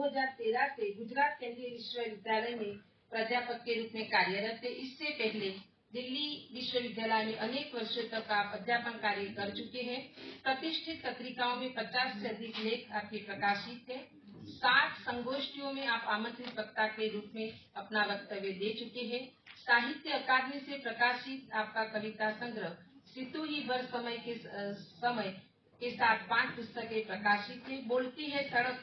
2013 से गुजरात केंद्रीय विश्वविद्यालय में प्राध्यापक के रूप में कार्यरत है। इससे पहले दिल्ली विश्वविद्यालय में अनेक वर्षों तक आप अध्यापन कार्य कर चुके हैं। प्रतिष्ठित पत्रिकाओं में 50 से अधिक लेख आपके प्रकाशित है। 60 संगोष्ठियों में आप आमंत्रित वक्ता के रूप में अपना वक्तव्य दे चुके हैं। साहित्य अकादमी से प्रकाशित आपका कविता संग्रह सितु ही भर समय के साथ 5 पुस्तकें प्रकाशित है। बोलती है सड़क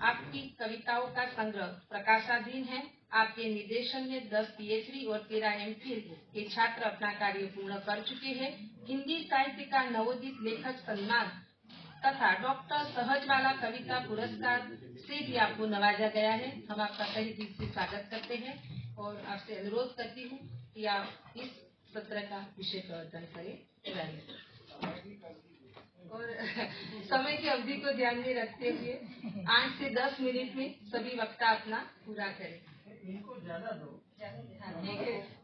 आपकी कविताओं का संग्रह प्रकाशाधीन है। आपके निर्देशन में 10 पीएचडी और 13 एमफिल के छात्र अपना कार्य पूर्ण कर चुके हैं। हिंदी साहित्य का नवोदित लेखक सम्मान तथा डॉक्टर सहजवाला कविता पुरस्कार से भी आपको नवाजा गया है। हम आपका तहे दिल से स्वागत करते हैं और आपसे अनुरोध करती हूँ कि आप इस सत्र का विषय प्रवर्तन करें और समय की अवधि को ध्यान में रखते हुए 8 से 10 मिनट में सभी वक्ता अपना पूरा करें। इनको ज्यादा दो।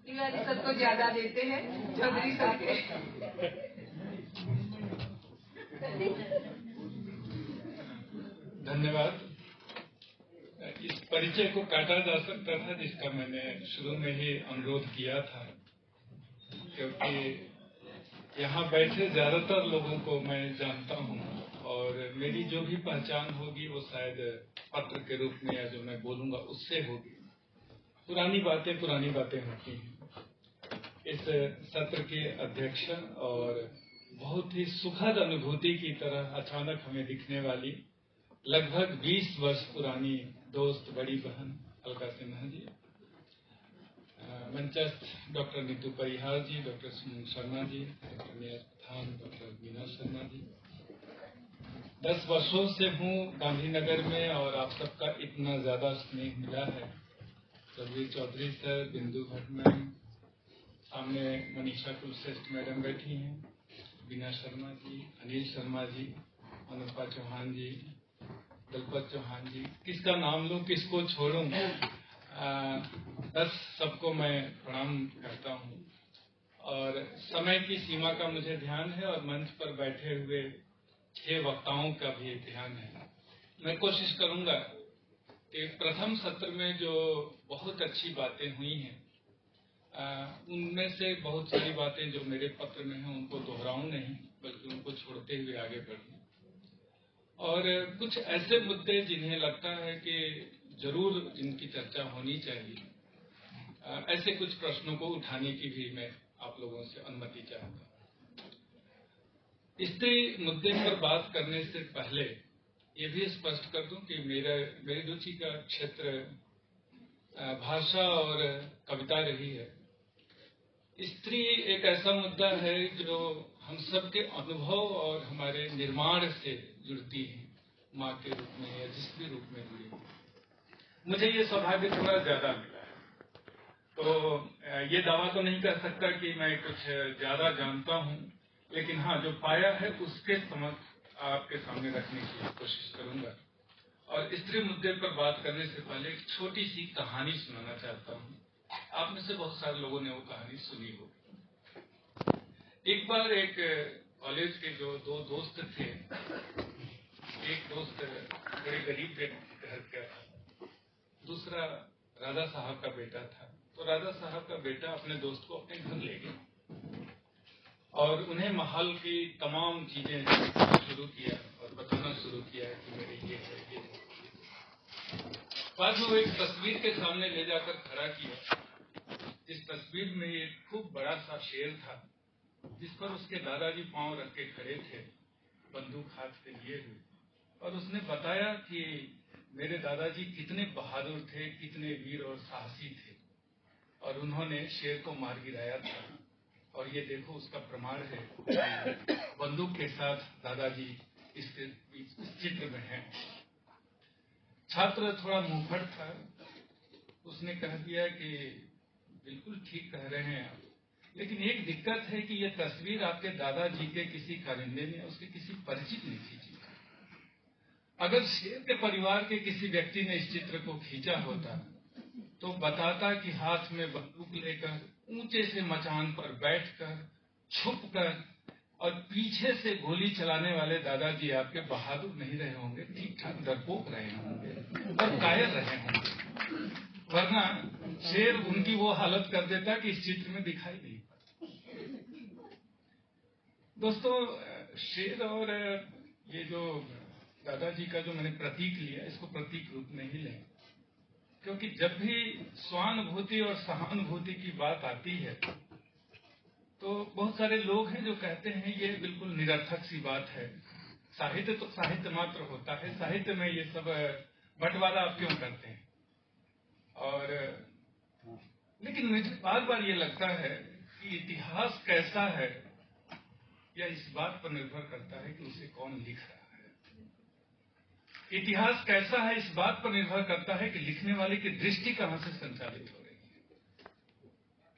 तिवारी सर को ज्यादा देते हैं, चौधरी सर के। धन्यवाद। इस परिचय को काटा जा सकता था जिसका मैंने शुरू में ही अनुरोध किया था, क्योंकि यहाँ बैठे ज्यादातर लोगों को मैं जानता हूँ और मेरी जो भी पहचान होगी वो शायद पत्र के रूप में या जो मैं बोलूंगा उससे होगी। पुरानी बातें होती हैं। इस सत्र के अध्यक्ष और बहुत ही सुखद अनुभूति की तरह अचानक हमें दिखने वाली लगभग 20 वर्ष पुरानी दोस्त बड़ी बहन अलका सिन्हा जी, मंचस्थ डॉक्टर नीतू परिहार जी, डॉक्टर सुमन शर्मा जी, डॉक्टर नियाज पठान, डॉक्टर मीना शर्मा जी। 10 वर्षों से हूँ गांधीनगर में और आप सबका इतना ज्यादा स्नेह मिला है। चौधरी सर, बिंदु भट्ट मैम, सामने मनीषा कुलश्रेष्ठ मैडम बैठी हैं, बीना शर्मा जी, अनिल शर्मा जी, अनुपा चौहान जी, दलपत चौहान जी, किसका नाम लूं किसको छोड़ूं। बस सबको मैं प्रणाम करता हूँ और समय की सीमा का मुझे ध्यान है और मंच पर बैठे हुए 6 वक्ताओं का भी ध्यान है। मैं कोशिश करूंगा कि प्रथम सत्र में जो बहुत अच्छी बातें हुई हैं उनमें से बहुत सारी बातें जो मेरे पत्र में हैं उनको दोहराऊं नहीं, बल्कि उनको छोड़ते हुए आगे बढ़ूं और कुछ ऐसे मुद्दे जिन्हें लगता है कि जरूर जिनकी चर्चा होनी चाहिए, ऐसे कुछ प्रश्नों को उठाने की भी मैं आप लोगों से अनुमति चाहता हूं। स्त्री मुद्दे पर बात करने से पहले ये भी स्पष्ट कर दूं कि मेरी रुचि का क्षेत्र भाषा और कविता रही है। स्त्री एक ऐसा मुद्दा है जो हम सबके अनुभव और हमारे निर्माण से जुड़ती है, माँ के रूप में या जिस भी रूप में जुड़ी है। मुझे ये सौभाग्य थोड़ा ज्यादा मिला है, तो ये दावा तो नहीं कर सकता कि मैं कुछ ज्यादा जानता हूँ, लेकिन हाँ जो पाया है उसके समक्ष आपके सामने रखने की कोशिश करूंगा। और स्त्री मुद्दे पर बात करने से पहले एक छोटी सी कहानी सुनाना चाहता हूँ। आप में से बहुत सारे लोगों ने वो कहानी सुनी होगी। एक बार एक कॉलेज के जो 2 दोस्त थे, एक दोस्त बड़े गरीब घर का था, दूसरा राजा साहब का बेटा था। तो राजा साहब का बेटा अपने दोस्त को अपने घर ले गया और उन्हें महल की तमाम चीजें शुरू किया और बताना शुरू किया कि मेरे ये है ये है। बाद में वो एक तस्वीर के सामने ले जाकर खड़ा किया। इस तस्वीर में एक खूब बड़ा सा शेर था जिस पर उसके दादाजी पांव रख के खड़े थे, बंदूक हाथ पे लिए हुए, और उसने बताया कि मेरे दादाजी कितने बहादुर थे, कितने वीर और साहसी थे और उन्होंने शेर को मार गिराया था। और ये देखो उसका प्रमाण है, बंदूक के साथ दादाजी इस चित्र में हैं। छात्र थोड़ा मुंहफट था, उसने कह दिया कि बिल्कुल ठीक कह रहे हैं आप, लेकिन एक दिक्कत है कि ये तस्वीर आपके दादाजी के किसी कारिंदे ने, उसके किसी परिचित ने खींची। अगर शेर के परिवार के किसी व्यक्ति ने इस चित्र को खींचा होता तो बताता कि हाथ में बंदूक लेकर ऊंचे से मचान पर बैठकर छुपकर और पीछे से गोली चलाने वाले दादाजी आपके बहादुर नहीं रहे होंगे, ठीक ठाक डरपोक रहे होंगे और कायर रहे होंगे, वरना शेर उनकी वो हालत कर देता कि इस चित्र में दिखाई नहीं पड़ता। दोस्तों, शेर और ये जो दादाजी का जो मैंने प्रतीक लिया, इसको प्रतीक रूप में ही लें, क्योंकि जब भी स्वानुभूति और सहानुभूति की बात आती है तो बहुत सारे लोग हैं जो कहते हैं ये बिल्कुल निरर्थक सी बात है, साहित्य तो साहित्य मात्र होता है, साहित्य में ये सब बंटवारा आप क्यों करते हैं। और लेकिन मुझे बार बार ये लगता है कि इतिहास कैसा है या इस बात पर निर्भर करता है कि उसे कौन लिख रहा है। इतिहास कैसा है इस बात पर निर्भर करता है कि लिखने वाले की दृष्टि कहां से संचालित हो रही है।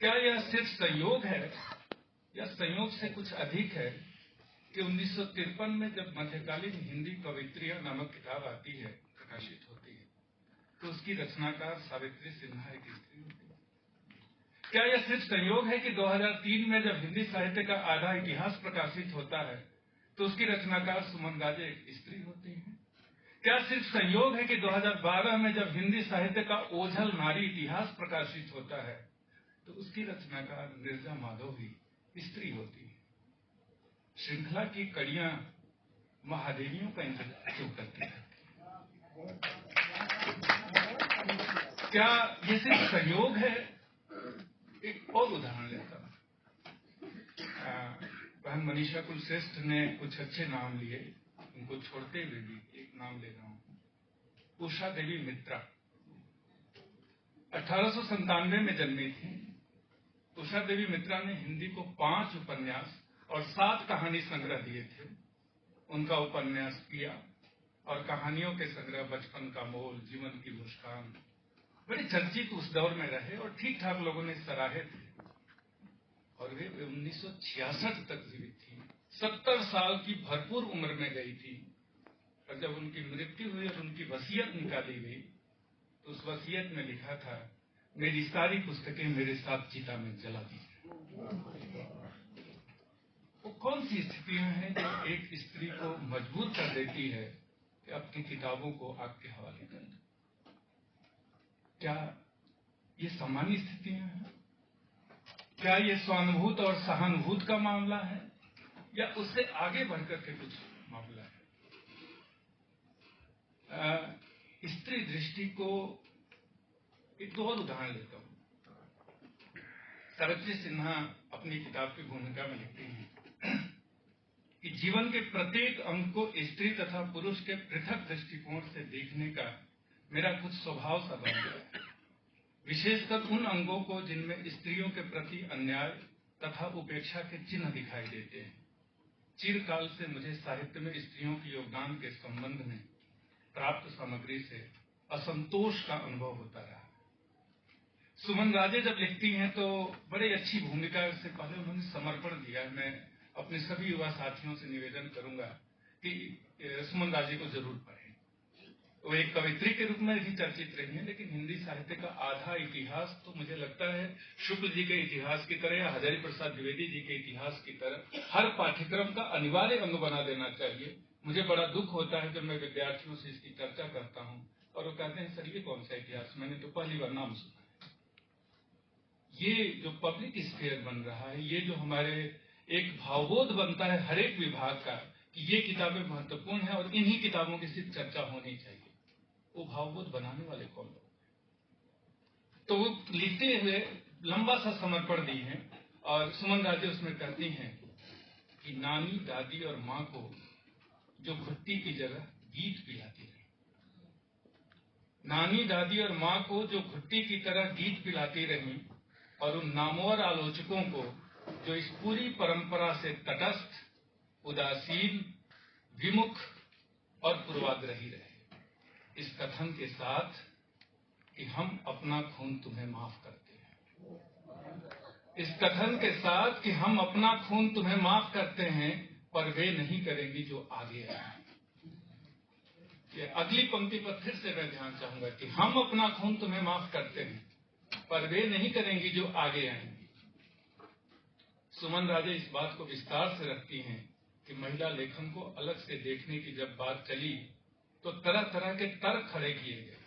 क्या यह सिर्फ संयोग है या संयोग से कुछ अधिक है कि 1953 में जब मध्यकालीन हिंदी कवित्रियां नामक किताब आती है, प्रकाशित होती है, तो उसकी रचनाकार सावित्री सिन्हा एक स्त्री होती है। क्या यह सिर्फ संयोग है कि 2003 में जब हिंदी साहित्य का आधा इतिहास प्रकाशित होता है तो उसकी रचनाकार सुमन राजे एक स्त्री होती है। क्या सिर्फ संयोग है कि 2012 में जब हिंदी साहित्य का ओझल नारी इतिहास प्रकाशित होता है तो उसकी रचनाकार नीरजा माधव भी स्त्री होती है। श्रृंखला की कड़ियां महादेवियों का इंतजार क्यों करती है? क्या ये सिर्फ संयोग है? एक और उदाहरण लेता हूं। बहन मनीषा कुलश्रेष्ठ ने कुछ अच्छे नाम लिए, उनको छोड़ते हुए भी एक नाम ले रहा हूं। उषा देवी मित्रा 1897 में जन्मी थी। उषा देवी मित्रा ने हिंदी को 5 उपन्यास और 7 कहानी संग्रह दिए थे। उनका उपन्यास पिया और कहानियों के संग्रह बचपन का मोल, जीवन की मुस्कान बड़े चर्चित उस दौर में रहे और ठीक ठाक लोगों ने सराहे थे। और वे 1966 तक जीवित थी, 70 साल की भरपूर उम्र में गई थी। और जब उनकी मृत्यु हुई और उनकी वसीयत निकाली गई तो उस वसीयत में लिखा था, मेरी सारी पुस्तकें मेरे साथ चिता में जला दीजिए। वो कौन सी स्थितियां हैं जो एक स्त्री को मजबूर कर देती है कि अपनी किताबों को आग के हवाले कर दे? क्या ये सामान्य स्थितियां हैं? क्या ये स्वानुभूत और सहानुभूत का मामला है या उससे आगे बढ़कर के कुछ मामला है? स्त्री दृष्टि को एक दो और उदाहरण लेता हूं। सावित्री सिन्हा अपनी किताब की भूमिका में लिखती हैं कि जीवन के प्रत्येक अंग को स्त्री तथा पुरुष के पृथक दृष्टिकोण से देखने का मेरा कुछ स्वभाव सा बन गया है, विशेषकर उन अंगों को जिनमें स्त्रियों के प्रति अन्याय तथा उपेक्षा के चिन्ह दिखाई देते हैं। चिरकाल से मुझे साहित्य में स्त्रियों के योगदान के संबंध में प्राप्त सामग्री से असंतोष का अनुभव होता रहा। सुमन राजे जब लिखती हैं तो बड़े अच्छी भूमिका से पहले उन्होंने समर्पण दिया। मैं अपने सभी युवा साथियों से निवेदन करूंगा कि सुमन राजे को जरूर पढ़ें। वो एक कवित्री के रूप में भी चर्चित रही हैं, लेकिन हिंदी साहित्य का आधा इतिहास तो मुझे लगता है शुक्ल जी के इतिहास की तरह या हजारी प्रसाद द्विवेदी जी के इतिहास की तरह हर पाठ्यक्रम का अनिवार्य अंग बना देना चाहिए। मुझे बड़ा दुख होता है जब मैं विद्यार्थियों से इसकी चर्चा करता हूं और वो कहते हैं, सर ये कौन सा इतिहास, मैंने तो पहली बार नाम सुना। ये जो पब्लिक स्फीयर बन रहा है, ये जो हमारे एक भावबोध बनता है हर एक विभाग का कि ये किताबें महत्वपूर्ण है और इन्हीं किताबों की सिर्फ चर्चा होनी चाहिए, वो भावबोध बनाने वाले कौन लोग? तो वो लिखते हुए लंबा सा समर्पण दी है और सुमन राजे उसमें कहती हैं कि नानी, दादी और माँ को जो घुट्टी की जगह गीत पिलाती रही, नानी, दादी और माँ को जो घुट्टी की तरह गीत पिलाती रही और उन नामवर आलोचकों को जो इस पूरी परंपरा से तटस्थ, उदासीन, विमुख और पूर्वाग्रही रहे। इस कथन के साथ कि हम अपना खून तुम्हें माफ करते हैं, इस कथन के साथ कि हम अपना खून तुम्हें माफ करते हैं पर वे नहीं करेंगी जो आगे आए। ये अगली पंक्ति पर फिर से मैं ध्यान चाहूंगा कि हम अपना खून तुम्हें माफ करते हैं पर वे नहीं करेंगी जो आगे आएंगी। सुमन राजे इस बात को विस्तार से रखती हैं कि महिला लेखन को अलग से देखने की जब बात चली तो तरह तरह के तर्क खड़े किए गए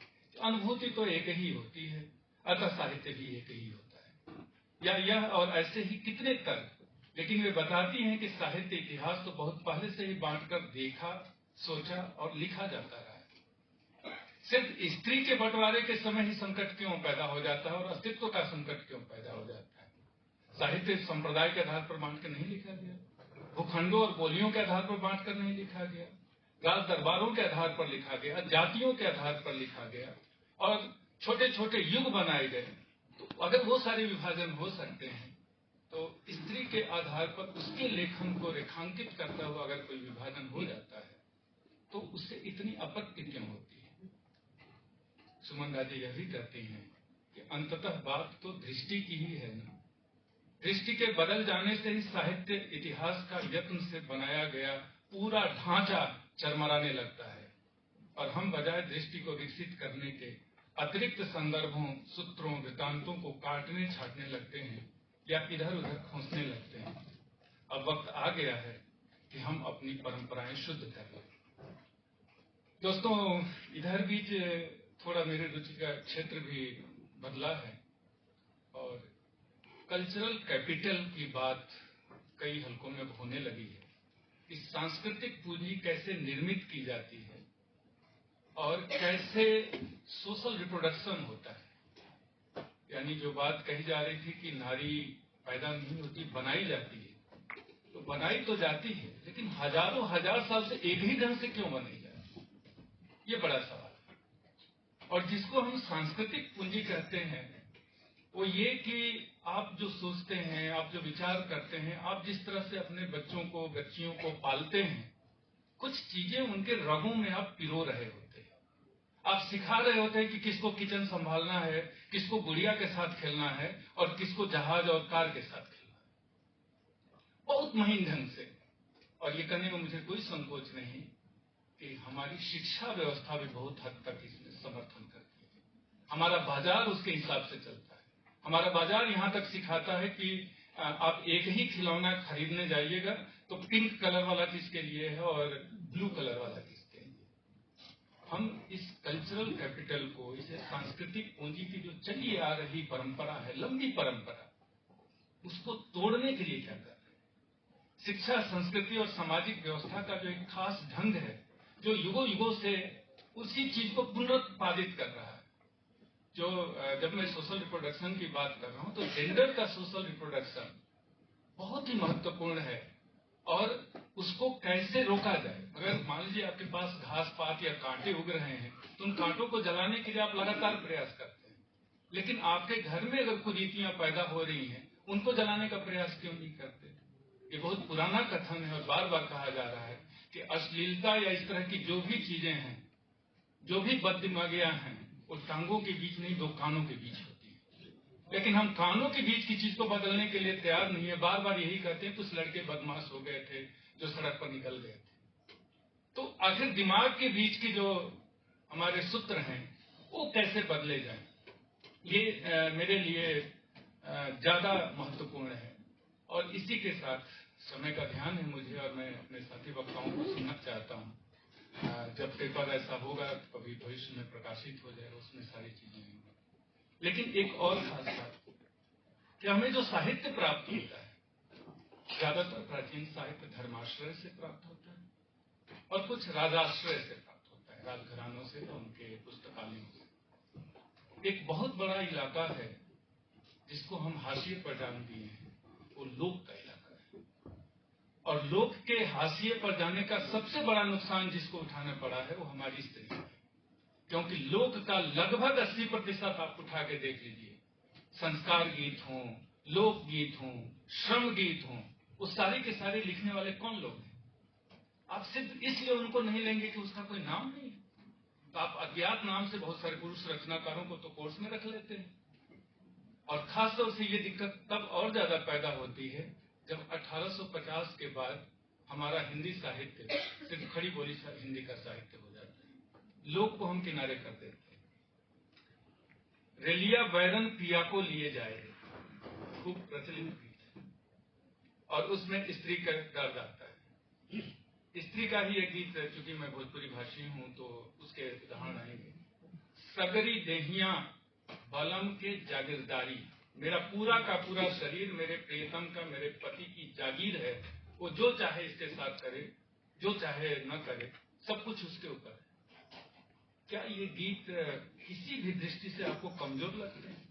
अनुभूति तो एक ही होती है, अतः साहित्य भी एक ही होता है। या यह और ऐसे ही कितने तर्क, लेकिन वे बताती हैं कि साहित्य इतिहास तो बहुत पहले से ही बांटकर देखा, सोचा और लिखा जाता रहा है। सिर्फ स्त्री के बंटवारे के समय ही संकट क्यों पैदा हो जाता है और अस्तित्व का संकट क्यों पैदा हो जाता है? साहित्य संप्रदाय के आधार पर बांट कर नहीं लिखा गया, भूखंडों और बोलियों के आधार पर बांट कर नहीं लिखा गया, राज दरबारों के आधार पर लिखा गया, जातियों के आधार पर लिखा गया और छोटे छोटे युग बनाए गए। तो अगर वो सारे विभाजन हो सकते हैं तो स्त्री के आधार पर उसके लेखन को रेखांकित करता हुआ अगर कोई विभाजन हो जाता है तो उससे इतनी आपत्ति क्यों होती है? सुमन राजे यह भी कहती हैं कि अंततः बात तो दृष्टि की ही है ना। दृष्टि के बदल जाने से ही साहित्य इतिहास का यत्न से बनाया गया पूरा ढांचा चरमराने लगता है और हम बजाय दृष्टि को विकसित करने के अतिरिक्त संदर्भों, सूत्रों, वृत्तांतों को काटने छाटने लगते हैं या इधर उधर खोसने लगते हैं। अब वक्त आ गया है कि हम अपनी परंपराएं शुद्ध कर लें। दोस्तों, इधर बीच थोड़ा मेरे रुचि का क्षेत्र भी बदला है और कल्चरल कैपिटल की बात कई हलकों में होने लगी है कि सांस्कृतिक पूंजी कैसे निर्मित की जाती है और कैसे सोशल रिप्रोडक्शन होता है। यानी जो बात कही जा रही थी कि नारी पैदा नहीं होती, बनाई जाती है, तो बनाई तो जाती है लेकिन हजारों हजार साल से एक ही ढंग से क्यों बनाई जाती है, ये बड़ा सवाल है। और जिसको हम सांस्कृतिक पूंजी कहते हैं वो ये कि आप जो सोचते हैं, आप जो विचार करते हैं, आप जिस तरह से अपने बच्चों को, बच्चियों को पालते हैं, कुछ चीजें उनके रगों में आप पिरो रहे होते हैं। आप सिखा रहे होते हैं कि किसको किचन संभालना है, किसको गुड़िया के साथ खेलना है और किसको जहाज और कार के साथ खेलना है, बहुत महीन ढंग से। और ये कहने में मुझे कोई संकोच नहीं कि हमारी शिक्षा व्यवस्था भी बहुत हद तक इसमें समर्थन करती है। हमारा बाजार उसके हिसाब से चलता है। हमारा बाजार यहाँ तक सिखाता है कि आप एक ही खिलौना खरीदने जाइएगा तो पिंक कलर वाला किसके लिए है और ब्लू कलर वाला किसके लिए। हम इस कल्चरल कैपिटल को, इसे सांस्कृतिक पूंजी की जो चली आ रही परंपरा है, लंबी परंपरा, उसको तोड़ने के लिए क्या कर रहे हैं? शिक्षा, संस्कृति और सामाजिक व्यवस्था का जो एक खास ढंग है, जो युगों युगों से उसी चीज को पुनरुत्पादित कर रहा है। जो जब मैं सोशल रिप्रोडक्शन की बात कर रहा हूं तो जेंडर का सोशल रिप्रोडक्शन बहुत ही महत्वपूर्ण है और उसको कैसे रोका जाए। अगर मान लीजिए आपके पास घास पात या कांटे उग रहे हैं तो उन कांटों को जलाने के लिए आप लगातार प्रयास करते हैं, लेकिन आपके घर में अगर कुरीतियां पैदा हो रही हैं उनको जलाने का प्रयास क्यों नहीं करते? ये बहुत पुराना कथन है और बार बार कहा जा रहा है कि अश्लीलता या इस तरह की जो भी चीजें हैं, जो भी बददिमागियां हैं, वो टांगों के बीच नहीं, दो कानों के बीच होती है। लेकिन हम कानों के बीच की चीज को बदलने के लिए तैयार नहीं है। बार बार यही कहते हैं कुछ लड़के बदमाश हो गए थे जो सड़क पर निकल गए थे। तो आखिर दिमाग के बीच की जो हमारे सूत्र हैं वो कैसे बदले जाएं, ये मेरे लिए ज्यादा महत्वपूर्ण है। और इसी के साथ समय का ध्यान है मुझे और मैं अपने साथी वक्ताओं को सुनना चाहता हूँ। जब पेपर ऐसा होगा कभी भविष्य में प्रकाशित हो जाएगा, उसमें सारी चीजें होंगी। लेकिन एक और खास बात कि हमें जो साहित्य प्राप्त होता है, ज्यादातर प्राचीन साहित्य धर्माश्रय से प्राप्त होता है और कुछ राजाश्रय से प्राप्त होता है, राजघरानों से, उनके पुस्तकालयों से। एक बहुत बड़ा इलाका है जिसको हम हाशिए पर डाल दिए हैं, वो लोक का इलाका है। और लोक के हाशिए पर जाने का सबसे बड़ा नुकसान जिसको उठाना पड़ा है वो हमारी स्त्री है। क्योंकि लोक का लगभग 80% आप उठा के देख लीजिए, संस्कार गीत हों, लोक गीत हों, श्रम गीत हों, वो सारे के सारे लिखने वाले कौन लोग हैं? आप सिर्फ इसलिए उनको नहीं लेंगे कि उसका कोई नाम नहीं है, तो आप अज्ञात नाम से बहुत सारे पुरुष रचनाकारों को तो कोर्स में रख लेते हैं। और खासतौर से ये दिक्कत तब और ज्यादा पैदा होती है जब 1850 के बाद हमारा हिंदी साहित्य सिर्फ खड़ी बोली हिंदी का साहित्य हो जाता है। लोक को हम किनारे कर देते हैं। रेलिया बैरन पिया को लिए जाए, खूब प्रचलित गीत है और उसमें स्त्री का दर्द आता है। स्त्री का ही एक गीत है, चूंकि मैं भोजपुरी भाषी हूं तो उसके उदाहरण आएंगे। सगरी देहिया बलम के जागीरदारी, मेरा पूरा का पूरा शरीर मेरे प्रियतम का, मेरे पति की जागीर है। वो जो चाहे इसके साथ करे, जो चाहे न करे, सब कुछ उसके ऊपर है। क्या ये गीत किसी भी दृष्टि से आपको कमजोर लगते हैं?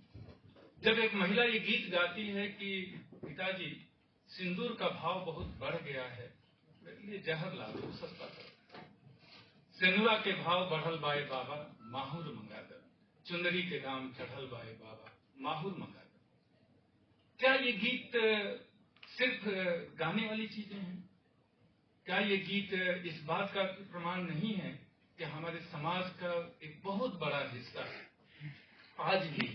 जब एक महिला ये गीत गाती है कि पिताजी सिंदूर का भाव बहुत बढ़ गया है, मेरे लिए जहर ला दो, सस्ता कर। सिंदूरा के भाव बढ़ल बाए बाबा, माहुर मंगा दो। चुंदरी के दाम चढ़ल बाए बाबा, माहुर मंगा दो। क्या ये गीत सिर्फ गाने वाली चीजें हैं? क्या ये गीत इस बात का प्रमाण नहीं है कि हमारे समाज का एक बहुत बड़ा हिस्सा आज भी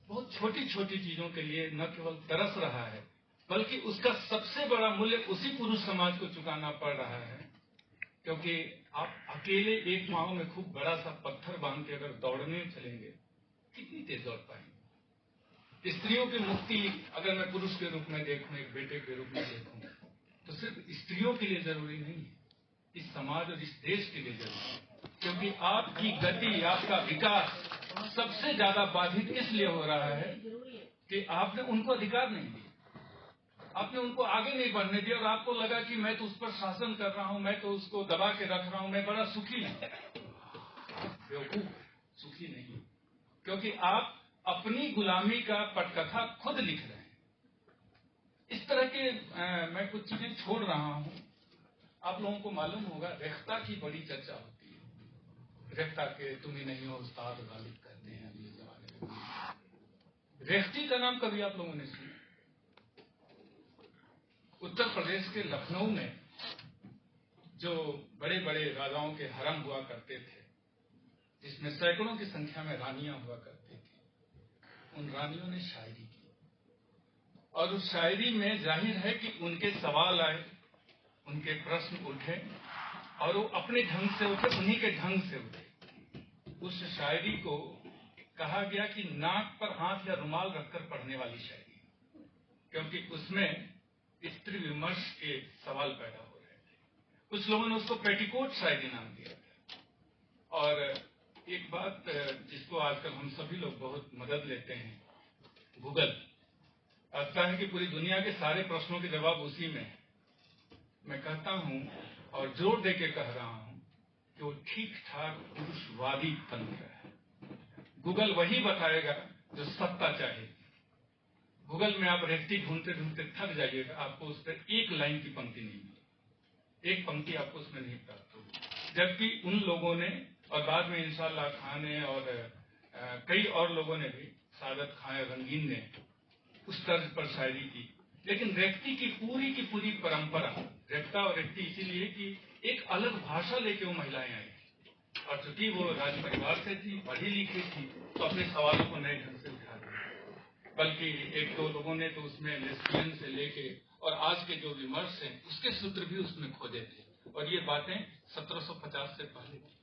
बहुत छोटी छोटी चीजों के लिए न केवल तरस रहा है, बल्कि उसका सबसे बड़ा मूल्य उसी पुरुष समाज को चुकाना पड़ रहा है? क्योंकि आप अकेले एक पांव में खूब बड़ा सा पत्थर बांध के अगर दौड़ने चलेंगे, कितनी तेज दौड़ पाएंगे? स्त्रियों की मुक्ति अगर मैं पुरुष के रूप में देखूं, एक बेटे के रूप में देखूं, तो सिर्फ स्त्रियों के लिए जरूरी नहीं है, इस समाज और इस देश के लिए जरूरी है। क्योंकि आपकी गति, आपका विकास सबसे ज्यादा बाधित इसलिए हो रहा है कि आपने उनको अधिकार नहीं दिया, आपने उनको आगे नहीं बढ़ने दिया, और आपको लगा कि मैं तो उस पर शासन कर रहा हूं, मैं तो उसको दबा के रख रहा हूं, मैं बड़ा सुखी हूं। बेवकूफ, सुखी नहीं, क्योंकि आप अपनी गुलामी का पटकथा खुद लिख रहे हैं। इस तरह के मैं कुछ चीजें छोड़ रहा हूं। आप लोगों को मालूम होगा, रेख्ता की बड़ी चर्चा होती है। रेख्ता के तुम ही नहीं हो उस्ताद गालिब कहते हैं अगले जमाने में। रेख्ती का नाम कभी आप लोगों ने सुना? उत्तर प्रदेश के लखनऊ में जो बड़े बड़े राजाओं के हरम हुआ करते थे, जिसमें सैकड़ों की संख्या में रानियां हुआ करती थी, उन रानियों ने शायरी की, और उस शायरी में जाहिर है कि उनके सवाल आए, उनके प्रश्न उठे, और वो अपने ढंग से उठे, उन्हीं के ढंग से उठे। उस शायरी को कहा गया कि नाक पर हाथ या रुमाल रखकर पढ़ने वाली शायरी, क्योंकि उसमें स्त्री विमर्श के सवाल पैदा हो रहे थे। कुछ लोगों ने उसको पेटीकोट शायरी नाम दिया था। और एक बात जिसको आजकल हम सभी लोग बहुत मदद लेते हैं, गूगल, लगता है कि पूरी दुनिया के सारे प्रश्नों के जवाब उसी में है। मैं कहता हूं और जोर दे के कह रहा हूं कि वो ठीक ठाक पुरुषवादी तंत्र है। गूगल वही बताएगा जो सत्ता चाहे। गूगल में आप रेखती ढूंढते ढूंढते थक जाइएगा, आपको उस पर एक लाइन की पंक्ति नहीं मिलेगी, एक पंक्ति आपको उसमें नहीं प्राप्त होगी। जबकि उन लोगों ने, और बाद में इंशाअल्लाह खान ने और कई और लोगों ने भी, सादत खान रंगीन ने उस तर्ज पर शायरी की। लेकिन रेखती की पूरी परंपरा, रेखता और रेखती इसीलिए कि एक अलग भाषा लेके वो महिलाएं आई थी, और चूंकि वो राज परिवार से थी, पढ़ी लिखी थी, तो अपने सवालों को नए ढंग से उठा दिया। बल्कि एक दो लोगों ने तो उसमें लेस्बियन से लेके और आज के जो विमर्श हैं उसके सूत्र भी उसमें खोजे थे, और ये बातें 1750 से पहले की।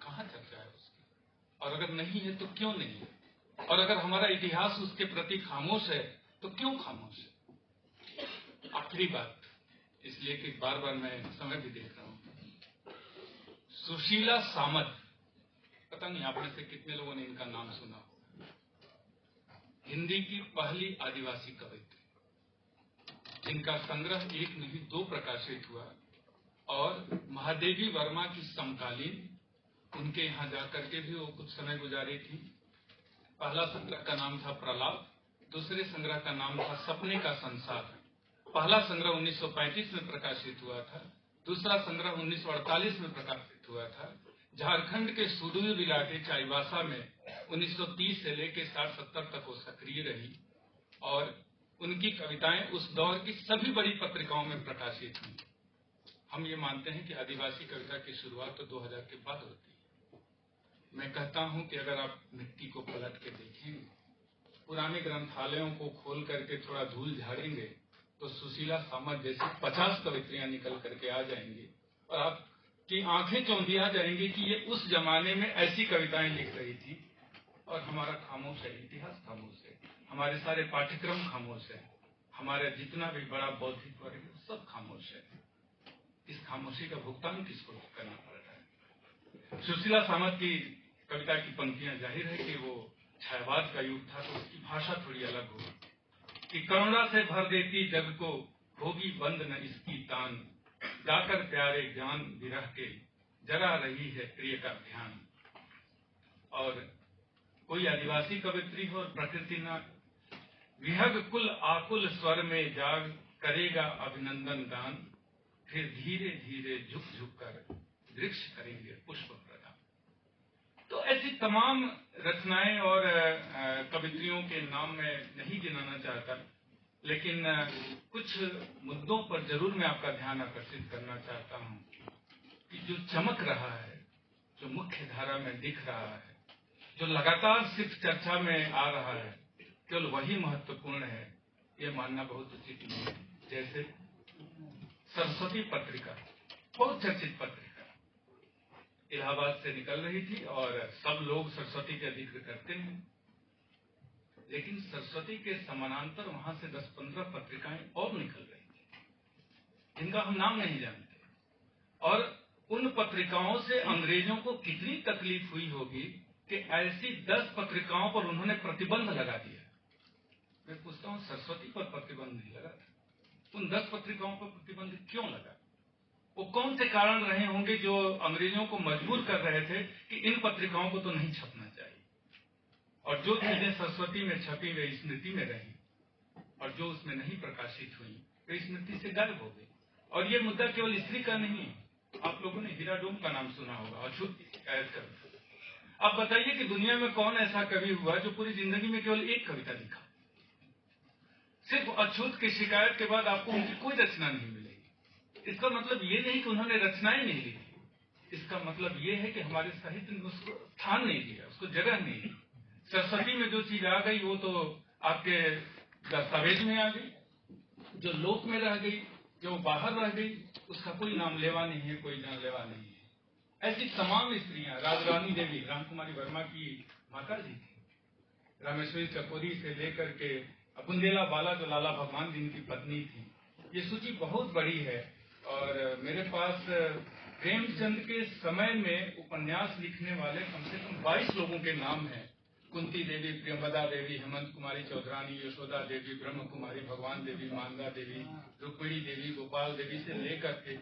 कहाँ चर्चा है उसकी? और अगर नहीं है तो क्यों नहीं है? और अगर हमारा इतिहास उसके प्रति खामोश है तो क्यों खामोश है? आखिरी बात, इसलिए कि बार बार मैं समय भी देख रहा हूं, सुशीला सामत, पता नहीं आप में से कितने लोगों ने इनका नाम सुना हो। हिंदी की पहली आदिवासी कवित्री, जिनका संग्रह एक नहीं दो प्रकाशित हुआ, और महादेवी वर्मा की समकालीन उनके यहाँ जाकर के भी वो कुछ समय गुजारी थी। पहला संग्रह का नाम था प्रलाप, दूसरे संग्रह का नाम था सपने का संसार। पहला संग्रह 1935 में प्रकाशित हुआ था, दूसरा संग्रह 1948 में प्रकाशित हुआ था। झारखंड के सुदूर इलाके चाईबासा में 1930 से लेकर 60-70 तक वो सक्रिय रही, और उनकी कविताएं उस दौर की सभी बड़ी पत्रिकाओं में प्रकाशित हुई। हम ये मानते हैं कि आदिवासी कविता की शुरुआत तो 2000 के बाद होती है। मैं कहता हूं कि अगर आप मिट्टी को पलट के देखेंगे, पुराने ग्रंथालयों को खोल करके थोड़ा धूल झाड़ेंगे, तो सुशीला सामत जैसी 50 कवित्रियां निकल करके आ जाएंगी, और आपकी आंखें चौंधिया जाएंगी कि ये उस जमाने में ऐसी कविताएं लिख रही थी। और हमारा खामोश है, इतिहास खामोश है, हमारे सारे पाठ्यक्रम खामोश है, हमारा जितना भी बड़ा बौद्धिक वर्ग है सब खामोश है। इस खामोशी का भुगतान किसको करना पड़ रहा है? सुशीला सामत की कविता की पंक्तियां, जाहिर है कि वो छायावाद का युग था, तो उसकी भाषा थोड़ी अलग होगी कि करुणा से भर देती जग को, होगी बंद न इसकी तान, जाकर प्यारे ज्ञान विरह के, जरा रही है प्रिय का ध्यान। और कोई आदिवासी कवित्री हो और प्रकृति ना, विहग कुल आकुल स्वर में जाग, करेगा अभिनंदन गान, फिर धीरे धीरे झुक झुक कर वृक्ष करेंगे पुष्प प्रदान। तो ऐसी तमाम रचनाएं और कवित्रियों के नाम मैं नहीं गिनाना चाहता, लेकिन कुछ मुद्दों पर जरूर मैं आपका ध्यान आकर्षित करना चाहता हूं कि जो चमक रहा है, जो मुख्य धारा में दिख रहा है, जो लगातार सिर्फ चर्चा में आ रहा है, केवल वही महत्वपूर्ण है, ये मानना बहुत उचित नहीं है। जैसे सरस्वती पत्रिका, बहुत चर्चित पत्रिका, इलाहाबाद से निकल रही थी और सब लोग सरस्वती का जिक्र करते हैं, लेकिन सरस्वती के समानांतर वहां से 10-15 पत्रिकाएं और निकल रही थी, जिनका हम नाम नहीं जानते। और उन पत्रिकाओं से अंग्रेजों को कितनी तकलीफ हुई होगी कि ऐसी 10 पत्रिकाओं पर उन्होंने प्रतिबंध लगा दिया। मैं पूछता हूं, सरस्वती पर प्रतिबंध नहीं लगा था, उन 10 पत्रिकाओं पर प्रतिबंध क्यों लगा? वो कौन से कारण रहे होंगे जो अंग्रेजों को मजबूर कर रहे थे कि इन पत्रिकाओं को तो नहीं छपना चाहिए, और जो चीजें सरस्वती में छपी वे स्मृति में रही, और जो उसमें नहीं प्रकाशित हुई वे स्मृति से गायब हो गई। और ये मुद्दा केवल स्त्री का नहीं है, आप लोगों ने हीरा डोम का नाम सुना होगा, अछूत की शिकायत कविता। अब बताइए कि दुनिया में कौन ऐसा कवि हुआ जो पूरी जिंदगी में केवल एक कविता लिखा? सिर्फ अछूत की शिकायत के बाद आपको उनकी कोई रचना नहीं मिलेगी। इसका मतलब ये नहीं कि उन्होंने रचनाएं नहीं लिखी, इसका मतलब ये है कि हमारे साहित्य ने उसको स्थान नहीं दिया, उसको जगह नहीं दी। सरस्वती में जो चीज आ गई वो तो आपके दस्तावेज में आ गई, जो लोक में रह गई, जो बाहर रह गई, उसका कोई नाम लेवा नहीं है, कोई जानलेवा नहीं है। ऐसी तमाम स्त्रियां, राजरानी देवी, रामकुमारी वर्मा की माता जी थी, रामेश्वरी चकोरी से लेकर के बुंदेला बाला जो लाला भगवान जी की पत्नी थी, ये सूची बहुत बड़ी है। और मेरे पास प्रेमचंद के समय में उपन्यास लिखने वाले कम से कम 22 लोगों के नाम हैं। कुंती देवी, प्रियंवदा देवी, हेमंत कुमारी चौधरानी, यशोदा देवी, ब्रह्म कुमारी, भगवान देवी, मानदा देवी, रुक्मिणी देवी, गोपाल देवी से लेकर के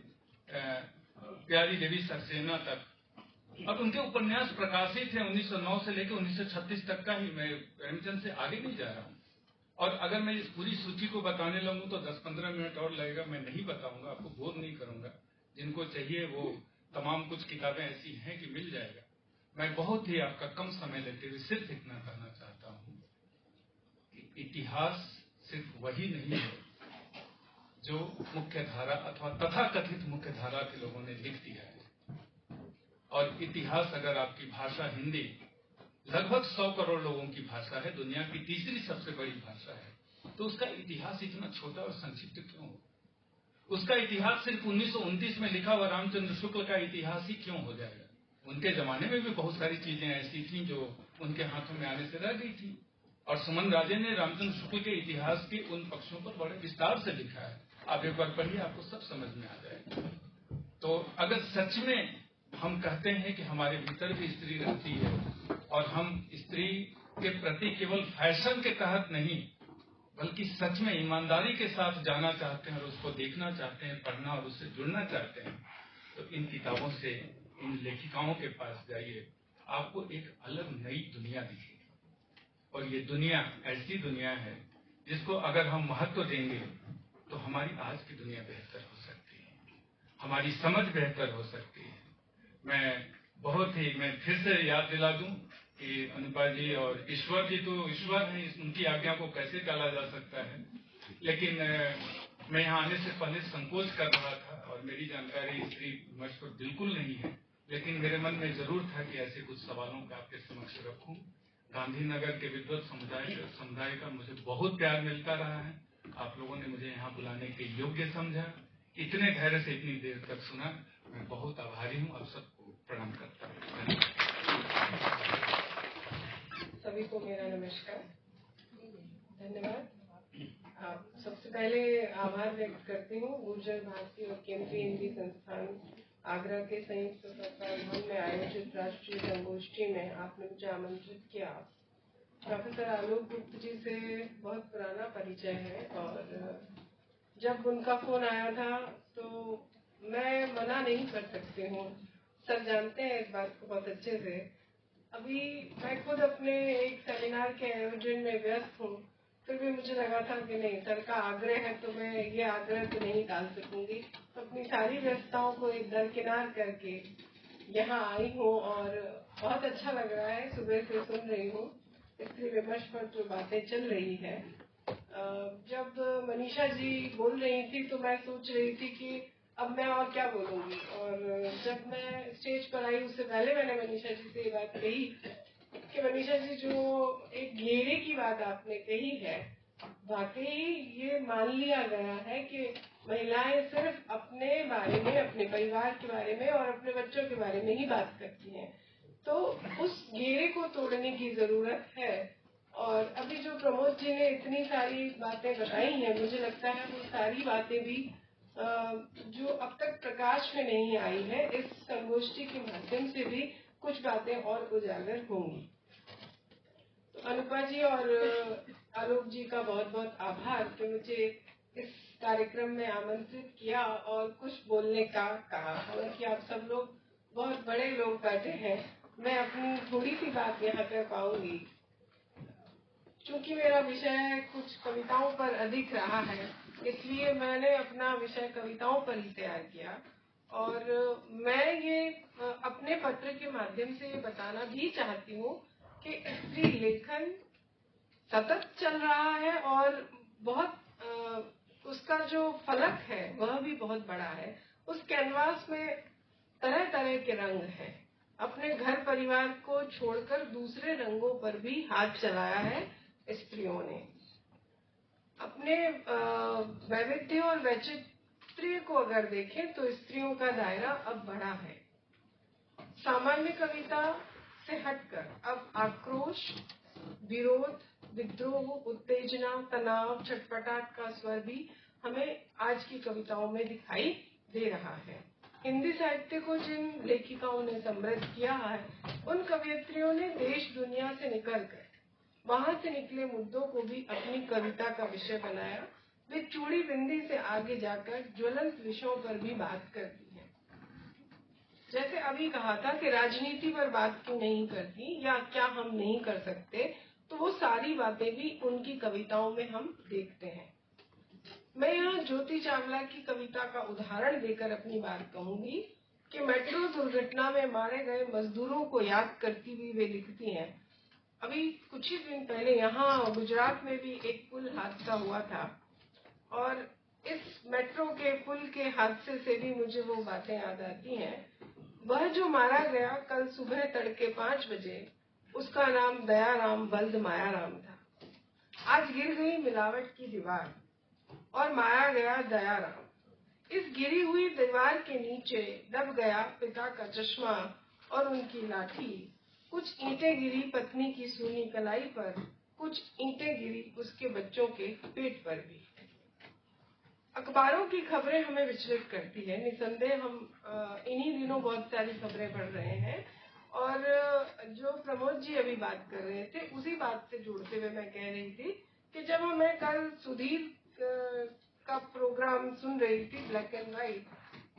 प्यारी देवी सक्सेना तक। अब उनके उपन्यास प्रकाशित हैं 1909 से लेकर 1936 तक का ही, मैं प्रेमचंद से आगे नहीं जा रहा हूँ। और अगर मैं इस पूरी सूची को बताने लगूं तो 10-15 मिनट और लगेगा, मैं नहीं बताऊंगा, आपको बोर नहीं करूंगा। जिनको चाहिए वो तमाम कुछ किताबें ऐसी हैं कि मिल जाएगा। मैं बहुत ही आपका कम समय लेते हुए सिर्फ इतना कहना चाहता हूं कि इतिहास सिर्फ वही नहीं है जो मुख्य धारा अथवा तथाकथित मुख्य धारा के लोगों ने लिख दिया है। और इतिहास, अगर आपकी भाषा हिंदी लगभग 100 करोड़ लोगों की भाषा है, दुनिया की तीसरी सबसे बड़ी भाषा है, तो उसका इतिहास इतना छोटा और संक्षिप्त क्यों हो? उसका इतिहास सिर्फ 1929 में लिखा हुआ रामचंद्र शुक्ल का इतिहास ही क्यों हो जाएगा? उनके जमाने में भी बहुत सारी चीजें ऐसी थी जो उनके हाथों में आने से रह गई थी। और सुमन राजे ने रामचंद्र शुक्ल के इतिहास के उन पक्षों पर बड़े विस्तार से लिखा है, आप एक बार पढ़िए, आपको सब समझ में आ जाएगा। तो अगर सच में हम कहते हैं कि हमारे भीतर भी स्त्री रहती है और हम स्त्री के प्रति केवल फैशन के तहत नहीं बल्कि सच में ईमानदारी के साथ जाना चाहते हैं और उसको देखना चाहते हैं, पढ़ना और उससे जुड़ना चाहते हैं, तो इन किताबों से, इन लेखिकाओं के पास जाइए, आपको एक अलग नई दुनिया दिखेगी। और ये दुनिया ऐसी दुनिया है जिसको अगर हम महत्व देंगे तो हमारी आज की दुनिया बेहतर हो सकती है, हमारी समझ बेहतर हो सकती है। मैं फिर से याद दिला दूं कि अनुपा जी और ईश्वर जी तो ईश्वर हैं, उनकी आज्ञा को कैसे टाला जा सकता है। लेकिन मैं यहाँ आने से पहले संकोच कर रहा था और मेरी जानकारी स्त्री मुझ पर बिल्कुल नहीं है, लेकिन मेरे मन में जरूर था कि ऐसे कुछ सवालों का आपके समक्ष रखूं। गांधीनगर के विद्वत समुदाय का मुझे बहुत प्यार मिलता रहा है। आप लोगों ने मुझे यहाँ बुलाने के योग्य समझा, इतने धैर्य से इतनी देर तक सुना, मैं बहुत आभारी हूँ। आप सबको प्रणाम करता हूँ। सभी को मेरा नमस्कार, धन्यवाद। सबसे पहले आभार व्यक्त करती हूँ गुर्जर भारती और केंद्रीय हिंदी संस्थान आगरा के संयुक्त सरकार भवन में आयोजित राष्ट्रीय संगोष्ठी में आपने मुझे आमंत्रित किया। प्रोफेसर आलोक गुप्त जी से बहुत पुराना परिचय है और जब उनका फोन आया था तो मैं मना नहीं कर सकती हूँ। सर जानते हैं इस बात को बहुत अच्छे से। अभी मैं खुद अपने एक सेमिनार के आयोजन में व्यस्त हूँ, फिर भी मुझे लगा था कि नहीं, सर का आग्रह है तो मैं ये आग्रह तो नहीं टाल सकूंगी। तो अपनी सारी व्यस्तताओं को एक दरकिनार करके यहाँ आई हूँ और बहुत अच्छा लग रहा है। सुबह से सुन रही हूँ स्त्री विमर्श पर जो बातें चल रही है। जब मनीषा जी बोल रही थी तो मैं सोच रही थी कि अब मैं और क्या बोलूंगी, और जब मैं स्टेज पर आई उससे पहले मैंने मनीषा जी से ये बात कही कि मनीषा जी, जो एक घेरे की बात आपने कही है, वाकई ये मान लिया गया है कि महिलाएं सिर्फ अपने बारे में, अपने परिवार के बारे में और अपने बच्चों के बारे में ही बात करती हैं। तो उस घेरे को तोड़ने की जरूरत है। और अभी जो प्रमोद जी ने इतनी सारी बातें बताई हैं, मुझे लगता है वो सारी बातें भी जो अब तक प्रकाश में नहीं आई है, इस संगोष्ठी के माध्यम से भी कुछ बातें और उजागर होंगी। तो अनुपा जी और आलोक जी का बहुत बहुत आभार कि मुझे इस कार्यक्रम में आमंत्रित किया और कुछ बोलने का कहा। हालांकि आप सब लोग बहुत बड़े लोग बैठे हैं, मैं अपनी थोड़ी सी बात यहाँ कर पाऊंगी। चूंकि मेरा विषय कुछ कविताओं पर अधिक रहा है, इसलिए मैंने अपना विषय कविताओं पर ही तैयार किया। और मैं ये अपने पत्र के माध्यम से ये बताना भी चाहती हूँ कि स्त्री लेखन सतत चल रहा है और बहुत उसका जो फलक है वह भी बहुत बड़ा है। उस कैनवास में तरह तरह के रंग हैं। अपने घर परिवार को छोड़कर दूसरे रंगों पर भी हाथ चलाया है स्त्रियों ने। अपने वैविध्य और वैचित्र्य को अगर देखें तो स्त्रियों का दायरा अब बड़ा है। सामान्य कविता से हटकर अब आक्रोश, विरोध, विद्रोह, उत्तेजना, तनाव, छटपटाहट का स्वर भी हमें आज की कविताओं में दिखाई दे रहा है। हिंदी साहित्य को जिन लेखिकाओं ने समृद्ध किया है, उन कवयित्रियों ने देश दुनिया से निकलकर वहां से निकले मुद्दों को भी अपनी कविता का विषय बनाया। वे चूड़ी बिंदी से आगे जाकर ज्वलंत विषयों पर भी बात करती हैं। जैसे अभी कहा था कि राजनीति पर बात क्यों नहीं करती या क्या हम नहीं कर सकते, तो वो सारी बातें भी उनकी कविताओं में हम देखते हैं। मैं यहाँ ज्योति चावला की कविता का उदाहरण देकर अपनी बात कहूंगी कि मेट्रो दुर्घटना में मारे गए मजदूरों को याद करती हुई वे लिखती हैं। अभी कुछ ही दिन पहले यहाँ गुजरात में भी एक पुल हादसा हुआ था और इस मेट्रो के पुल के हादसे से भी मुझे वो बातें याद आती हैं। वह जो मारा गया कल सुबह तड़के 5 बजे, उसका नाम दयाराम बल्द मायाराम था। आज गिर गई मिलावट की दीवार और मारा गया दयाराम। इस गिरी हुई दीवार के नीचे दब गया पिता का चश्मा और उनकी लाठी। कुछ ईंटें गिरी पत्नी की सूनी कलाई पर, कुछ ईंटें गिरी उसके बच्चों के पेट पर भी। अखबारों की खबरें हमें विचलित करती है। निसंदेह हम इन्हीं दिनों बहुत सारी खबरें पढ़ रहे हैं और जो प्रमोद जी अभी बात कर रहे थे उसी बात से जुड़ते हुए मैं कह रही थी कि जब मैं कल सुधीर का प्रोग्राम सुन रही थी ब्लैक एंड व्हाइट,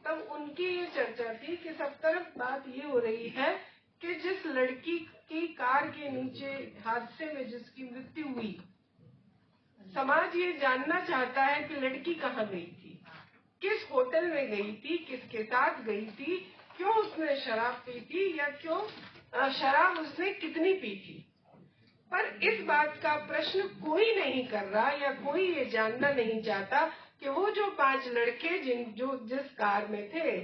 तब उनकी ये चर्चा थी कि सब तरफ बात ये हो रही है कि जिस लड़की की कार के नीचे हादसे में जिसकी मृत्यु हुई, समाज ये जानना चाहता है कि लड़की कहाँ गई थी, किस होटल में गई थी, किसके साथ गई थी, क्यों उसने शराब पी थी या क्यों शराब उसने कितनी पी थी। पर इस बात का प्रश्न कोई नहीं कर रहा या कोई ये जानना नहीं चाहता कि वो जो 5 लड़के जिस कार में थे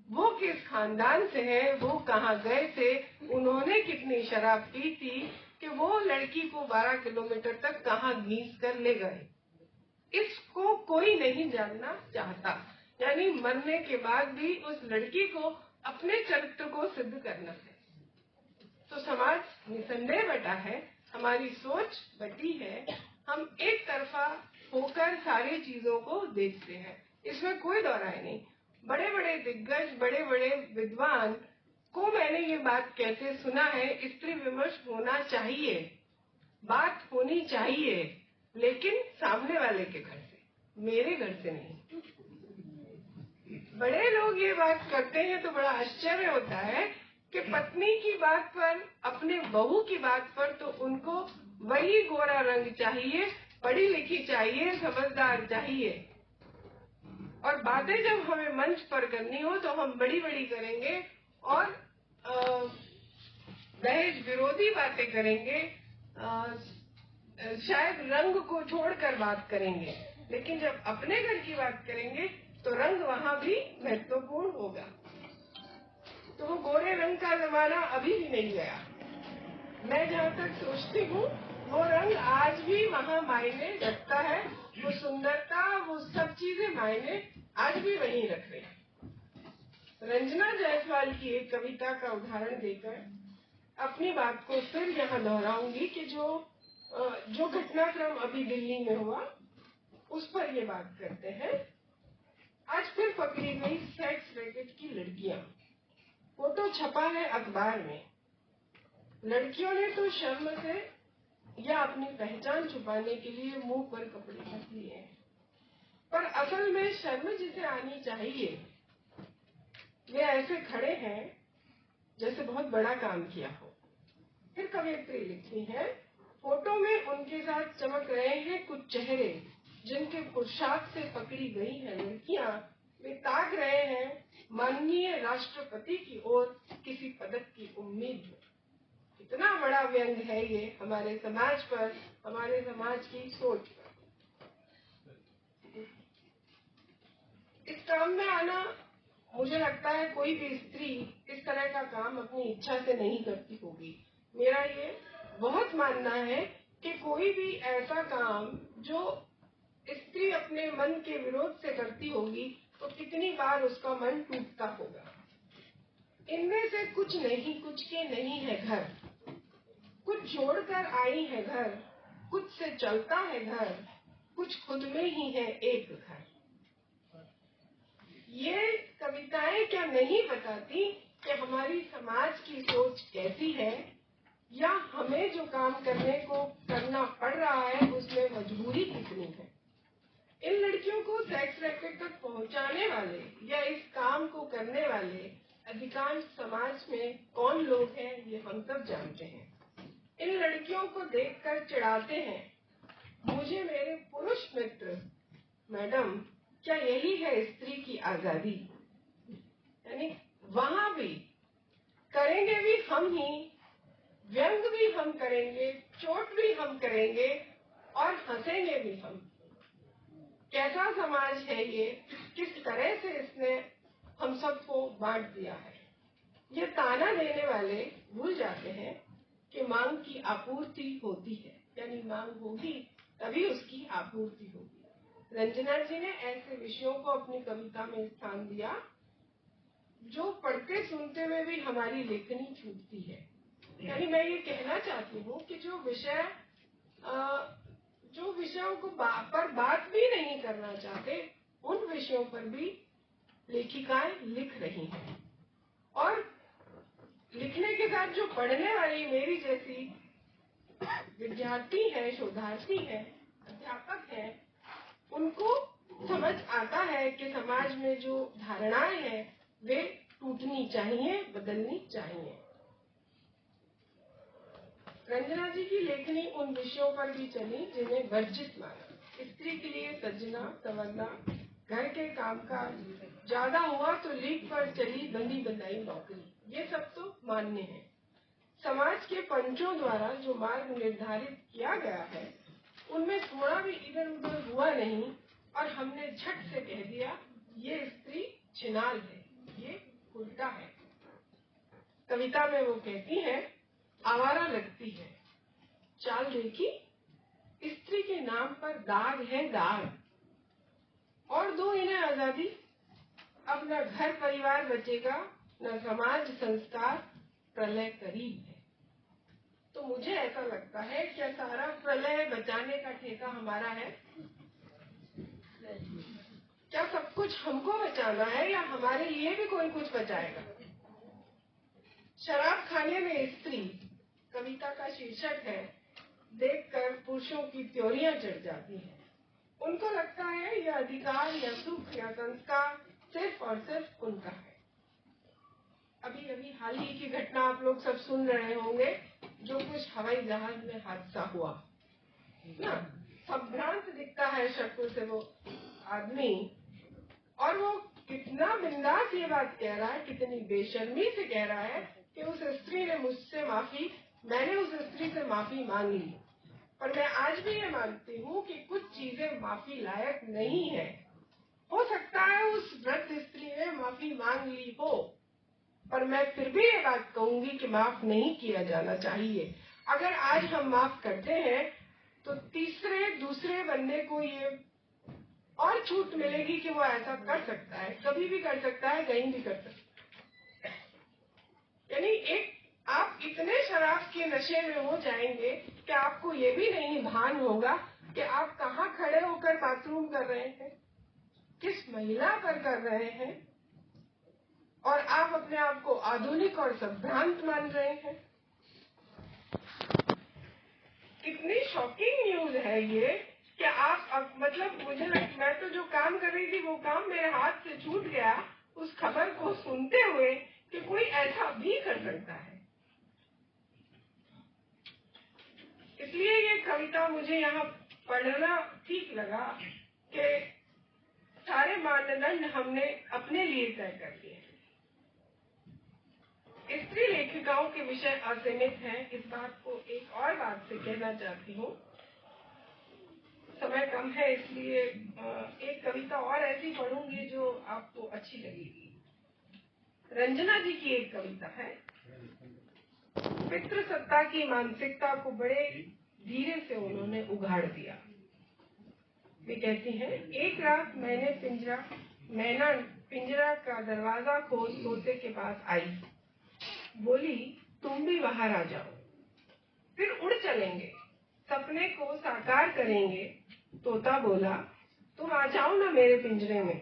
वो किस खानदान से है, वो कहाँ गए थे, उन्होंने कितनी शराब पी थी कि वो लड़की को 12 किलोमीटर तक कहाँ घींच कर ले गए। इसको कोई नहीं जानना चाहता। यानी मरने के बाद भी उस लड़की को अपने चरित्र को सिद्ध करना है। तो समाज निसंदेह बटा है, हमारी सोच बटी है। हम एक तरफा होकर सारी चीजों को देखते हैं, इसमें कोई दो राय नहीं। बड़े बड़े दिग्गज, बड़े बड़े विद्वान को मैंने ये बात कहते सुना है, स्त्री विमर्श होना चाहिए, बात होनी चाहिए, लेकिन सामने वाले के घर से, मेरे घर से नहीं। बड़े लोग ये बात करते हैं तो बड़ा आश्चर्य होता है कि पत्नी की बात पर, अपने बहू की बात पर तो उनको वही गोरा रंग चाहिए, पढ़ी लिखी चाहिए, समझदार चाहिए, और बातें जब हमें मंच पर करनी हो तो हम बड़ी बड़ी करेंगे और दहेज विरोधी बातें करेंगे, शायद रंग को छोड़कर बात करेंगे, लेकिन जब अपने घर की बात करेंगे तो रंग वहाँ भी महत्वपूर्ण होगा। तो वो गोरे रंग का जमाना अभी भी नहीं गया। मैं जहाँ तक सोचती हूँ वो रंग आज भी वहाँ मायने रखता है, वो सुंदरता, वो सब चीजें मायने आज भी वहीं रख रहे हैं। रंजना जायसवाल की एक कविता का उदाहरण देकर अपनी बात को फिर यहाँ दोहराऊंगी कि जो घटनाक्रम अभी दिल्ली में हुआ उस पर ये बात करते हैं। आज फिर पकड़ी गई सेक्स रैकेट की लड़कियां, फोटो छपा है अखबार में। लड़कियों ने तो शर्म से या अपनी पहचान छुपाने के लिए मुंह पर कपड़े ढक लिए हैं, पर असल में शर्म जिसे आनी चाहिए वे ऐसे खड़े हैं जैसे बहुत बड़ा काम किया हो। फिर कवियत्री लिखती है, फोटो में उनके साथ चमक रहे हैं कुछ चेहरे जिनके पोशाक से पकड़ी गई है लड़कियां। वे ताक रहे हैं माननीय राष्ट्रपति की ओर किसी पदक की उम्मीद में। कितना बड़ा व्यंग है ये हमारे समाज पर, हमारे समाज की सोच पर। इस काम में आना, मुझे लगता है कोई भी स्त्री इस तरह का काम अपनी इच्छा से नहीं करती होगी। मेरा ये बहुत मानना है कि कोई भी ऐसा काम जो स्त्री अपने मन के विरोध से करती होगी तो कितनी बार उसका मन टूटता होगा। इनमें से कुछ नहीं, कुछ के नहीं है घर, कुछ छोड़कर आई है घर, कुछ से चलता है घर, कुछ खुद में ही है एक घर। ये कविताएं क्या नहीं बताती कि हमारी समाज की सोच कैसी है, या हमें जो काम करना पड़ रहा है उसमें मजबूरी कितनी है। इन लड़कियों को सेक्स रैकेट तक पहुंचाने वाले या इस काम को करने वाले अधिकांश समाज में कौन लोग हैं ये हम सब जानते हैं। इन लड़कियों को देखकर चिढ़ाते हैं मुझे मेरे पुरुष मित्र, मैडम क्या यही है स्त्री की आजादी? यानी वहां भी करेंगे भी हम ही, व्यंग भी हम करेंगे, चोट भी हम करेंगे और हंसेंगे भी हम। कैसा समाज है ये, किस तरह से इसने हम सबको बांट दिया है। ये ताना देने वाले भूल जाते हैं कि मांग की आपूर्ति होती है, यानी मांग होगी तभी उसकी आपूर्ति होगी। रंजना जी ने ऐसे विषयों को अपनी कविता में स्थान दिया जो पढ़ते सुनते हुए भी हमारी लेखनी छूटती है। यानी मैं ये कहना चाहती हूँ कि जो विषयों को पर बात भी नहीं करना चाहते उन विषयों पर भी लेखिकाएं लिख रही हैं, और लिखने के साथ जो पढ़ने वाली मेरी जैसी विद्यार्थी है, शोधार्थी है, अध्यापक है, उनको समझ आता है कि समाज में जो धारणाएं हैं वे टूटनी चाहिए, बदलनी चाहिए। रंजना जी की लेखनी उन विषयों पर भी चली जिन्हें वर्जित माना। स्त्री के लिए सजना संवरना, घर के कामकाज, ज्यादा हुआ तो लीक पर चली बंदी बनाई नौकरी, ये सब तो मान्य है। समाज के पंचों द्वारा जो मार्ग निर्धारित किया गया है उनमें थोड़ा भी इधर उधर हुआ नहीं और हमने झट से कह दिया ये स्त्री छिनाल है, ये उल्टा है। कविता में वो कहती है, आवारा लगती है, चाल देखी स्त्री के नाम पर दाग है दाग, और दो इन्हें आजादी, अब न घर परिवार बचेगा न समाज संस्कार, प्रलय करीब है। तो मुझे ऐसा लगता है क्या सारा प्रलय बचाने का ठेका हमारा है? क्या सब कुछ हमको बचाना है या हमारे लिए भी कोई कुछ बचाएगा? शराब खाने में स्त्री कविता का शीर्षक है। देखकर पुरुषों की त्योरियां चढ़ जाती हैं। उनको लगता है यह अधिकार या सुख या संस्कार सिर्फ और सिर्फ उनका है। अभी अभी हाल ही की घटना आप लोग सब सुन रहे होंगे, जो कुछ हवाई जहाज में हादसा हुआ ना। संभ्रांत दिखता है शक्ल से वो आदमी, और वो कितना बिंदास ये बात कह रहा है, कितनी बेशर्मी से कह रहा है कि उस स्त्री ने मुझसे मैंने उस स्त्री से माफी मांग ली। पर मैं आज भी ये मानती हूँ कि कुछ चीजें माफी लायक नहीं है। हो सकता है उस वृद्ध स्त्री ने माफी मांग ली हो, पर मैं फिर भी ये बात कहूंगी कि माफ नहीं किया जाना चाहिए। अगर आज हम माफ करते हैं तो दूसरे बंदे को ये और छूट मिलेगी कि वो ऐसा कर सकता है, कभी भी कर सकता है, कहीं भी कर सकता है। यानी आप इतने शराब के नशे में हो जाएंगे कि आपको ये भी नहीं भान होगा कि आप कहाँ खड़े होकर बाथरूम कर रहे हैं, किस महिला पर कर रहे हैं, और आप अपने आप को आधुनिक और संभ्रांत मान रहे हैं। कितनी शॉकिंग न्यूज है ये कि आप मतलब मैं तो जो काम कर रही थी वो काम मेरे हाथ से छूट गया उस खबर को सुनते हुए कि कोई ऐसा भी कर सकता है। इसलिए ये कविता मुझे यहाँ पढ़ना ठीक लगा कि सारे मानदंड हमने अपने लिए तय कर लिए। स्त्री लेखिकाओं के विषय असीमित हैं। इस बात को एक और बात से कहना चाहती हूँ, समय कम है इसलिए एक कविता और ऐसी पढ़ूंगी जो आपको अच्छी लगेगी। रंजना जी की एक कविता है। पितृसत्ता की मानसिकता को बड़े धीरे से उन्होंने उघाड़ दिया। वे कहती हैं, एक रात मैना पिंजरा का दरवाजा खोल तोते के पास आई, बोली तुम भी बाहर आ जाओ, फिर उड़ चलेंगे, सपने को साकार करेंगे। तोता बोला तुम आ जाओ ना मेरे पिंजरे में।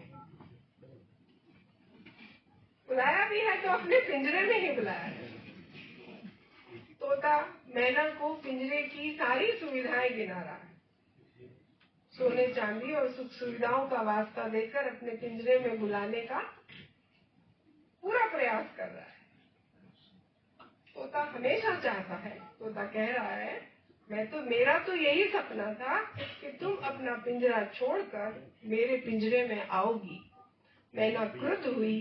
बुलाया भी है तो अपने पिंजरे में ही बुलाया है। तोता मैना को पिंजरे की सारी सुविधाएं गिना रहा है, सोने चांदी और सुख सुविधाओं का वास्ता देकर अपने पिंजरे में बुलाने का पूरा प्रयास कर रहा है। तोता हमेशा चाहता है, तोता कह रहा है मेरा तो यही सपना था कि तुम अपना पिंजरा छोड़कर मेरे पिंजरे में आओगी। मैना क्रुद्ध हुई,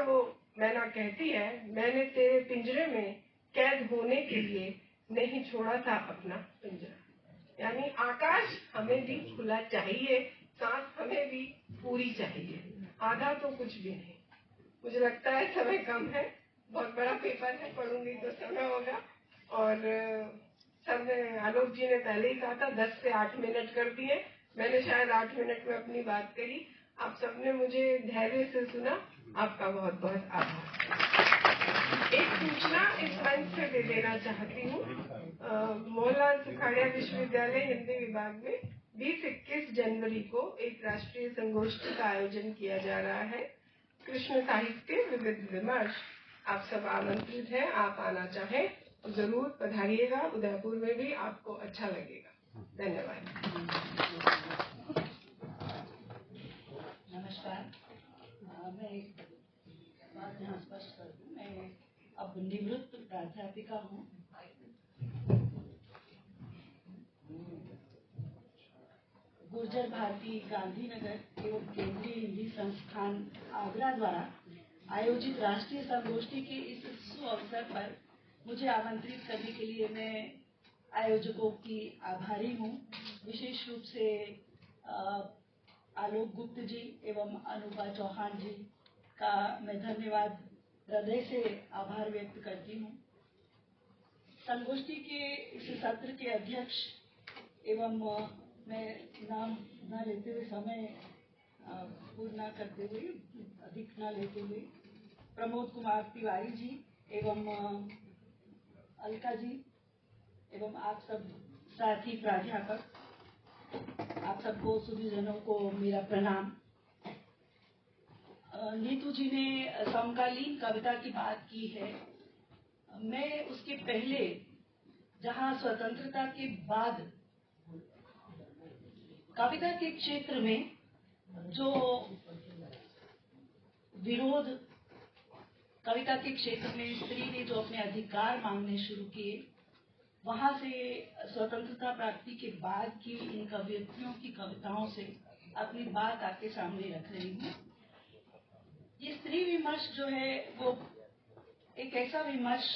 वो मैना कहती है, मैंने तेरे पिंजरे में कैद होने के लिए नहीं छोड़ा था अपना पिंजरा। यानी आकाश हमें भी खुला चाहिए, सांस हमें भी पूरी चाहिए, आधा तो कुछ भी नहीं। मुझे लगता है समय कम है, बहुत बड़ा पेपर है, पढ़ूंगी तो समय होगा। और सर ने आलोक जी ने पहले ही कहा था 10 से 8 मिनट कर दिए, मैंने शायद 8 मिनट में अपनी बात कही। आप सबने मुझे धैर्य से सुना, आपका बहुत बहुत आभार। एक सूचना इस मंच से दे देना चाहती हूँ। मोहनलाल सुखाड़िया विश्वविद्यालय हिंदी विभाग में 20-21 जनवरी को एक राष्ट्रीय संगोष्ठी का आयोजन किया जा रहा है, कृष्ण साहित्य विविध विमर्श। आप सब आमंत्रित हैं, आप आना चाहें तो जरूर पधारिएगा। उदयपुर में भी आपको अच्छा लगेगा। धन्यवाद। नमस्कार। मैं एक बात यहाँ स्पष्ट कर दूं, मैं अब निवृत्त प्राध्यापिका हूँ। गुर्जर भारती गांधीनगर एवं केंद्रीय हिंदी संस्थान आगरा द्वारा आयोजित राष्ट्रीय संगोष्ठी के इस शुभ अवसर पर मुझे आमंत्रित करने के लिए मैं आयोजकों की आभारी हूँ। विशेष रूप से आलोक गुप्त जी एवं अनुपा चौहान जी का मैं धन्यवाद हृदय से आभार व्यक्त करती हूँ। संगोष्ठी के इस सत्र के अध्यक्ष एवं मैं नाम न लेते हुए, समय पूर्ण न करते हुए, अधिक न लेते हुए, प्रमोद कुमार तिवारी जी एवं अलका जी एवं आप सब साथी प्राध्यापक, आप सबको सुधीजनों को मेरा प्रणाम। नीतू जी ने समकालीन कविता की बात की है। मैं उसके पहले, जहां स्वतंत्रता के बाद कविता के क्षेत्र में जो विरोध, कविता के क्षेत्र में स्त्री ने जो अपने अधिकार मांगने शुरू किए, वहां से स्वतंत्रता प्राप्ति के बाद की इन कवियत्रियों की कविताओं से अपनी बात आपके सामने रख रही हूँ। ये स्त्री विमर्श जो है वो एक ऐसा विमर्श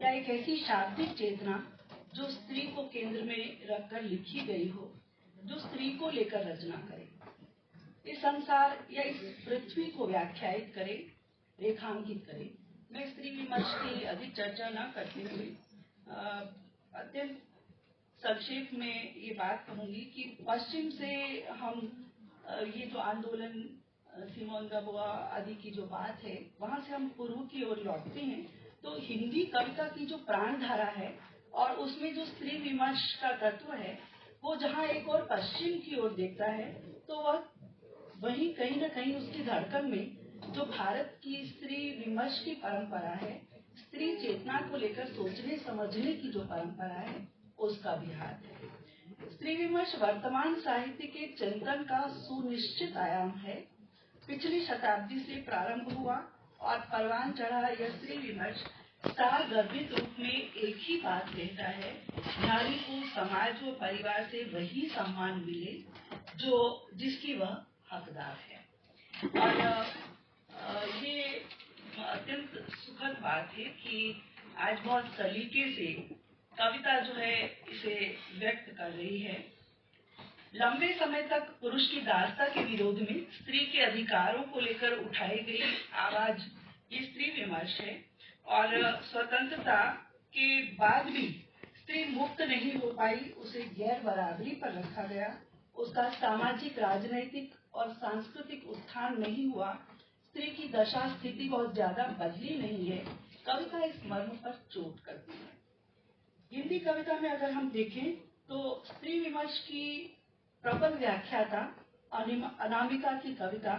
या एक ऐसी शाब्दिक चेतना जो स्त्री को केंद्र में रखकर लिखी गई हो, जो स्त्री को लेकर रचना करे, इस संसार या इस पृथ्वी को व्याख्यायित करे, रेखांकित करे। मैं स्त्री विमर्श की अधिक चर्चा न करते हुए अत्यंत संक्षेप में ये बात कहूंगी कि पश्चिम से हम ये जो आंदोलन सिमोन द बोआ आदि की जो बात है, वहां से हम पूर्व की ओर लौटते हैं तो हिंदी कविता की जो प्राण धारा है और उसमें जो स्त्री विमर्श का तत्व है, वो जहाँ एक और पश्चिम की ओर देखता है तो वह वहीं कहीं न कहीं उसकी धड़कन में जो भारत की स्त्री विमर्श की परंपरा है, स्त्री चेतना को लेकर सोचने समझने की जो परंपरा है, उसका भी हाथ है। स्त्री विमर्श वर्तमान साहित्य के चिंतन का सुनिश्चित आयाम है। पिछली शताब्दी से प्रारंभ हुआ और परवान चढ़ा यह स्त्री विमर्श सार गर्भित रूप में एक ही बात कहता है, नारी को समाज व परिवार से वही सम्मान मिले जो जिसकी वह हकदार है। और ये अत्यंत सुखद बात है कि आज बहुत सलीके से कविता जो है इसे व्यक्त कर रही है। लंबे समय तक पुरुष की दासता के विरोध में स्त्री के अधिकारों को लेकर उठाई गई आवाज ये स्त्री विमर्श है और स्वतंत्रता के बाद भी स्त्री मुक्त नहीं हो पाई, उसे गैर बराबरी पर रखा गया, उसका सामाजिक, राजनैतिक और सांस्कृतिक उत्थान नहीं हुआ, स्त्री की दशा स्थिति बहुत ज्यादा बदली नहीं है। कविता इस मर्म पर चोट करती है। हिंदी कविता में अगर हम देखें तो स्त्री विमर्श की प्रबल व्याख्याता अनामिका की कविता,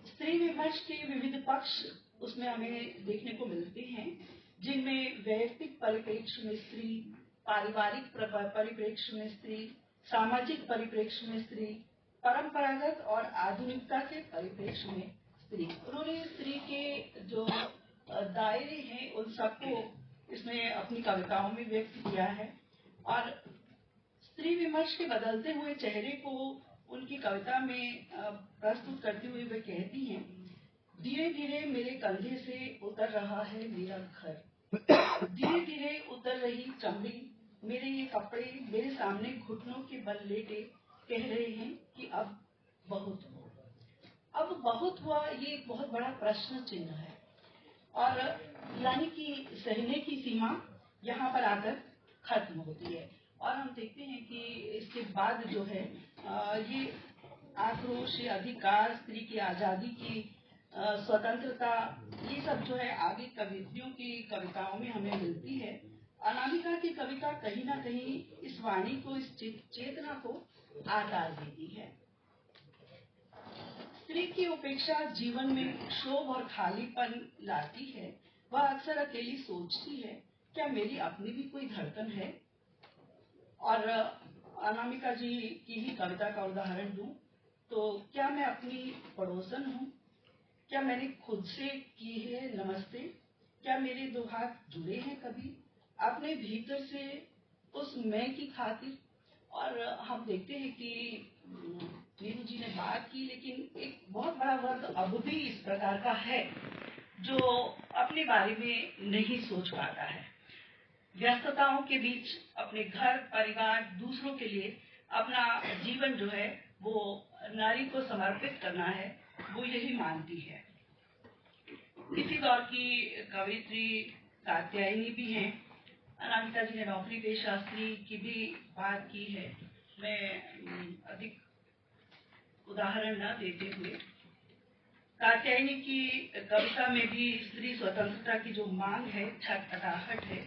स्त्री विमर्श के विविध पक्ष उसमें हमें देखने को मिलते हैं, जिनमें वैयक्तिक परिप्रेक्ष्य में स्त्री, पारिवारिक परिप्रेक्ष्य में स्त्री, सामाजिक परिप्रेक्ष्य में स्त्री, परंपरागत और आधुनिकता के परिप्रेक्ष्य में स्त्री। उन्होंने स्त्री के जो दायरे हैं उन सबको इसमें अपनी कविताओं में व्यक्त किया है और स्त्री विमर्श के बदलते हुए चेहरे को उनकी कविता में प्रस्तुत करते हुए वे कहती हैं, धीरे धीरे मेरे कंधे से उतर रहा है मेरा घर, धीरे धीरे उतर रही चमड़ी, मेरे ये कपड़े मेरे सामने घुटनों के बल लेटे कह रहे हैं कि अब बहुत हुआ। अब बहुत हुआ, ये एक बहुत बड़ा प्रश्न चिन्ह है और यानी कि सहने की सीमा यहाँ पर आकर खत्म होती है और हम देखते हैं कि इसके बाद जो है ये आक्रोश, ये अधिकार, स्त्री की आजादी की स्वतंत्रता, ये सब जो है आगे कवियों की कविताओं में हमें मिलती है। अनामिका की कविता कहीं ना कहीं इस वाणी को, इस चेतना को आकार देती है। स्त्री की उपेक्षा जीवन में क्षोभ और खालीपन लाती है। वह अक्सर अकेली सोचती है, क्या मेरी अपनी भी कोई धड़कन है? और अनामिका जी की ही कविता का उदाहरण दूं तो क्या मैं अपनी पड़ोसन हूँ? क्या मैंने खुद से की है नमस्ते? क्या मेरे दो हाथ जुड़े हैं कभी अपने भीतर से उस मैं की खातिर? और हम देखते हैं कि नीरू जी ने बात की, लेकिन एक बहुत बड़ा वर्ग अब भी इस प्रकार का है जो अपने बारे में नहीं सोच पाता है। व्यस्तताओं के बीच अपने घर, परिवार, दूसरों के लिए अपना जीवन जो है वो नारी को समर्पित करना है, वो यही मानती है। इसी दौर की कवियत्री कात्यायनी भी हैं। अनामिका जी ने नौकरी पेशा स्त्री की भी बात की है। मैं अधिक उदाहरण न देते हुए कात्यायनी की कविता में भी स्त्री स्वतंत्रता की जो मांग है, छटपटाहट है,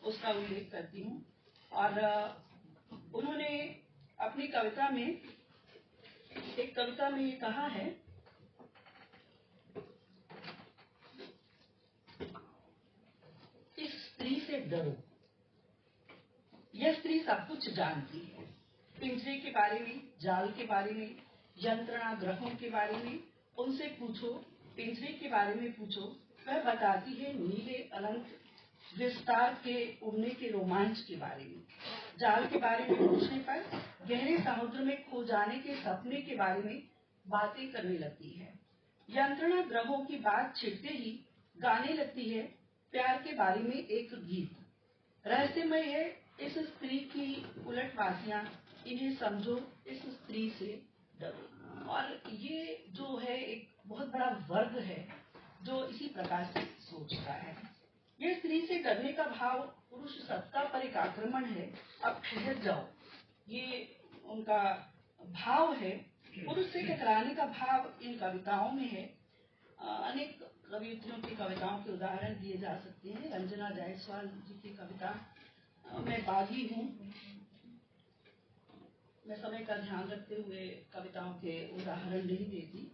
उसका उल्लेख करती हूँ। और उन्होंने अपनी कविता में एक कविता में ये कहा है, इस स्त्री से डरो, यह स्त्री सब कुछ जानती है। पिंजरे के बारे में, जाल के बारे में, यंत्रणा ग्रहों के बारे में उनसे पूछो, पिंजरे के बारे में पूछो, वह बताती है नीले अनंत विस्तार के उड़ने के रोमांच के बारे में। जाल के बारे में पूछने पर गहरे समुद्र में खो जाने के सपने के बारे में बातें करने लगती है। यंत्रणा ग्रहों की बात छिड़ते ही गाने लगती है प्यार के बारे में एक गीत। रहस्यमय है इस स्त्री की उलटवासियां, इन्हें समझो, इस स्त्री से डरो। और ये जो है एक बहुत बड़ा वर्ग है जो इसी प्रकार से सोचता है। ये स्त्री से डरने का भाव पुरुष सत्ता पर एक आक्रमण है, अब ठहर जाओ, ये उनका भाव है। पुरुष से टकराने का भाव इन कविताओं में है। अनेक कवियत्रियों की कविताओं के उदाहरण दिए जा सकते हैं। रंजना जायसवाल जी की कविता मैं बागी हूँ, मैं समय का ध्यान रखते हुए कविताओं के उदाहरण नहीं देती,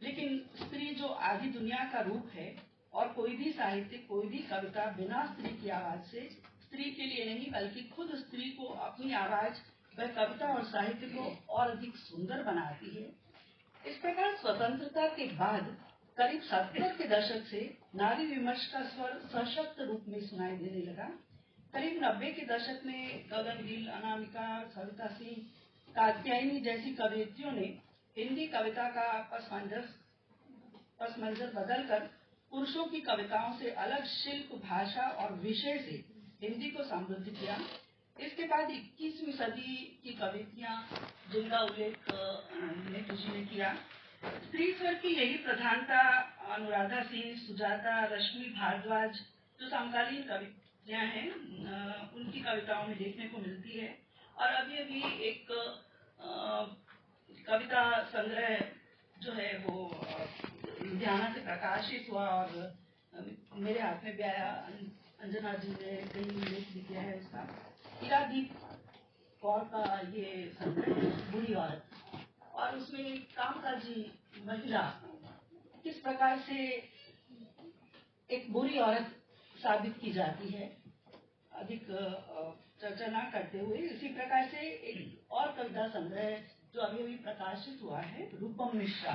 लेकिन स्त्री जो आधी दुनिया का रूप है और कोई भी साहित्य, कोई भी कविता बिना स्त्री की आवाज से, स्त्री के लिए नहीं बल्कि खुद स्त्री को अपनी आवाज वह कविता और साहित्य को और अधिक सुंदर बनाती है। इस प्रकार स्वतंत्रता के बाद करीब 70 के दशक से नारी विमर्श का स्वर सशक्त रूप में सुनाई देने लगा। करीब 90 के दशक में गगन गिल, अनामिका, सविता सिंह, कात्यायनी जैसी कवयित्रियों ने हिंदी कविता का पस मंजर बदलकर पुरुषों की कविताओं से अलग शिल्प, भाषा और विषय से हिंदी को समृद्ध किया। इसके बाद 21वीं सदी की कवित्रियां, जिनका उल्लेख नेहरू जी ने किया, स्त्री स्वर की यही प्रधानता अनुराधा सिंह, सुजाता, रश्मि भारद्वाज जो समकालीन कवित्रियां हैं, उनकी कविताओं में देखने को मिलती है। और अभी अभी एक कविता संग्रह जो है वो लुधियाना से प्रकाशित हुआ और मेरे हाथ में भी आया। अंजना जी ने कई उल्लेख भी किया है उसका। हीरादीप कौर का ये संग्रह बुरी औरत, और उसमें कामकाजी महिला किस प्रकार से एक बुरी औरत साबित की जाती है, अधिक चर्चा न करते हुए इसी प्रकार से एक और कविता संग्रह जो अभी अभी प्रकाशित हुआ है, रूपम मिश्रा,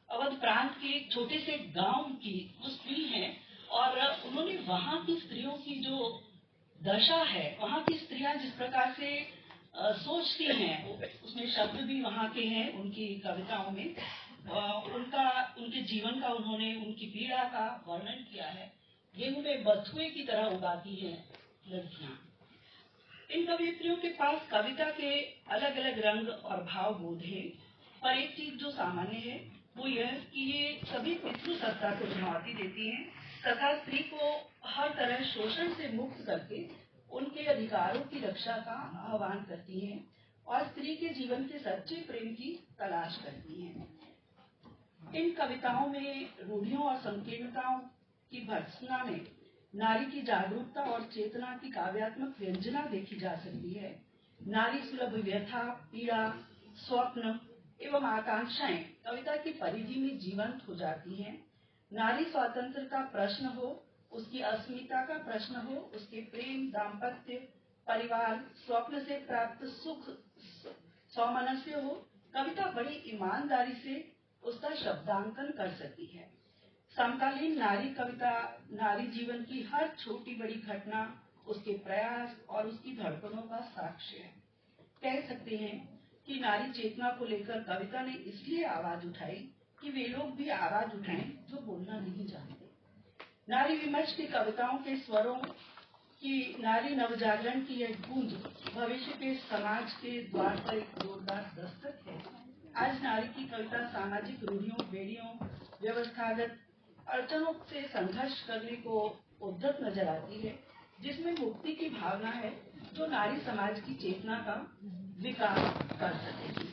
अवध प्रांत के एक छोटे से गांव की वो स्त्री है और उन्होंने वहां की स्त्रियों की जो दशा है, वहां की स्त्रियां जिस प्रकार से सोचती हैं, उसमें शब्द भी वहां के हैं उनकी कविताओं में। उनके जीवन का उन्होंने उनकी पीड़ा का वर्णन किया है। गेहूं में बथुए की तरह उगाती हैं लड़कियां। इन कवियत्रियों के पास कविता के अलग अलग रंग और भाव बोध हैं, पर एक चीज जो सामान्य है वो यह कि ये सभी पितृ सत्ता को चुनौती देती हैं तथा स्त्री को हर तरह शोषण से मुक्त करके उनके अधिकारों की रक्षा का आह्वान करती हैं और स्त्री के जीवन के सच्चे प्रेम की तलाश करती हैं। इन कविताओं में रूढ़ियों और संकीर्णताओं की भर्त्सना में नारी की जागरूकता और चेतना की काव्यात्मक व्यंजना देखी जा सकती है। नारी सुलभ व्यथा, पीड़ा, स्वप्न एवं आकांक्षाएं कविता की परिधि में जीवंत हो जाती हैं। नारी स्वातंत्र का प्रश्न हो, उसकी अस्मिता का प्रश्न हो, उसके प्रेम, दाम्पत्य, परिवार, स्वप्न से प्राप्त सुख, सौमनस्य हो, कविता बड़ी ईमानदारी से उसका शब्दांकन कर सकती है। समकालीन नारी कविता नारी जीवन की हर छोटी बड़ी घटना, उसके प्रयास और उसकी धड़कनों का साक्ष्य है। कह सकते हैं कि नारी चेतना को लेकर कविता ने इसलिए आवाज उठाई कि वे लोग भी आवाज उठाएं जो बोलना नहीं जानते। नारी विमर्श की कविताओं के स्वरों की नारी नवजागरण की यह गूंज भविष्य के समाज के द्वार पर एक जोरदार दस्तक है। आज नारी की कविता सामाजिक रूढ़ियों, बेड़ियों, व्यवस्थागत अड़चनों से संघर्ष करने को उद्यत नजर आती है, जिसमें मुक्ति की भावना है जो नारी समाज की चेतना का विकास कर सकेगी।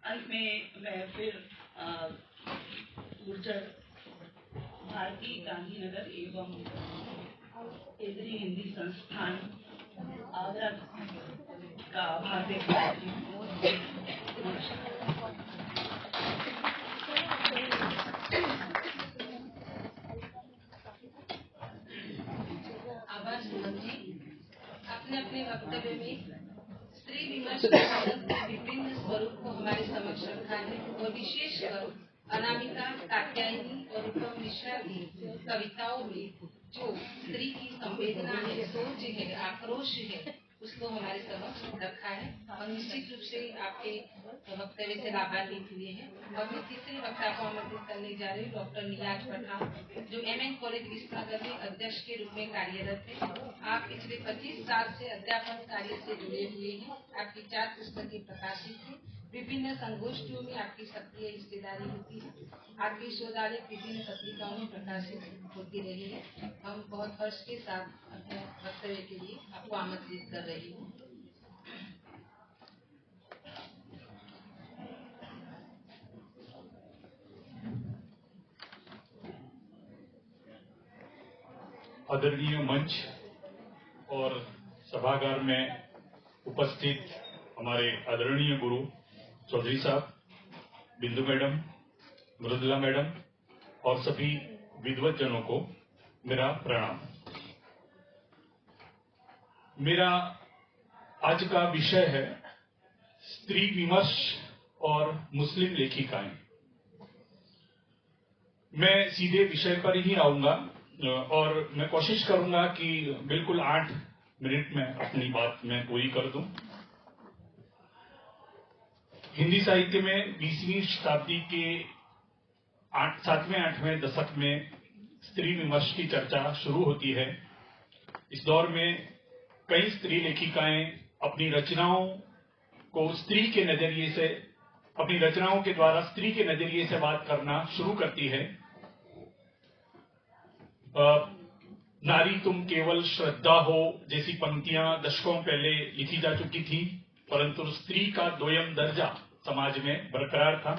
अंत में मैं फिर गुर्जर भारती, गांधीनगर एवं केंद्रीय हिंदी संस्थान आगरा का आभार व्यक्त करती हूँ। आभार सुमन जी, अपने अपने वक्तव्य में स्त्री विमर्श के विभिन्न स्वरूप को हमारे समक्ष रखा है और विशेषकर अनामिका, कात्यायनी और रूपम मिश्रा की कविताओं में जो स्त्री की संवेदना है, सोच है, आक्रोश है, उसको हमारे समक्ष रखा है और निश्चित रूप से आपके वक्तव्य से लाभान्वित हुए हैं। और मैं तीसरे वक्ता को आमंत्रित करने जा रही हूँ, डॉक्टर नियाज पठान, जो एमएन कॉलेज विसनगर में अध्यक्ष के रूप में कार्यरत है। आप पिछले 25 साल से अध्यापन कार्य से जुड़े हुए हैं। आपकी 4 पुस्तकें प्रकाशित हैं। विभिन्न संगोष्ठियों में आपकी सक्रिय हिस्सेदारी होती है। आपकी शोधालेख विभिन्न पत्रिकाओं में प्रकाशित होती रही है। हम बहुत हर्ष के साथ अपने वक्तव्य के लिए आपको आमंत्रित कर रही हूँ। आदरणीय मंच और सभागार में उपस्थित हमारे आदरणीय गुरु चौधरी साहब, बिंदु मैडम, मृदुला मैडम और सभी विद्वत जनों को मेरा प्रणाम। मेरा आज का विषय है स्त्री विमर्श और मुस्लिम लेखिकाएं। मैं सीधे विषय पर ही आऊंगा और मैं कोशिश करूंगा कि बिल्कुल 8 मिनट में अपनी बात मैं पूरी कर दूं। हिंदी साहित्य में 20वीं शताब्दी के 7वें-8वें दशक में स्त्री विमर्श की चर्चा शुरू होती है। इस दौर में कई स्त्री लेखिकाएं अपनी रचनाओं को स्त्री के नजरिए से, अपनी रचनाओं के द्वारा स्त्री के नजरिए से बात करना शुरू करती है। नारी तुम केवल श्रद्धा हो जैसी पंक्तियां दशकों पहले लिखी जा चुकी थी, परंतु स्त्री का दोयम दर्जा समाज में बरकरार था।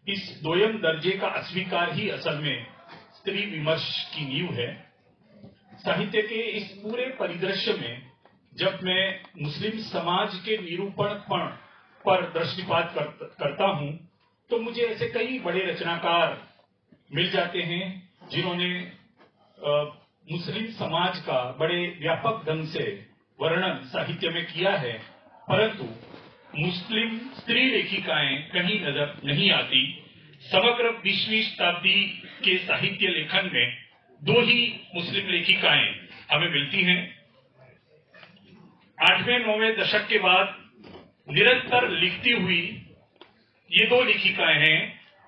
इस दोयम दर्जे का अस्वीकार ही असल में स्त्री विमर्श की नींव है। साहित्य के इस पूरे परिदृश्य में जब मैं मुस्लिम समाज के निरूपण पर दृष्टिपात करता हूं, तो मुझे ऐसे कई बड़े रचनाकार मिल जाते हैं जिन्होंने मुस्लिम समाज का बड़े व्यापक ढंग से वर्णन साहित्य में किया है, परंतु मुस्लिम स्त्री लेखिकाएं कहीं नजर नहीं आती। समग्र 20वीं शताब्दी के साहित्य लेखन में 2 ही मुस्लिम लेखिकाएं हमें मिलती हैं। 8वें-9वें दशक के बाद निरंतर लिखती हुई ये 2 लेखिकाएं हैं।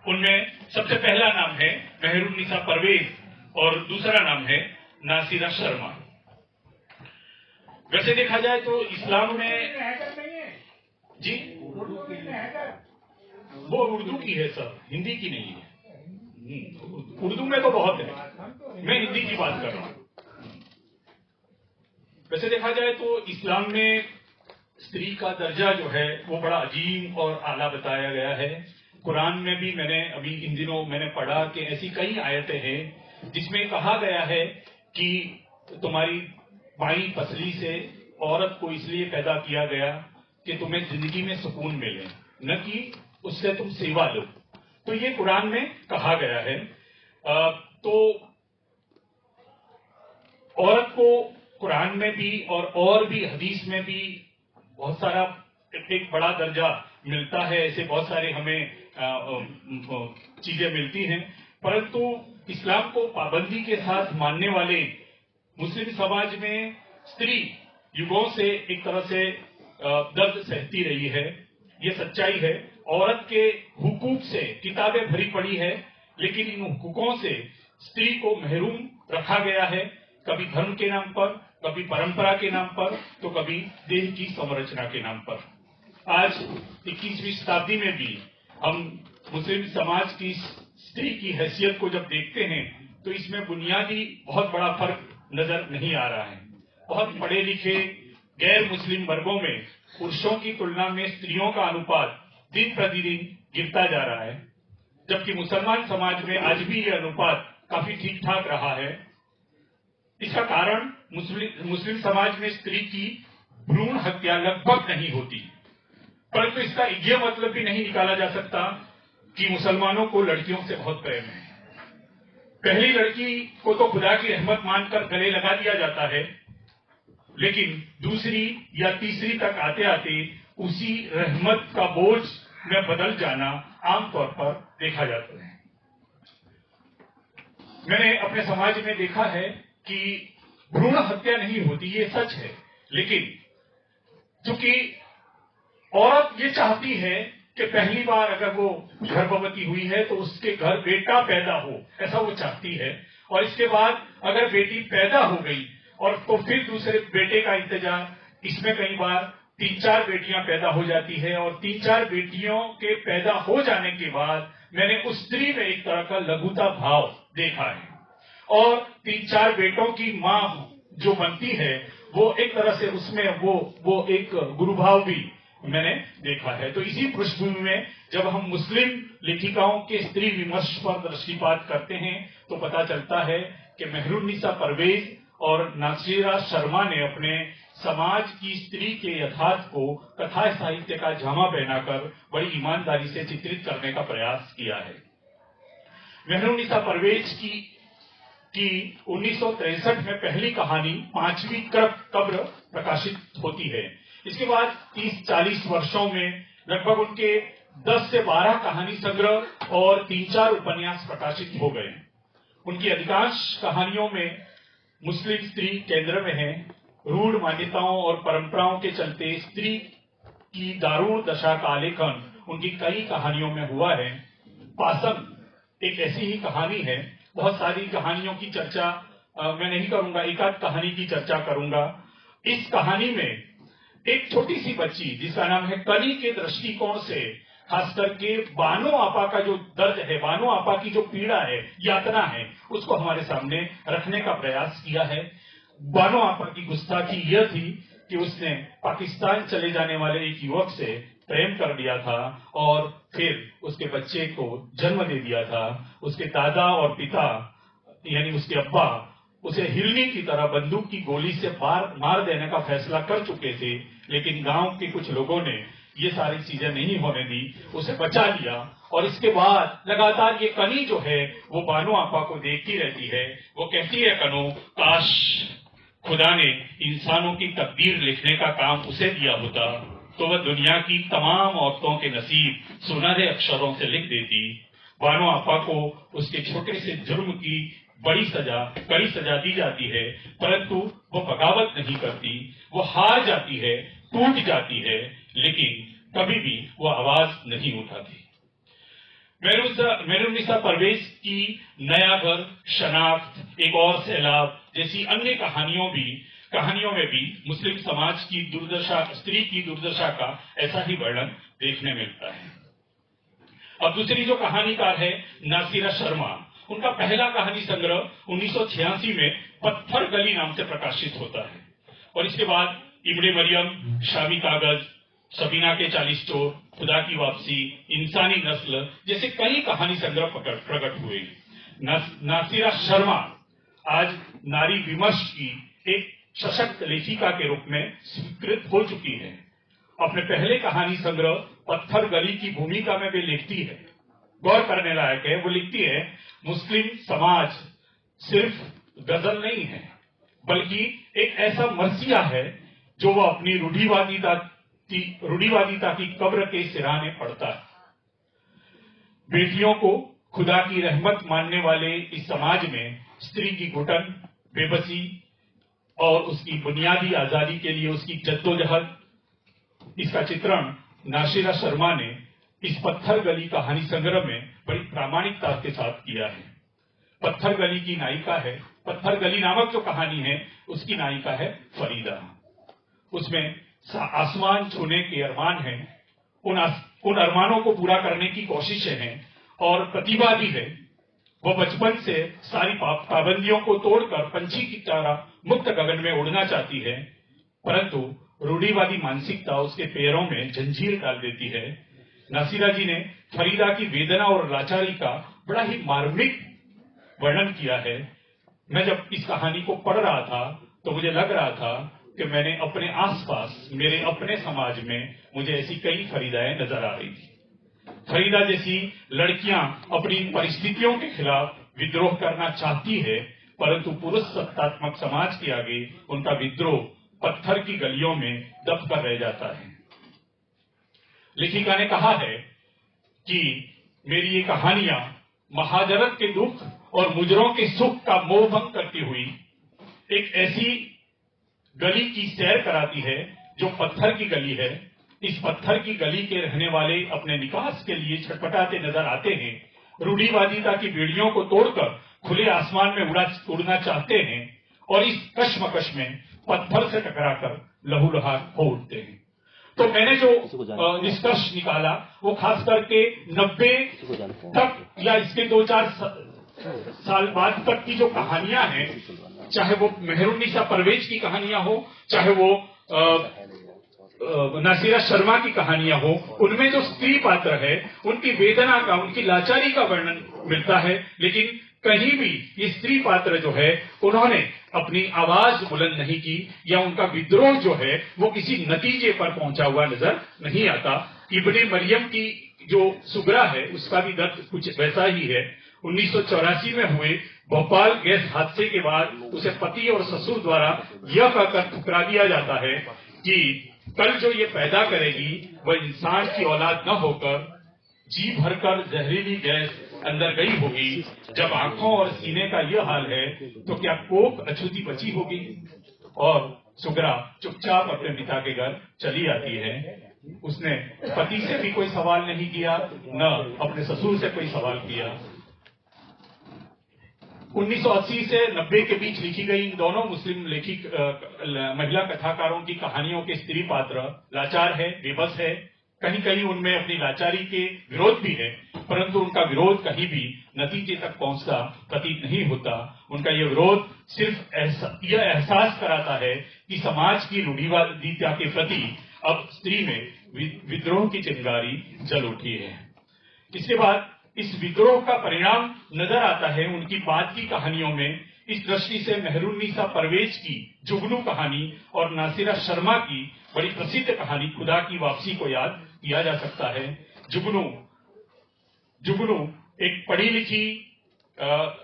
उनमें सबसे पहला नाम है मेहरुन्निसा परवेज और दूसरा नाम है नासिरा शर्मा। वैसे देखा जाए तो इस्लाम में जी वो उर्दू की है सर, हिंदी की नहीं है। उर्दू में तो बहुत है, मैं हिंदी की बात कर रहा हूं। वैसे देखा जाए तो इस्लाम में स्त्री का दर्जा जो है वो बड़ा अजीम और आला बताया गया है। कुरान में भी मैंने अभी इन दिनों मैंने पढ़ा कि ऐसी कई आयतें हैं जिसमें कहा गया है कि तुम्हारी बाईं पसली से औरत को इसलिए पैदा किया गया कि तुम्हें जिंदगी में सुकून मिले, न कि उससे तुम सेवा लो। तो ये कुरान में कहा गया है। तो औरत को कुरान में भी और भी हदीस में भी बहुत सारा एक बड़ा दर्जा मिलता है। ऐसे बहुत सारे हमें चीजें मिलती हैं, परंतु इस्लाम को पाबंदी के साथ मानने वाले मुस्लिम समाज में स्त्री युगों से एक तरह से दर्द सहती रही है। ये सच्चाई है। औरत के हुकूक से किताबें भरी पड़ी है, लेकिन इन हुकूकों से स्त्री को महरूम रखा गया है, कभी धर्म के नाम पर, कभी परंपरा के नाम पर, तो कभी देह की संरचना के नाम पर। आज 21वीं शताब्दी में भी हम मुस्लिम समाज की स्त्री की हैसियत को जब देखते हैं तो इसमें बुनियादी बहुत बड़ा फर्क नजर नहीं आ रहा है। बहुत पढ़े लिखे गैर मुस्लिम वर्गों में पुरुषों की तुलना में स्त्रियों का अनुपात दिन प्रतिदिन गिरता जा रहा है, जबकि मुसलमान समाज में आज भी यह अनुपात काफी ठीक ठाक रहा है। इसका कारण मुस्लिम समाज में स्त्री की भ्रूण हत्या लगभग नहीं होती, परंतु इसका यह मतलब भी नहीं निकाला जा सकता कि मुसलमानों को लड़कियों से बहुत प्रेम है। पहली लड़की को तो खुदा की रहमत मानकर गले लगा दिया जाता है, लेकिन दूसरी या तीसरी तक आते आते उसी रहमत का बोझ में बदल जाना आमतौर पर देखा जाता है। मैंने अपने समाज में देखा है कि भ्रूण हत्या नहीं होती, ये सच है, लेकिन चूंकि औरत ये चाहती है कि पहली बार अगर वो गर्भवती हुई है तो उसके घर बेटा पैदा हो, ऐसा वो चाहती है, और इसके बाद अगर बेटी पैदा हो गई और तो फिर दूसरे बेटे का इंतजार, इसमें कई बार 3-4 बेटियां पैदा हो जाती है, और 3-4 बेटियों के पैदा हो जाने के बाद मैंने उस स्त्री में एक तरह का लघुता भाव देखा है, और 3-4 बेटों की मां जो बनती है वो एक तरह से उसमें वो एक गुरुभाव भी मैंने देखा है। तो इसी पृष्ठभूमि में जब हम मुस्लिम लेखिकाओं के स्त्री विमर्श पर दृष्टिपात करते हैं तो पता चलता है कि मेहरुन्निसा परवेज और नासिरा शर्मा ने अपने समाज की स्त्री के यथार्थ को कथा साहित्य का जामा पहनाकर बड़ी ईमानदारी से चित्रित करने का प्रयास किया है। मेहरुन्निसा परवेज की 1963 में पहली कहानी 5वीं कब्र प्रकाशित होती है। इसके बाद 30-40 वर्षों में लगभग उनके 10 से 12 कहानी संग्रह और 3-4 उपन्यास प्रकाशित हो गए। उनकी अधिकांश कहानियों में मुस्लिम स्त्री केंद्र में है। रूढ़ मान्यताओं और परंपराओं के चलते स्त्री की दारुण दशा का आलेखन उनकी कई कहानियों में हुआ है। पासम एक ऐसी ही कहानी है। बहुत सारी कहानियों की चर्चा मैं नहीं करूंगा, एक आध कहानी की चर्चा करूंगा। इस कहानी में एक छोटी सी बच्ची जिसका नाम है कनी के दृष्टिकोण से खास करके बानो आपा का जो दर्द है, बानो आपा की जो पीड़ा है, यातना है, उसको हमारे सामने रखने का प्रयास किया है। बानो आपा की गुस्ताखी यह थी कि उसने पाकिस्तान चले जाने वाले एक युवक से प्रेम कर लिया था और फिर उसके बच्चे को जन्म दे दिया था। उसके दादा और पिता यानी उसके अब्बा उसे हिरनी की तरह बंदूक की गोली से मार देने का फैसला कर चुके थे, लेकिन गांव के कुछ लोगों ने ये सारी चीजें नहीं होने दी, उसे बचा लिया। और इसके बाद लगातार ये कनी जो है वो बानो आपा को देखती रहती है। वो कहती है, कनो, काश खुदा ने इंसानों की तकदीर लिखने का काम उसे दिया होता तो वह दुनिया की तमाम औरतों के नसीब सुनहरे अक्षरों से लिख देती। बानो आपा को उसके छोटे से जुर्म की कड़ी सजा दी जाती है, परंतु वो बगावत नहीं करती। वो हार जाती है, टूट जाती है, लेकिन कभी भी वो आवाज नहीं उठाती। मेहरुन्निसा परवेज की नया घर, शनाख्त, एक और सैलाब जैसी अन्य कहानियों में भी मुस्लिम समाज की दुर्दशा, स्त्री की दुर्दशा का ऐसा ही वर्णन देखने मिलता है। अब दूसरी जो कहानीकार है नासिरा शर्मा, उनका पहला कहानी संग्रह 1986 में पत्थर गली नाम से प्रकाशित होता है, और इसके बाद इब्ने मरियम, शामी कागज, सबीना के 40 चोर, खुदा की वापसी, इंसानी नस्ल जैसे कई कहानी संग्रह प्रकट हुए। नासिरा शर्मा आज नारी विमर्श की एक सशक्त लेखिका के रूप में स्वीकृत हो चुकी है। अपने पहले कहानी संग्रह पत्थर गली की भूमिका में वे लिखती है, गौर करने लायक है। वो लिखती है, मुस्लिम समाज सिर्फ गजल नहीं है, बल्कि एक ऐसा मर्सिया है जो वह अपनी रूढ़िवादिता की कब्र के सिरहाने पड़ता है। बेटियों को खुदा की रहमत मानने वाले इस समाज में स्त्री की घुटन, बेबसी और उसकी बुनियादी आजादी के लिए उसकी जद्दोजहद, इसका चित्रण नासिरा शर्मा ने इस पत्थर गली कहानी संग्रह में बड़ी प्रामाणिकता के साथ किया है। पत्थर गली की नायिका है, पत्थर गली नामक जो कहानी है उसकी नायिका है फरीदा। उसमें आसमान छूने के अरमान हैं, उन अरमानों को पूरा करने की कोशिशें हैं और प्रतिभा भी है। वह बचपन से सारी पाबंदियों को तोड़कर पंछी की तरह मुक्त गगन में उड़ना चाहती है, परंतु रूढ़िवादी मानसिकता उसके पैरों में जंजीर डाल देती है। नासिरा जी ने फरीदा की वेदना और लाचारी का बड़ा ही मार्मिक वर्णन किया है। मैं जब इस कहानी को पढ़ रहा था तो मुझे लग रहा था कि मैंने अपने आसपास, मेरे अपने समाज में मुझे ऐसी कई फरीदाएं नजर आ रही थी। फरीदा जैसी लड़कियां अपनी परिस्थितियों के खिलाफ विद्रोह करना चाहती है, परंतु पुरुष सत्तात्मक समाज के आगे उनका विद्रोह पत्थर की गलियों में दब कर रह जाता है। लेखिका ने कहा है कि मेरी ये कहानियां महाजरत के दुख और मुजरों के सुख का मोह भंग करती हुई एक ऐसी गली की सैर कराती है जो पत्थर की गली है। इस पत्थर की गली के रहने वाले अपने निकास के लिए छटपटाते नजर आते हैं, रूढ़िवादिता की बेड़ियों को तोड़कर खुले आसमान में उड़ना चाहते हैं और इस कश्मकश में पत्थर से टकराकर लहूलुहान हो उठते हैं। तो मैंने जो निष्कर्ष निकाला वो खास करके 90 तक या इसके 2-4 साल बाद तक की जो कहानियां हैं, चाहे वो मेहरुन्निसा परवेज की कहानियां हो, चाहे वो नासिरा शर्मा की कहानियां हो, उनमें जो स्त्री पात्र है उनकी वेदना का, उनकी लाचारी का वर्णन मिलता है। लेकिन कहीं भी ये स्त्री पात्र जो है उन्होंने अपनी आवाज बुलंद नहीं की या उनका विद्रोह जो है वो किसी नतीजे पर पहुंचा हुआ नजर नहीं आता। इब्ने मरियम की जो सुगरा है उसका भी दर्द कुछ वैसा ही है। 1984 में हुए भोपाल गैस हादसे के बाद उसे पति और ससुर द्वारा यह कहकर ठुकरा दिया जाता है कि कल जो ये पैदा करेगी वह इंसान की औलाद न होकर जी भरकर जहरीली गैस अंदर गई होगी। जब आंखों और सीने का यह हाल है तो क्या कोख अछूती बची होगी? और सुगरा चुपचाप अपने पिता के घर चली आती है। उसने पति से भी कोई सवाल नहीं किया, न अपने ससुर से कोई सवाल किया। 1980 से 90 के बीच लिखी गई इन दोनों मुस्लिम लेखिक महिला कथाकारों की कहानियों के स्त्री पात्र लाचार है, बेबस है। कहीं कहीं उनमें अपनी लाचारी के विरोध भी है, परंतु उनका विरोध कहीं भी नतीजे तक पहुंचता प्रतीत नहीं होता। उनका यह विरोध सिर्फ यह एहसास कराता है कि समाज की रूढ़िवादिता के प्रति अब स्त्री में विद्रोह की चिंगारी जल उठी है। इसके बाद इस विद्रोह का परिणाम नजर आता है उनकी बाद की कहानियों में। इस दृष्टि से मेहरुन्निसा परवेज की जुगनू कहानी और नासिरा शर्मा की बड़ी प्रसिद्ध कहानी खुदा की वापसी को याद किया जा सकता है। जुगनू एक पढ़ी लिखी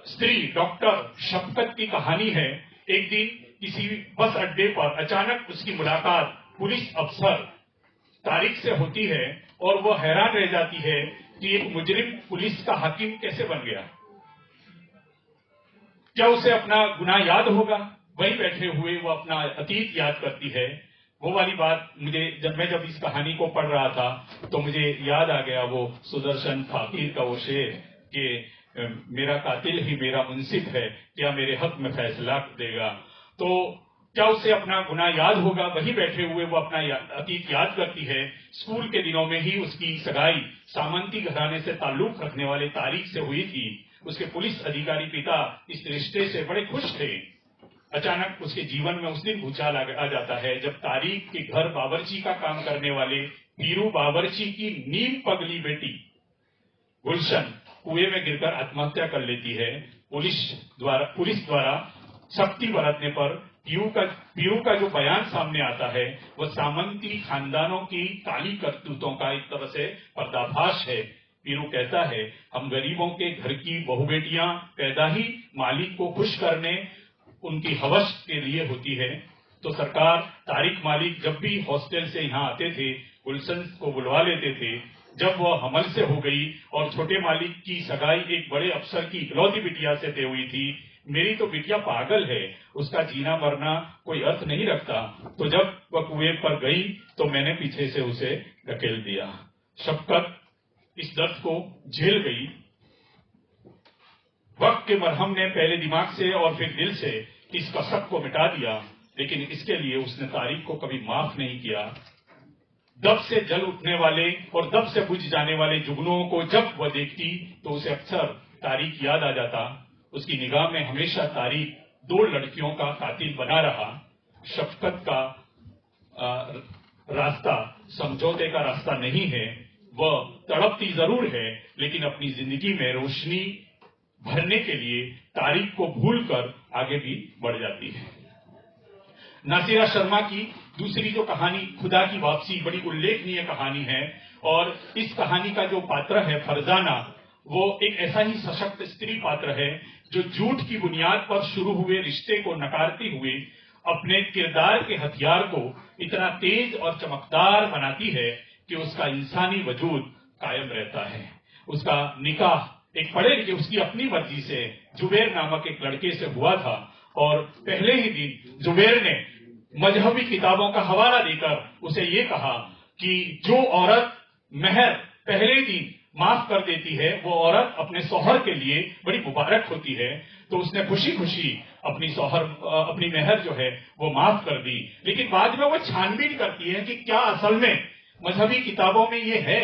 स्त्री डॉक्टर शफकत की कहानी है। एक दिन किसी बस अड्डे पर अचानक उसकी मुलाकात पुलिस अफसर तारिक से होती है और वह हैरान रह जाती है कि एक मुजरिम पुलिस का हाकिम कैसे बन गया। क्या उसे अपना गुनाह याद होगा? वहीं बैठे हुए वो अपना अतीत याद करती है। वो वाली बात मुझे जब इस कहानी को पढ़ रहा था तो मुझे याद आ गया वो सुदर्शन फाकीर का वो शेर कि मेरा कातिल ही मेरा मुंसिफ है, क्या मेरे हक में फैसला देगा। तो क्या उसे अपना गुनाह याद होगा? वहीं बैठे हुए वो अपना अतीत याद करती है। स्कूल के दिनों में ही उसकी सगाई सामंती घराने से ताल्लुक रखने वाले तारिक से हुई थी। उसके पुलिस अधिकारी पिता इस रिश्ते से बड़े खुश थे। अचानक उसके जीवन में उस दिन भूचाल आ जाता है जब तारिक के घर बावर्ची का काम करने वाले पीरू बावर्ची की नीम पगली बेटी गुलशन कुएं में गिरकर आत्महत्या कर लेती है। पुलिस द्वारा सख्ती बरतने पर पीरू का जो बयान सामने आता है वह सामंती खानदानों की काली करतूतों का एक तरह से पर्दाफाश है। पीरू कहता है, हम गरीबों के घर की बहु बेटियां पैदा ही मालिक को खुश करने उनकी हवस के लिए होती है। तो सरकार तारिक मालिक जब भी हॉस्टल से यहाँ आते थे गुलशन को बुलवा लेते थे। जब वह हमल से हो गई और छोटे मालिक की सगाई एक बड़े अफसर की इकलौती बिटिया से तय हुई थी, मेरी तो बिटिया पागल है, उसका जीना मरना कोई अर्थ नहीं रखता। तो जब वह कुएं पर गई तो मैंने पीछे से उसे ढकेल दिया। शफकत इस दर्द को झेल गई। वक्त के मरहम ने पहले दिमाग से और फिर दिल से इस कसक को मिटा दिया, लेकिन इसके लिए उसने तारीख को कभी माफ नहीं किया। दब से जल उठने वाले और दब से बुझ जाने वाले जुगनुओं को जब वह देखती तो उसे अक्सर तारीख याद आ जाता। उसकी निगाह में हमेशा तारीख दो लड़कियों का कातिल बना रहा। शफकत का रास्ता समझौते का रास्ता नहीं है। वह तड़पती जरूर है लेकिन अपनी जिंदगी में रोशनी भरने के लिए तारीख को भूलकर आगे भी बढ़ जाती है। नासिरा शर्मा की दूसरी जो कहानी खुदा की वापसी बड़ी उल्लेखनीय कहानी है, और इस कहानी का जो पात्र है फरजाना, वो एक ऐसा ही सशक्त स्त्री पात्र है जो झूठ की बुनियाद पर शुरू हुए रिश्ते को नकारती हुए अपने किरदार के हथियार को इतना तेज और चमकदार बनाती है कि उसका इंसानी वजूद कायम रहता है। उसका निकाह एक पढ़े लिखे उसकी अपनी मर्जी से जुबैर नामक एक लड़के से हुआ था, और पहले ही दिन जुबैर ने मजहबी किताबों का हवाला देकर उसे ये कहा कि जो औरत मेहर पहले दिन माफ कर देती है वो औरत अपने शौहर के लिए बड़ी मुबारक होती है। तो उसने खुशी खुशी अपनी मेहर जो है वो माफ कर दी, लेकिन बाद में वो छानबीन करती है कि क्या असल में मजहबी किताबों में ये है,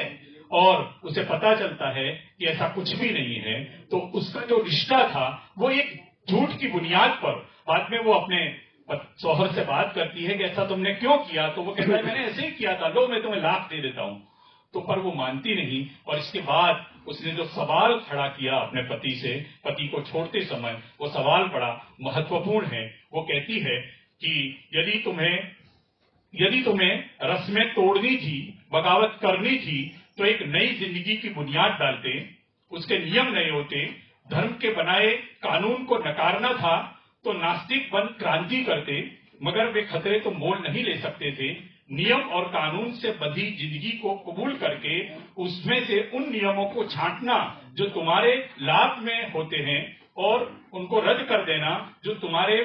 और उसे पता चलता है कि ऐसा कुछ भी नहीं है। तो उसका जो रिश्ता था वो एक झूठ की बुनियाद पर, बाद में वो अपने शौहर से बात करती है कि ऐसा तुमने क्यों किया, तो वो कहता है मैंने ऐसे ही किया था, लो मैं तुम्हें लाख दे देता हूं। तो पर वो मानती नहीं, और इसके बाद उसने जो सवाल खड़ा किया अपने पति से, पति को छोड़ते समय, वो सवाल बड़ा महत्वपूर्ण है। वो कहती है कि यदि तुम्हें रस्में तोड़नी थी, बगावत करनी थी, तो एक नई जिंदगी की बुनियाद डालते, उसके नियम नए होते, धर्म के बनाए कानून को नकारना था तो नास्तिक बन क्रांति करते, मगर वे खतरे तो मोल नहीं ले सकते थे। नियम और कानून से बंधी जिंदगी को कबूल करके उसमें से उन नियमों को छांटना जो तुम्हारे लाभ में होते हैं, और उनको रद्द कर देना जो तुम्हारे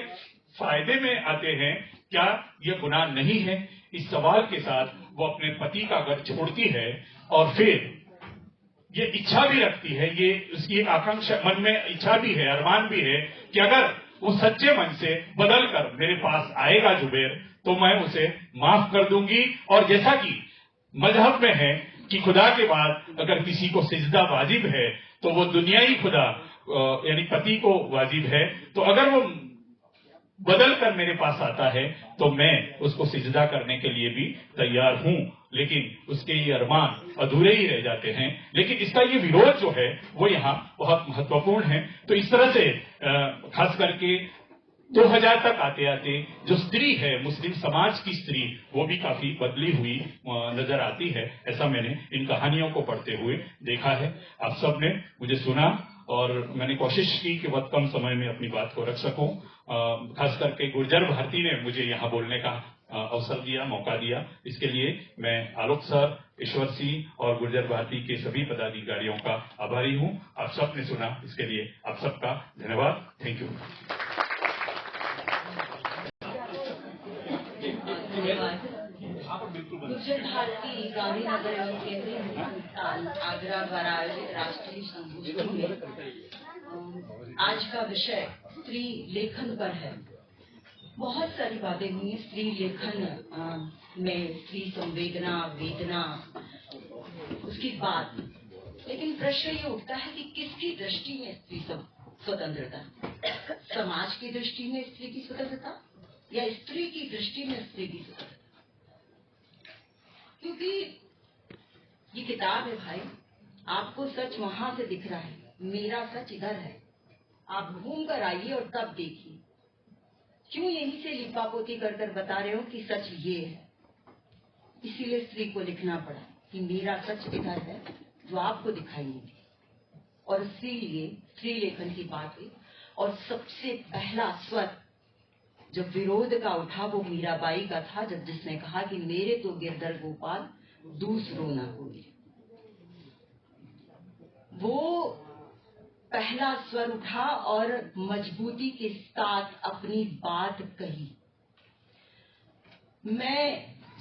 फायदे में आते हैं, क्या यह गुनाह नहीं है? इस सवाल के साथ वो अपने पति का घर छोड़ती है, और फिर ये इच्छा भी रखती है, ये उसकी एक आकांक्षा मन में इच्छा भी है, अरमान भी है कि अगर वो सच्चे मन से बदल कर मेरे पास आएगा जुबैर, तो मैं उसे माफ कर दूंगी। और जैसा कि मजहब में है कि खुदा के बाद अगर किसी को सिजदा वाजिब है तो वो दुनियाई खुदा यानी पति को वाजिब है, तो अगर वो बदल कर मेरे पास आता है तो मैं उसको सिजदा करने के लिए भी तैयार हूं। लेकिन उसके ये अरमान अधूरे ही रह जाते हैं। लेकिन इसका ये विरोध जो है वो यहाँ बहुत महत्वपूर्ण है। तो इस तरह से खास करके 2000 तक आते आते जो स्त्री है, मुस्लिम समाज की स्त्री, वो भी काफी बदली हुई नजर आती है। ऐसा मैंने इन कहानियों को पढ़ते हुए देखा है। आप सब ने मुझे सुना और मैंने कोशिश की कि बहुत कम समय में अपनी बात को रख सकूं। खास करके गुर्जर भारती ने मुझे यहाँ बोलने का अवसर दिया, मौका दिया। इसके लिए मैं आलोक सर, ईश्वर सिंह और गुर्जर भारती के सभी पदाधिकारियों का आभारी हूँ। आप सब ने सुना, इसके लिए आप सबका धन्यवाद। Thank you. गुर्जर भारती गांधीनगर एवं केंद्रीय संस्थान आगरा द्वारा आयोजित राष्ट्रीय संगोष्ठी में आज का विषय स्त्री लेखन पर है। बहुत सारी बातें हुई स्त्री लेखन में, स्त्री संवेदना, वेदना, उसकी बात। लेकिन प्रश्न ये उठता है कि किसकी दृष्टि में स्त्री स्वतंत्रता? समाज की दृष्टि में स्त्री की स्वतंत्रता या स्त्री की दृष्टि में स्त्री की स्वतंत्रता? क्योंकि ये किताब है भाई, आपको सच वहां से दिख रहा है, मेरा सच इधर है। आप घूम कर आइए और तब देखिए। क्यों यहीं से लिपा पोती कर कर बता रहे हो कि सच ये है? इसीलिए स्त्री को लिखना पड़ा कि मेरा सच इधर है जो आपको दिखाई नहीं दे। और इसीलिए स्त्री लेखन की बात हुई। और सबसे पहला स्वर जो विरोध का उठा वो मीराबाई का था, जब जिसने कहा कि मेरे तो गिरधर गोपाल दूसरों ना कोई। वो पहला स्वर उठा और मजबूती के साथ अपनी बात कही। मैं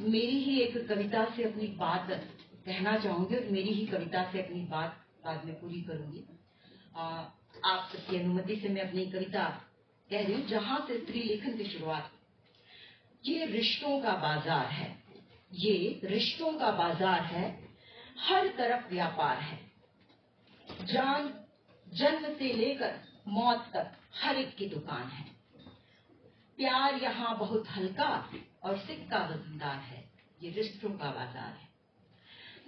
मेरी ही एक कविता से अपनी बात कहना चाहूंगी और मेरी ही कविता से अपनी बात बाद में पूरी करूंगी। आप सबकी अनुमति से मैं अपनी कविता कह रही हूँ, जहां से स्त्री लेखन की शुरुआत। ये रिश्तों का बाजार है, ये रिश्तों का बाजार है, हर तरफ व्यापार है। जन्म से लेकर मौत तक हर एक की दुकान है। प्यार यहाँ बहुत हल्का और सिक्का वजनदार है, ये रिश्तों का बाजार है।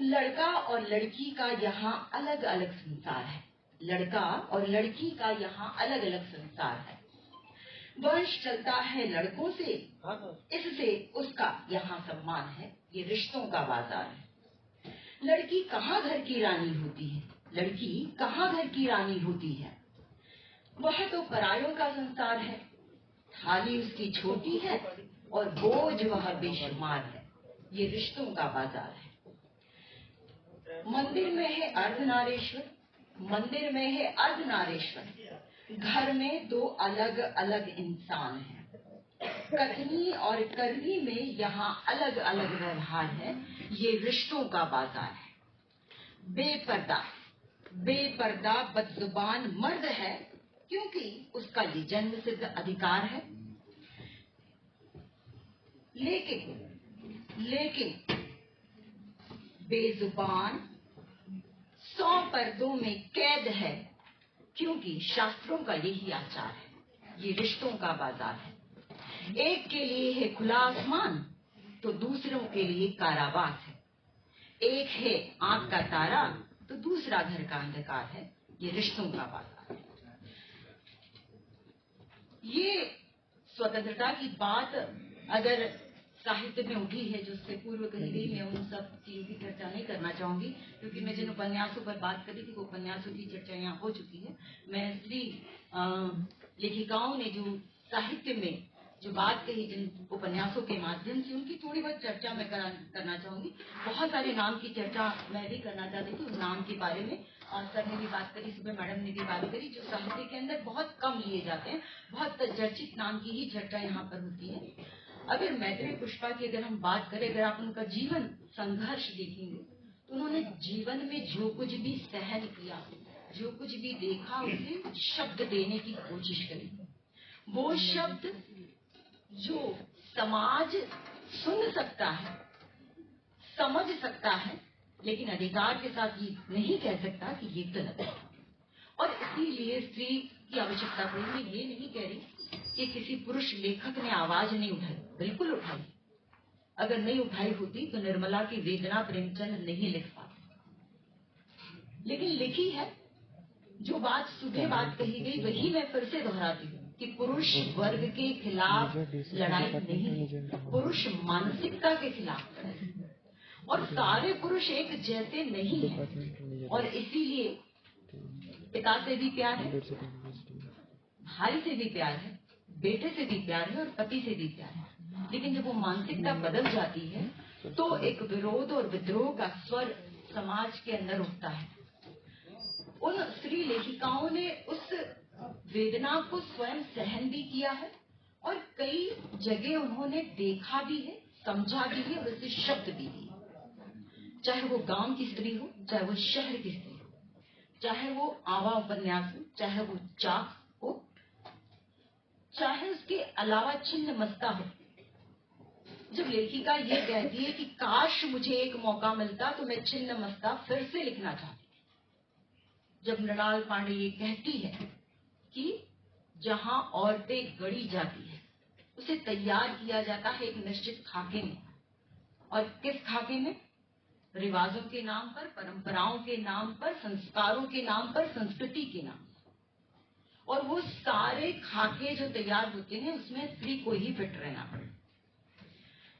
लड़का और लड़की का यहाँ अलग अलग संसार है, लड़का और लड़की का यहाँ अलग अलग संसार है। वंश चलता है लड़कों से, इससे उसका यहाँ सम्मान है। ये रिश्तों का बाजार है। लड़की कहाँ घर की रानी होती है, लड़की कहाँ घर की रानी होती है। वह तो परायों का संसार है। थाली उसकी छोटी है और बोझ वह बेशुमार है। ये रिश्तों का बाजार है। मंदिर में है अर्धनारेश्वर, मंदिर में है अर्धनारेश्वर। घर में दो अलग अलग इंसान हैं। कथनी और करनी में यहाँ अलग अलग व्यवहार है। ये रिश्तों का बाजार है। बेपर्दा बेपर्दा बदजुबान मर्द है, क्योंकि उसका ये जन्म सिद्ध अधिकार है। लेकिन बेजुबान 100 पर्दों में कैद है, क्योंकि शास्त्रों का यही आचार है। ये रिश्तों का बाजार है। एक के लिए है खुला आसमान, तो दूसरों के लिए कारावास है। एक है आंख का तारा, तो दूसरा घर का अंधकार है। ये रिश्तों का बाजार है। ये स्वतंत्रता की बात अगर साहित्य में उठी है जो उससे पूर्व कही गई, मैं उन सब चीजों की चर्चा नहीं करना चाहूंगी, क्योंकि मैं जिन उपन्यासों पर बात करी थी वो उपन्यासों की चर्चा यहाँ हो चुकी है। मैं स्त्री लेखिकाओं ने जो साहित्य में जो बात कही जिन उपन्यासों के माध्यम से, उनकी थोड़ी बहुत चर्चा मैं करना चाहूंगी। बहुत सारे नाम की चर्चा मैं भी करना चाहती थी उस नाम के बारे में। और सर ने भी बात करी, सुबह मैडम ने भी बात करी, जो साहित्य के अंदर बहुत कम लिए जाते हैं। बहुत चर्चित नाम की ही चर्चा यहाँ पर होती है। अगर मैत्रेय पुष्पा की अगर हम बात करें, अगर आप उनका जीवन संघर्ष देखेंगे, तो उन्होंने जीवन में जो कुछ भी सहन किया, जो कुछ भी देखा, उसे शब्द देने की कोशिश करी। वो शब्द जो समाज सुन सकता है, समझ सकता है, लेकिन अधिकार के साथ ये नहीं कह सकता कि ये गलत है। और इसीलिए स्त्री की आवश्यकता पड़ी। मैं ये नहीं कह रही कि किसी पुरुष लेखक ने आवाज नहीं उठाई, बिल्कुल उठाई। अगर नहीं उठाई होती तो निर्मला की वेदना प्रेमचंद नहीं लिख पाते, लेकिन लिखी है। जो बात सुबह बात कही गई वही मैं फिर से दोहराती हूँ कि पुरुष वर्ग के खिलाफ लड़ाई नहीं है, पुरुष मानसिकता के खिलाफ लड़ाई है। और सारे पुरुष एक जैसे नहीं है। और इसीलिए पिता से भी प्यार है, भाई से भी प्यार है, बेटे से भी प्यार है और पति से भी प्यार है। लेकिन जब वो मानसिकता बदल जाती है तो एक विरोध और विद्रोह का स्वर समाज के अंदर उठता है। उन स्त्री लेखिकाओं ने उस वेदना को स्वयं सहन भी किया है और कई जगह उन्होंने देखा भी है, समझा भी है, वैसे शब्द भी दिए। चाहे वो गांव की स्त्री हो, चाहे वो शहर की स्त्री हो, चाहे वो आवा उपन्यास हो, चाहे वो चाक हो, चाहे उसके अलावा छिन्न मस्ता हो। जब लेखिका ये कहती है कि काश मुझे एक मौका मिलता तो मैं छिन्न मस्ता फिर से लिखना चाहती। जब मृणाल पांडे ये कहती है कि जहां औरतें गढ़ी जाती है उसे तैयार किया जाता है एक निश्चित खाके में। और किस खाके में? रिवाजों के नाम पर, परंपराओं के नाम पर, संस्कारों के नाम पर, संस्कृति के नाम पर। और वो सारे खाके जो तैयार होते हैं उसमें स्त्री को ही फिट रहना पड़े।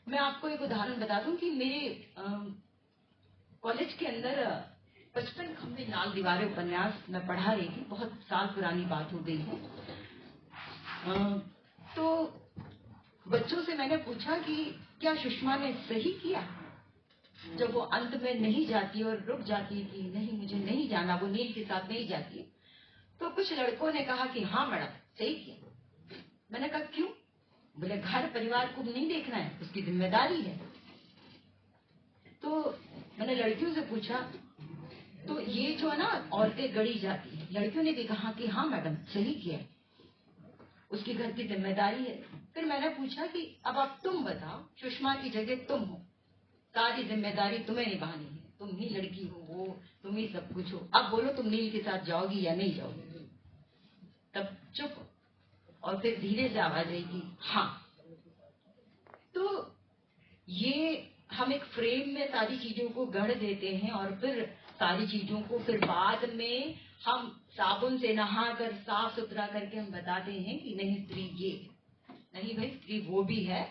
मैं आपको एक उदाहरण बता दूं कि मेरे कॉलेज के अंदर 55 खंबे लाल दीवारें उपन्यास मैं पढ़ा रही थी। बहुत साल पुरानी बात हो गई है। तो बच्चों से मैंने पूछा कि क्या सुषमा ने सही किया जब वो अंत में नहीं जाती और रुक जाती है कि नहीं मुझे नहीं जाना, वो नील के साथ नहीं जाती। तो कुछ लड़कों ने कहा कि हाँ मैडम सही किया। मैंने कहा क्यों? बोले घर परिवार को नहीं देखना है, उसकी जिम्मेदारी है। तो मैंने लड़कियों से पूछा तो ये जो है ना औरतें गढ़ी जाती है, लड़कियों ने भी कहा कि हाँ मैडम सही किया, उसकी घर की जिम्मेदारी है। फिर मैंने पूछा कि अब तुम बताओ, सुषमा की जगह तुम हो, सारी जिम्मेदारी तुम्हें निभानी है, तुम ही लड़की हो, वो तुम ही सब कुछ हो, अब बोलो तुम नील के साथ जाओगी या नहीं जाओगी। तब चुप, और फिर धीरे से आवाज आई कि हाँ। तो ये हम एक फ्रेम में सारी चीजों को गढ़ देते हैं और फिर सारी चीजों को फिर बाद में हम साबुन से नहाकर साफ सुथरा करके हम बताते हैं कि नहीं स्त्री ये है। नहीं भाई, स्त्री वो भी है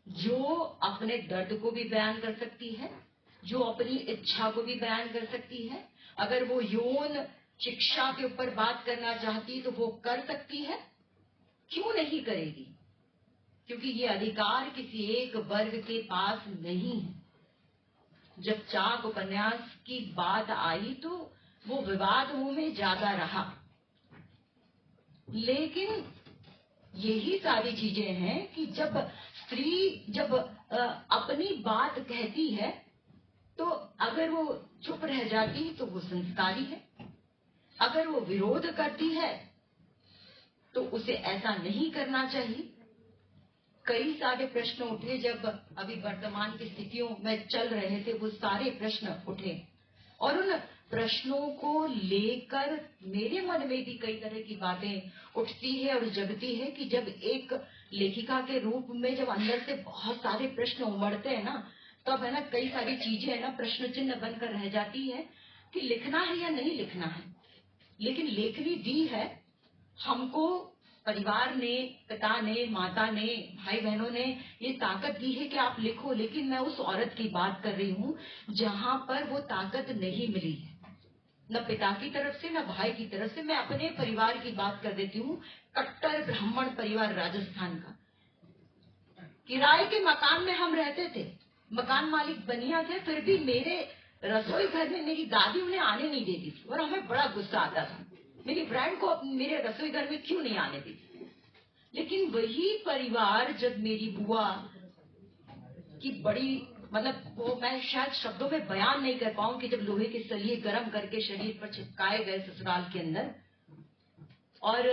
जो अपने दर्द को भी बयान कर सकती है, जो अपनी इच्छा को भी बयान कर सकती है। अगर वो यौन शिक्षा के ऊपर बात करना चाहती तो वो कर सकती है, क्यों नहीं करेगी? क्योंकि ये अधिकार किसी एक वर्ग के पास नहीं है। जब चाक उपन्यास की बात आई तो वो विवादों में ज्यादा रहा, लेकिन यही सारी चीजें हैं कि जब स्त्री जब अपनी बात कहती है तो अगर वो चुप रह जाती तो वो संस्कारी है, अगर वो विरोध करती है तो उसे ऐसा नहीं करना चाहिए। कई सारे प्रश्न उठे जब अभी वर्तमान की स्थितियों में चल रहे थे, वो सारे प्रश्न उठे और उन प्रश्नों को लेकर मेरे मन में भी कई तरह की बातें उठती है और जगती है कि जब एक लेखिका के रूप में जब अंदर से बहुत सारे प्रश्न उमड़ते हैं ना, तब है ना कई सारी चीजें है ना प्रश्न चिन्ह बनकर रह जाती है कि लिखना है या नहीं लिखना है। लेकिन लेखनी दी है हमको, परिवार ने, पिता ने, माता ने, भाई बहनों ने ये ताकत दी है कि आप लिखो। लेकिन मैं उस औरत की बात कर रही हूँ जहाँ पर वो ताकत नहीं मिली है, न पिता की तरफ से न भाई की तरफ से। मैं अपने परिवार की बात कर देती हूँ, कट्टर ब्राह्मण परिवार राजस्थान का। किराए के मकान में हम रहते थे, मकान मालिक बनिया थे, फिर भी मेरे रसोई घर में मेरी दादी उन्हें आने नहीं देती थी और हमें बड़ा गुस्सा आता था, मेरी फ्रेंड को मेरे रसोई घर में क्यों नहीं आने देती। लेकिन वही परिवार जब मेरी बुआ की बड़ी, मतलब वो मैं शायद शब्दों में बयान नहीं कर पाऊं कि जब लोहे के सलिए गर्म करके शरीर पर चिपकाए गए ससुराल के अंदर, और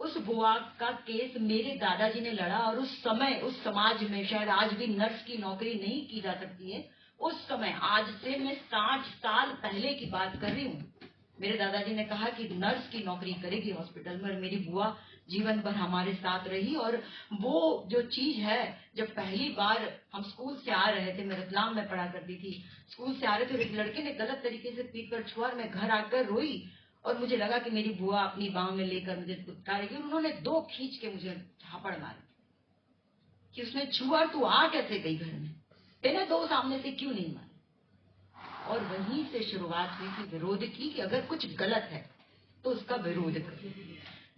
उस बुआ का केस मेरे दादाजी ने लड़ा। और उस समय उस समाज में शायद आज भी नर्स की नौकरी नहीं की जा सकती है, उस समय, आज से मैं 60 साल पहले की बात कर रही हूँ, मेरे दादाजी ने कहा कि नर्स की नौकरी करेगी हॉस्पिटल में। और मेरी बुआ जीवन भर हमारे साथ रही। और वो जो चीज है, जब पहली बार हम स्कूल से आ रहे थे, मैं रतलाम में पढ़ा करती थी, स्कूल से आ रहे थे और एक लड़के ने गलत तरीके से पीठ पर छुआ, मैं घर आकर रोई और मुझे लगा कि मेरी बुआ अपनी बाह में लेकर मुझे उतारेगी। उन्होंने 2 खींच के मुझे झापड़ मारी कि उसने छुआ, तू आ कैसे गई घर में, तेने 2 सामने से क्यों नहीं मारी। और वहीं से शुरुआत हुई कि विरोध की, कि अगर कुछ गलत है तो उसका विरोध करें।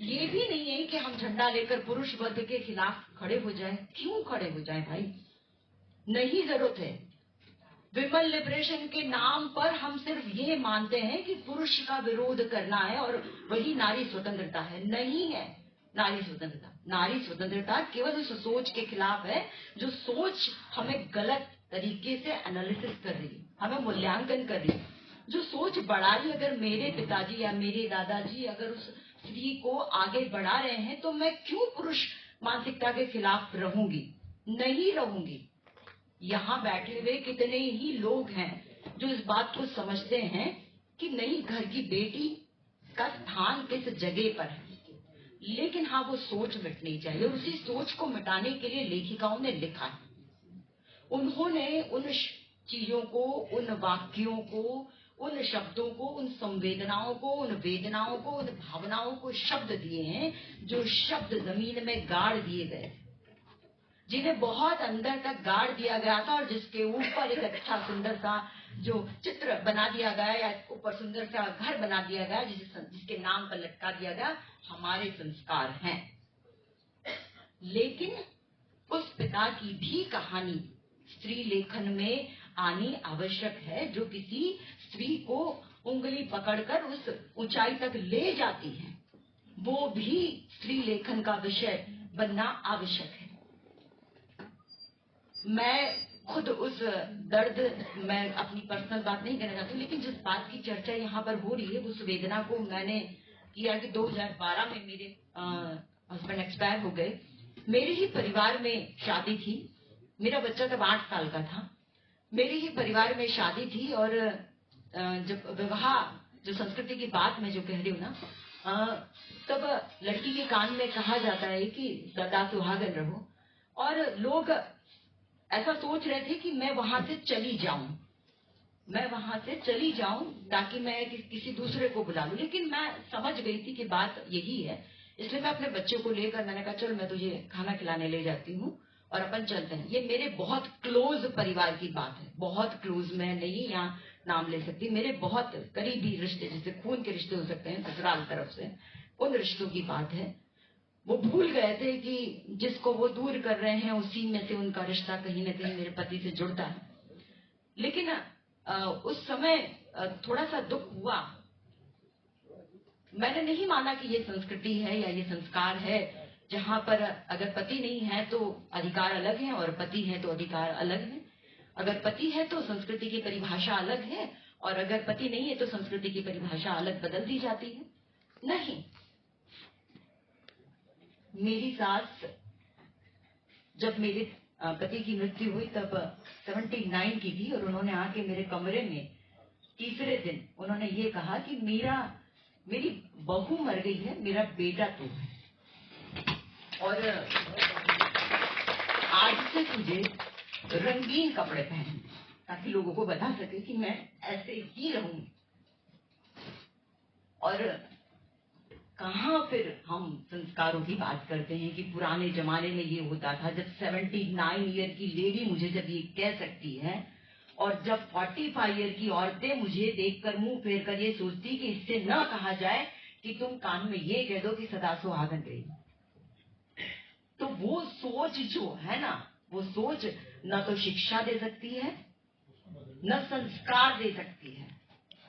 ये भी नहीं है कि हम झंडा लेकर पुरुष वर्ग के खिलाफ खड़े हो जाएं। क्यों खड़े हो जाएं भाई, नहीं जरूरत है। विमल लिबरेशन के नाम पर हम सिर्फ ये मानते हैं कि पुरुष का विरोध करना है और वही नारी स्वतंत्रता है। नहीं है नारी स्वतंत्रता। नारी स्वतंत्रता केवल उस सोच के खिलाफ है जो सोच हमें गलत तरीके से एनालिसिस कर रही है, हमें मूल्यांकन कर रही है। जो सोच बढ़ाई, अगर मेरे पिताजी या मेरे दादाजी अगर उस स्त्री को आगे बढ़ा रहे हैं, तो मैं क्यों पुरुष मानसिकता के खिलाफ रहूंगी? नहीं रहूंगी। यहाँ बैठे हुए कितने ही लोग हैं जो इस बात को समझते हैं कि नहीं, घर की बेटी का स्थान किस जगह पर है। लेकिन हाँ, वो सोच मिटनी चाहिए और उसी सोच को मिटाने के लिए लेखिकाओं ने लिखा है। उन्होंने उन चीजों को, उन वाक्यों को, उन शब्दों को, उन संवेदनाओं को, उन वेदनाओं को, उन भावनाओं को शब्द दिए हैं, जो शब्द जमीन में गाड़ दिए गए, जिन्हें बहुत अंदर तक गाड़ दिया गया था और जिसके ऊपर एक अच्छा सुंदर सा जो चित्र बना दिया गया या ऊपर सुंदर सा घर बना दिया गया, जिसके नाम पर लटका दिया गया हमारे संस्कार हैं। लेकिन उस पिता की भी कहानी स्त्री लेखन में आनी आवश्यक है, जो किसी स्त्री को उंगली पकड़कर उस ऊंचाई तक ले जाती है। वो भी स्त्री लेखन का विषय बनना आवश्यक है। मैं खुद उस दर्द, मैं अपनी पर्सनल बात नहीं कहना चाहती, लेकिन जिस बात की चर्चा यहाँ पर हो रही है, उस वेदना को मैंने किया कि 2012 में मेरे हस्बैंड एक्सपायर हो गए। मेरे ही परिवार में शादी थी, मेरा बच्चा तब 8 साल का था। मेरे ही परिवार में शादी थी और जब विवाह, जो संस्कृति की बात मैं जो कह रही हूँ ना, तब लड़की के कान में कहा जाता है कि सदा सुहागन रहो। और लोग ऐसा सोच रहे थे कि मैं वहां से चली जाऊं, मैं वहां से चली जाऊं ताकि मैं किसी दूसरे को बुला लूं, लेकिन मैं समझ गई थी कि बात यही है, इसलिए मैं अपने बच्चे को लेकर मैंने कहा चल मैं तुझे खाना खिलाने ले जाती हूँ और अपन चलते हैं। ये मेरे बहुत क्लोज परिवार की बात है, बहुत क्लोज, मैं नहीं यहाँ नाम ले सकती, मेरे बहुत करीबी रिश्ते, जैसे खून के रिश्ते हो सकते हैं ससुराल तरफ से, उन रिश्तों की बात है। वो भूल गए थे कि जिसको वो दूर कर रहे हैं उसी में से उनका रिश्ता कहीं ना कहीं मेरे पति से जुड़ता है। लेकिन उस समय थोड़ा सा दुख हुआ। मैंने नहीं माना कि ये संस्कृति है या ये संस्कार है जहां पर अगर पति नहीं है तो अधिकार अलग है और पति है तो अधिकार अलग है। अगर पति है तो संस्कृति की परिभाषा अलग है और अगर पति नहीं है तो संस्कृति की परिभाषा अलग बदल दी जाती है। नहीं, मेरी सास, जब मेरे पति की मृत्यु हुई तब 79 की थी और उन्होंने आके मेरे कमरे में तीसरे दिन उन्होंने ये कहा कि मेरी बहू मर गई है, मेरा बेटा तू है और आज से तुझे रंगीन कपड़े पहनने ताकि लोगों को बता सके कि मैं ऐसे ही रहूं। और कहाँ फिर हम संस्कारों की बात करते हैं कि पुराने जमाने में ये होता था, जब 79 ईयर की लेडी मुझे जब ये कह सकती है और जब 45 ईयर की औरतें मुझे देखकर मुंह फेर कर ये सोचती कि इससे न कहा जाए कि तुम कान में ये कह दो कि सदा सुहागन रही। तो वो सोच जो है ना, वो सोच न तो शिक्षा दे सकती है न संस्कार दे सकती है,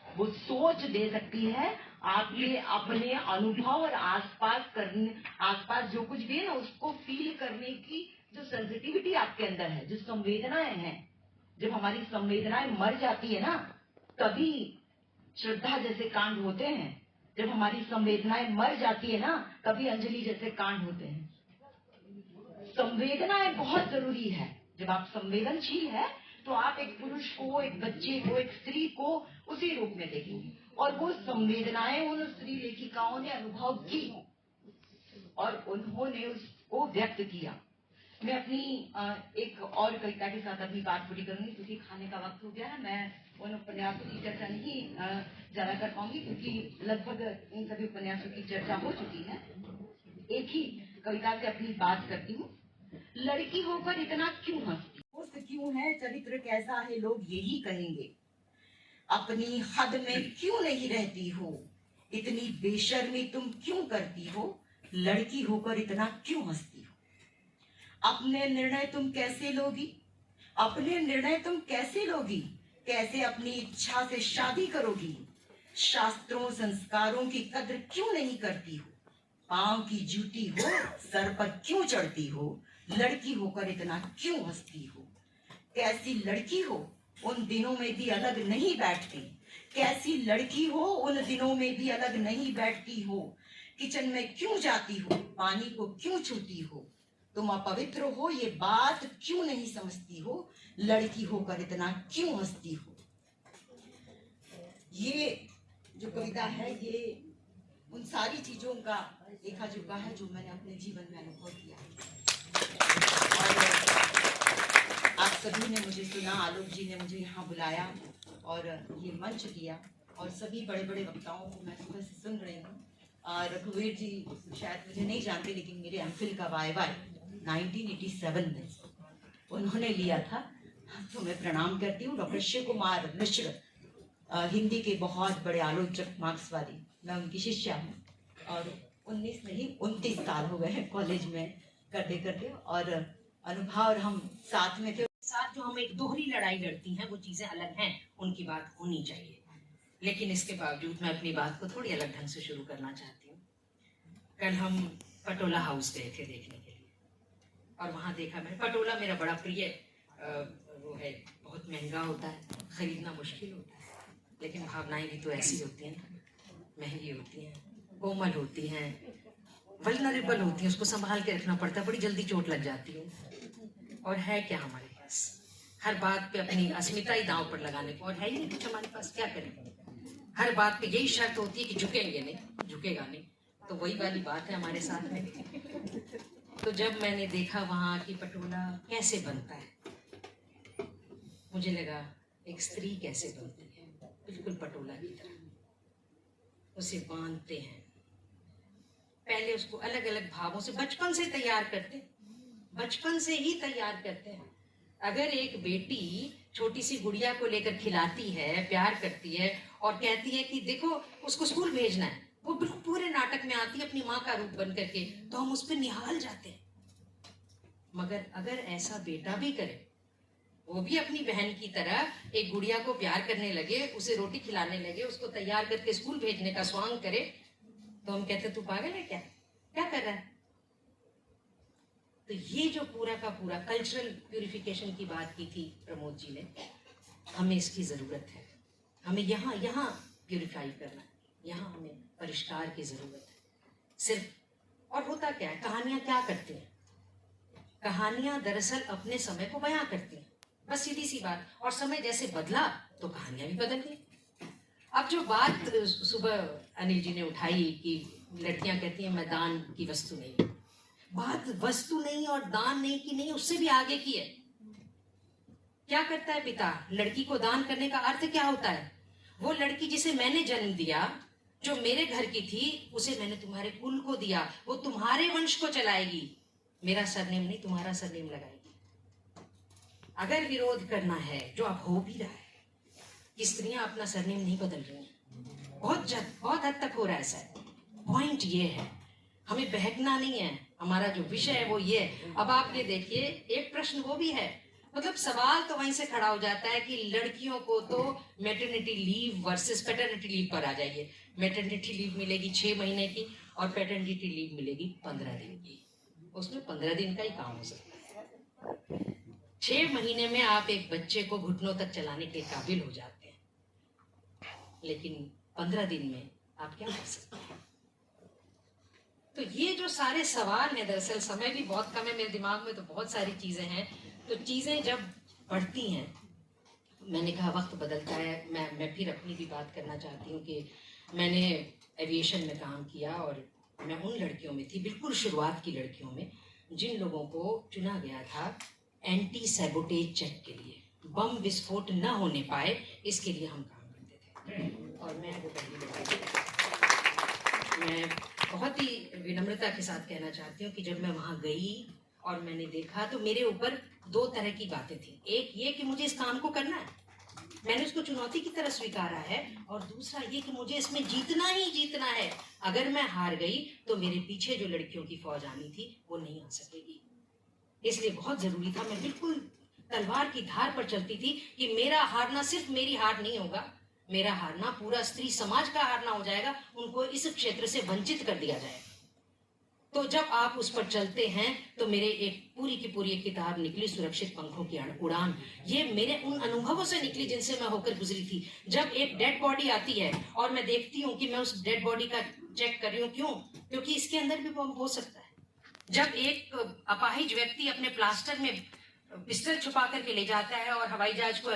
वो सोच दे सकती है आपके अपने अनुभव और आसपास जो कुछ भी है ना उसको फील करने की जो सेंसिटिविटी आपके अंदर है, जो संवेदनाएं हैं। जब हमारी संवेदनाएं मर जाती है ना तभी श्रद्धा जैसे कांड होते हैं। जब हमारी संवेदनाएं मर जाती है ना तभी अंजलि जैसे कांड होते हैं। संवेदनाएं बहुत जरूरी है। जब आप संवेदनशील है तो आप एक पुरुष को, एक बच्चे को, एक स्त्री को उसी रूप में देखेंगे और वो संवेदनाएं उन स्त्री लेखिकाओं ने अनुभव की और उन्होंने उसको व्यक्त किया। मैं अपनी एक और कविता के साथ अपनी बात पूरी करूंगी क्योंकि खाने का वक्त हो गया है। मैं उन उपन्यासों की चर्चा नहीं ज्यादा कर पाऊंगी क्योंकि लगभग इन सभी उपन्यासों की चर्चा हो चुकी है। एक ही कविता से अपनी बात करती हूँ। लड़की होकर इतना क्यों हंसती, दोस्त क्यों है, चरित्र कैसा है, लोग यही कहेंगे। अपनी हद में क्यों नहीं रहती हो, इतनी बेशर्मी तुम क्यों करती हो, लड़की होकर इतना क्यों हंसती हो। अपने निर्णय तुम कैसे लोगी, अपने निर्णय तुम कैसे लोगी, कैसे अपनी इच्छा से शादी करोगी। शास्त्रों संस्कारों की कद्र क्यों नहीं करती हो, पांव की जूती हो सर पर क्यों चढ़ती हो, लड़की होकर इतना क्यों हंसती हो। कैसी लड़की हो उन दिनों में भी अलग नहीं बैठती, कैसी लड़की हो उन दिनों में भी अलग नहीं बैठती हो। किचन में क्यों जाती हो, पानी को क्यों छूती हो, तुम अपवित्र हो ये बात क्यों नहीं समझती हो, लड़की होकर इतना क्यों हंसती हो। ये जो कविता है ये उन सारी चीजों का देखा जोखा है जो मैंने अपने जीवन में अनुभव किया है। आप सभी ने मुझे सुना, आलोक जी ने मुझे यहाँ बुलाया और ये मंच दिया और सभी बड़े बड़े वक्ताओं को मैं सुबह से सुन रही हूँ। रघुवीर जी शायद मुझे नहीं जानते लेकिन मेरे एमफिल का वाई 1987 में उन्होंने लिया था, तो मैं प्रणाम करती हूँ। डॉक्टर शिव कुमार मिश्र हिंदी के बहुत बड़े आलोचक मार्क्सवादी, मैं उनकी शिष्या हूँ और 19 नहीं 29 साल हो गए कॉलेज में करते और अनुभव और हम साथ में थे। साथ जो हम एक दोहरी लड़ाई लड़ती हैं वो चीजें अलग हैं, उनकी बात होनी चाहिए, लेकिन इसके बावजूद मैं अपनी बात को थोड़ी अलग ढंग से शुरू करना चाहती हूँ। कल हम पटोला हाउस गए थे देखने के लिए और वहाँ देखा मैं, पटोला मेरा बड़ा प्रिय वो है, बहुत महंगा होता है, खरीदना मुश्किल होता है, लेकिन भावनाएं भी तो ऐसी होती हैं, महंगी होती हैं, कोमल होती हैं, वल्नरेबल होती हैं, उसको संभाल के रखना पड़ता है, बड़ी जल्दी चोट लग जाती है। और है क्या हमारे पास, हर बात पे अपनी अस्मिता ही दांव पर लगाने को, और है ही नहीं कुछ हमारे पास, क्या करें। हर बात पे यही शर्त होती है कि झुकेंगे नहीं, झुकेगा नहीं, तो वही वाली बात है हमारे साथ में। तो जब मैंने देखा वहाँ कि पटोला कैसे बनता है, मुझे लगा एक स्त्री कैसे बनती है, बिल्कुल पटोला की तरह उसे बांधते हैं। पहले उसको अलग अलग भावों से बचपन से तैयार करते हैं, बचपन से ही तैयार करते हैं। अगर एक बेटी छोटी सी गुड़िया को लेकर खिलाती है, प्यार करती है और कहती है कि देखो उसको स्कूल भेजना है, वो बिल्कुल पूरे नाटक में आती है अपनी माँ का रूप बन करके, तो हम उस पर निहाल जाते हैं। मगर अगर ऐसा बेटा भी करे, वो भी अपनी बहन की तरह एक गुड़िया को प्यार करने लगे, उसे रोटी खिलाने लगे, उसको तैयार करके स्कूल भेजने का स्वांग करे, तो हम कहते तू पागल है क्या, क्या कर रहा है। तो ये जो पूरा का पूरा कल्चरल प्यूरिफिकेशन की बात की थी प्रमोद जी ने, हमें इसकी जरूरत है। हमें यहाँ प्यूरिफाई करना है, यहाँ हमें परिष्कार की जरूरत है सिर्फ। और होता क्या है, कहानियां क्या करती हैं, कहानियां दरअसल अपने समय को बयां करती हैं, बस सीधी सी बात। और समय जैसे बदला तो कहानियां भी बदल गई। अब जो बात सुबह अनिल जी ने उठाई कि लड़कियां कहती हैं मैं दान की वस्तु नहीं, बात वस्तु नहीं और दान नहीं की नहीं, उससे भी आगे की है। क्या करता है पिता, लड़की को दान करने का अर्थ क्या होता है, वो लड़की जिसे मैंने जन्म दिया, जो मेरे घर की थी, उसे मैंने तुम्हारे कुल को दिया, वो तुम्हारे वंश को चलाएगी, मेरा सरनेम नहीं तुम्हारा सरनेम लगाएगी। अगर विरोध करना है, जो अब हो भी रहा है कि स्त्रियां अपना सरनेम नहीं बदल रही हैं, बहुत हद तक हो रहा है ऐसा। पॉइंट ये है, हमें बहकना नहीं है, हमारा जो विषय है वो ये है। अब आप ये देखिए, एक प्रश्न वो भी है, मतलब सवाल तो वहीं से खड़ा हो जाता है कि लड़कियों को तो maternity leave versus paternity leave पर आ जाइए। मैटरनिटी लीव मिलेगी 6 महीने की और पैटर्निटी लीव मिलेगी 15 दिन की। उसमें 15 दिन का ही काम हो सकता है। 6 महीने में आप एक बच्चे को घुटनों तक चलाने के काबिल हो जाते हैं, लेकिन 15 दिन में आप क्या कर सकते हैं। तो ये जो सारे सवाल हैं, दरअसल समय भी बहुत कम है मेरे दिमाग में, तो बहुत सारी चीजें हैं। तो चीजें जब बढ़ती हैं, मैंने कहा वक्त बदलता है। मैं फिर अपनी भी बात करना चाहती हूँ कि मैंने एविएशन में काम किया और मैं उन लड़कियों में थी, बिल्कुल शुरुआत की लड़कियों में, जिन लोगों को चुना गया था एंटी सैबोटेज चेक के लिए, बम विस्फोट न होने पाए इसके लिए हम काम करते थे। और मैं वो पहली लड़की, मैं बहुत ही विनम्रता के साथ कहना चाहती हूँ कि जब मैं वहां गई और मैंने देखा, तो मेरे ऊपर 2 तरह की बातें थी। एक ये कि मुझे इस काम को करना है, मैंने उसको चुनौती की तरह स्वीकारा है, और दूसरा ये कि मुझे इसमें जीतना ही जीतना है। अगर मैं हार गई तो मेरे पीछे जो लड़कियों की फौज आनी थी वो नहीं आ सकेगी। इसलिए बहुत जरूरी था, मैं बिल्कुल तलवार की धार पर चलती थी कि मेरा हारना सिर्फ मेरी हार नहीं होगा, मेरा हारना पूरा स्त्री समाज का हारना हो जाएगा, उनको इस क्षेत्र से वंचित कर दिया जाएगा। तो जब आप उस पर चलते हैं, तो मेरे एक पूरी की पूरी एक किताब निकली, सुरक्षित पंखों की उड़ान। ये मेरे उन अनुभवों से निकली जिनसे मैं होकर गुजरी थी। जब एक डेड बॉडी आती है और मैं देखती हूँ कि मैं उस डेड बॉडी का चेक कर रही हूँ, क्यों, क्योंकि इसके अंदर भी बम हो सकता है। जब एक अपाहिज व्यक्ति अपने प्लास्टर में पिस्टल छुपा करके ले जाता है और हवाई जहाज को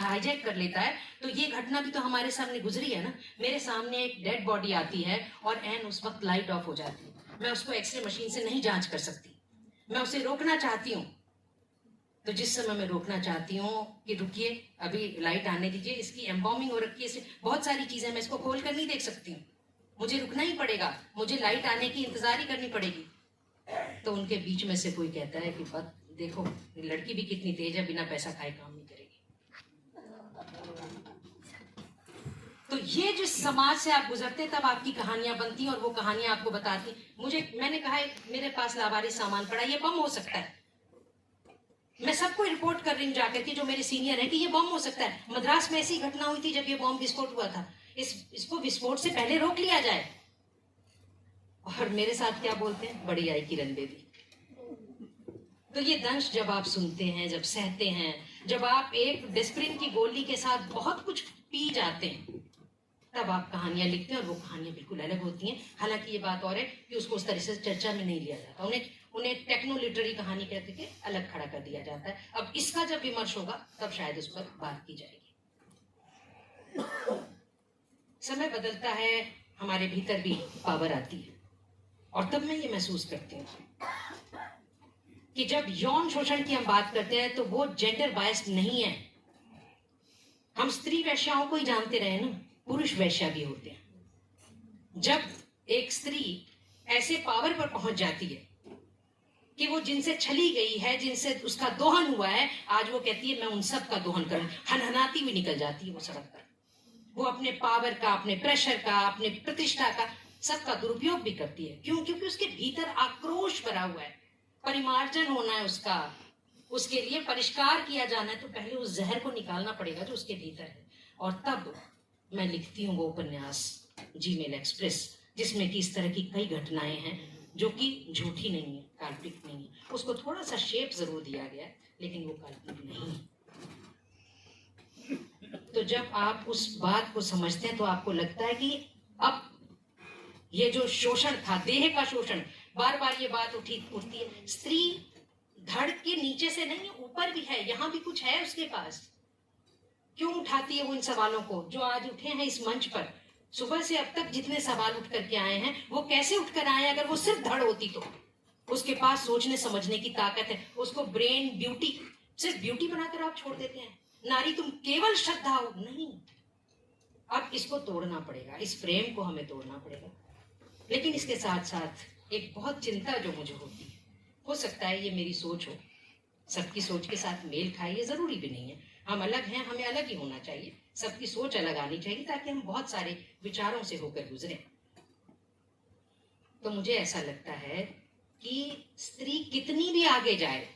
हाईजैक कर लेता है, तो ये घटना भी तो हमारे सामने गुजरी है ना। मेरे सामने एक डेड बॉडी आती है और एन उस वक्त लाइट ऑफ हो जाती है, मैं उसको एक्सरे मशीन से नहीं जांच कर सकती, मैं उसे रोकना चाहती हूँ। तो जिस समय मैं रोकना चाहती हूँ कि रुकिए, अभी लाइट आने दीजिए, इसकी एम्बॉमिंग हो रखी है, बहुत सारी चीजें, मैं इसको खोल कर नहीं देख सकती हूँ, मुझे रुकना ही पड़ेगा, मुझे लाइट आने की इंतजार ही करनी पड़ेगी। तो उनके बीच में से कोई कहता है कि बस देखो, लड़की भी कितनी तेज है, बिना पैसा खाए काम नहीं करेगी। तो ये जिस समाज से आप गुजरते, तब आपकी कहानियां बनती और वो कहानियां आपको बताती। मैंने कहा मेरे पास लावारिस सामान पड़ा, ये बम हो सकता है। मैं सबको रिपोर्ट कर रही हूँ जाकर के, जो मेरे सीनियर है, कि ये बम हो सकता है। मद्रास में ऐसी घटना हुई थी जब ये बम विस्फोट हुआ था, इसको विस्फोट से पहले रोक लिया जाए। और मेरे साथ क्या बोलते हैं, बड़ी आई किरण बेबी। तो ये दंश जब आप सुनते हैं, जब सहते हैं, जब आप एक डिस्प्रिन की गोली के साथ बहुत कुछ पी जाते हैं, तब आप कहानियां लिखते हैं, और वो कहानियां बिल्कुल अलग होती हैं। हालांकि ये बात और है कि उसको उस तरह से चर्चा में नहीं लिया जाता, उन्हें टेक्नो लिटरेरी कहानी कहते के अलग खड़ा कर दिया जाता है। अब इसका जब विमर्श होगा तब शायद उस पर बात की जाएगी। समय बदलता है, हमारे भीतर भी पावर आती है, और तब मैं ये महसूस करती हूँ कि जब यौन शोषण की हम बात करते हैं, तो वो जेंडर बायस्ड नहीं है, हम स्त्री वैश्याओं को ही जानते रहे ना, पुरुष वैश्या भी होते हैं। जब एक स्त्री ऐसे पावर पर पहुंच जाती है कि वो जिनसे छली गई है, जिनसे उसका दोहन हुआ है, आज वो कहती है मैं उन सब का दोहन करूं, हनहनाती हुई निकल जाती है वो सड़क पर। वो अपने पावर का, अपने प्रेशर का, अपने प्रतिष्ठा का, सबका दुरुपयोग भी करती है। क्यों? क्योंकि उसके भीतर आक्रोश भरा हुआ है, परिमार्जन होना है उसका, उसके लिए परिष्कार किया जाना है। तो पहले उस जहर को निकालना पड़ेगा जो उसके भीतर है। और तब मैं लिखती हूँ वो उपन्यास जीमेल एक्सप्रेस, जिसमें कि इस तरह की कई घटनाएं हैं जो कि झूठी नहीं है, काल्पनिक नहीं है। उसको थोड़ा सा शेप जरूर दिया गया है, लेकिन वो काल्पनिक नहीं है। तो जब आप उस बात को समझते हैं तो आपको लगता है कि अब ये जो शोषण था, देह का शोषण, बार बार ये बात उठती है, स्त्री धड़ के नीचे से नहीं, ऊपर भी है, यहाँ भी कुछ है उसके पास। क्यों उठाती है वो इन सवालों को जो आज उठे हैं इस मंच पर? सुबह से अब तक जितने सवाल उठ करके आए हैं वो कैसे उठकर आए? अगर वो सिर्फ धड़ होती तो उसके पास सोचने समझने की ताकत है, उसको ब्रेन ब्यूटी, सिर्फ ब्यूटी बनाकर आप छोड़ देते हैं। नारी तुम केवल श्रद्धा हो, नहीं। अब इसको तोड़ना पड़ेगा, इस फ्रेम को हमें तोड़ना पड़ेगा। लेकिन इसके साथ साथ एक बहुत चिंता जो मुझे होती है, हो सकता है ये मेरी सोच हो, सबकी सोच के साथ मेल खाए, ये जरूरी भी नहीं है। हम अलग हैं, हमें अलग ही होना चाहिए, सबकी सोच अलग आनी चाहिए ताकि हम बहुत सारे विचारों से होकर गुजरें। तो मुझे ऐसा लगता है कि स्त्री कितनी भी आगे जाए,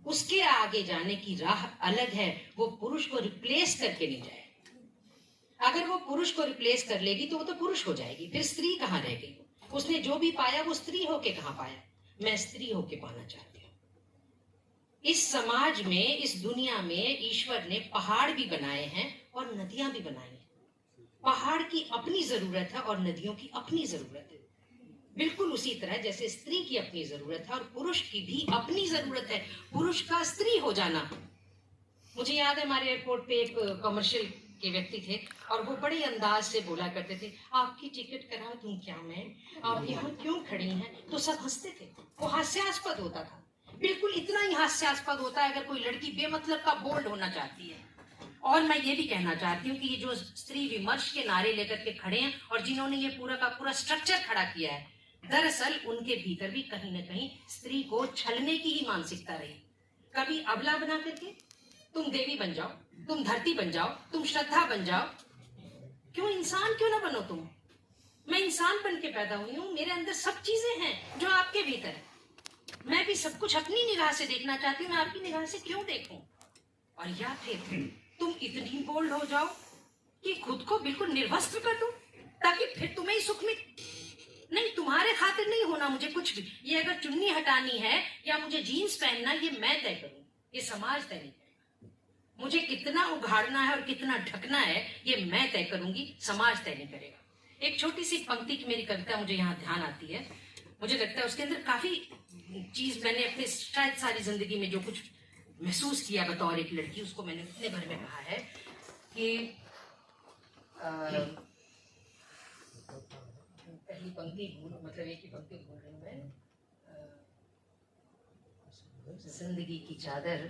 उसके आगे जाने की राह अलग है, वो पुरुष को रिप्लेस करके नहीं जाए। अगर वो पुरुष को रिप्लेस कर लेगी तो वो तो पुरुष हो जाएगी, फिर स्त्री कहाँ रह गई? उसने जो भी पाया वो स्त्री होके कहाँ पाया? मैं स्त्री होके पाना चाहती हूँ। इस समाज में, इस दुनिया में ईश्वर ने पहाड़ भी बनाए हैं और नदियां भी बनाई हैं। पहाड़ की अपनी जरूरत है और नदियों की अपनी जरूरत है। बिल्कुल उसी तरह जैसे स्त्री की अपनी जरूरत है और पुरुष की भी अपनी जरूरत है। पुरुष का स्त्री हो जाना। मुझे याद है हमारे एयरपोर्ट पे एक कमर्शियल के व्यक्ति थे और वो बड़े अंदाज से बोला करते थे, आपकी टिकट करा दूं क्या मैं, आप यहाँ क्यों खड़ी हैं? तो सब हंसते थे। वो हास्यास्पद होता था, बिल्कुल इतना ही हास्यास्पद होता है अगर कोई लड़की बेमतलब का बोल्ड होना चाहती है। और मैं ये भी कहना चाहती हूँ कि ये जो स्त्री विमर्श के नारे लेकर के खड़े हैं और जिन्होंने ये पूरा का पूरा स्ट्रक्चर खड़ा किया है, दरअसल उनके भीतर भी कहीं ना कहीं स्त्री को छलने की ही मानसिकता रही। कभी अबला बना करके तुम देवी बन जाओ, तुम धरती बन जाओ, तुम श्रद्धा बन जाओ। क्यों इंसान क्यों ना बनो तुम? मैं इंसान बन के पैदा हुई हूँ, मेरे अंदर सब चीजें हैं जो आपके भीतर है। मैं भी सब कुछ अपनी निगाह से देखना चाहती हूँ, मैं आपकी निगाह से क्यों देखूं? और या फिर तुम इतनी बोल्ड हो जाओ कि खुद को बिल्कुल निर्वस्त्र कर दो ताकि फिर तुम्हें ही सुख मिले। नहीं, तुम्हारे खातिर नहीं होना मुझे कुछ भी। ये अगर चुन्नी हटानी है या मुझे जीन्स पहनना, ये मैं तय करूँ, ये समाज तय नहीं करेगा। मुझे कितना उघाड़ना है और कितना ढकना है ये मैं तय करूंगी, समाज तय नहीं करेगा। एक छोटी सी पंक्ति की मेरी कविता मुझे यहाँ ध्यान आती है। मुझे लगता है उसके अंदर काफी चीज मैंने अपने शायद सारी जिंदगी में जो कुछ महसूस किया बतौर एक लड़की, उसको मैंने इतने भर में कहा है कि पहली पंक्ति मतलब एक ही पंक्ति बोल रही हूँ मैं। जिंदगी की चादर,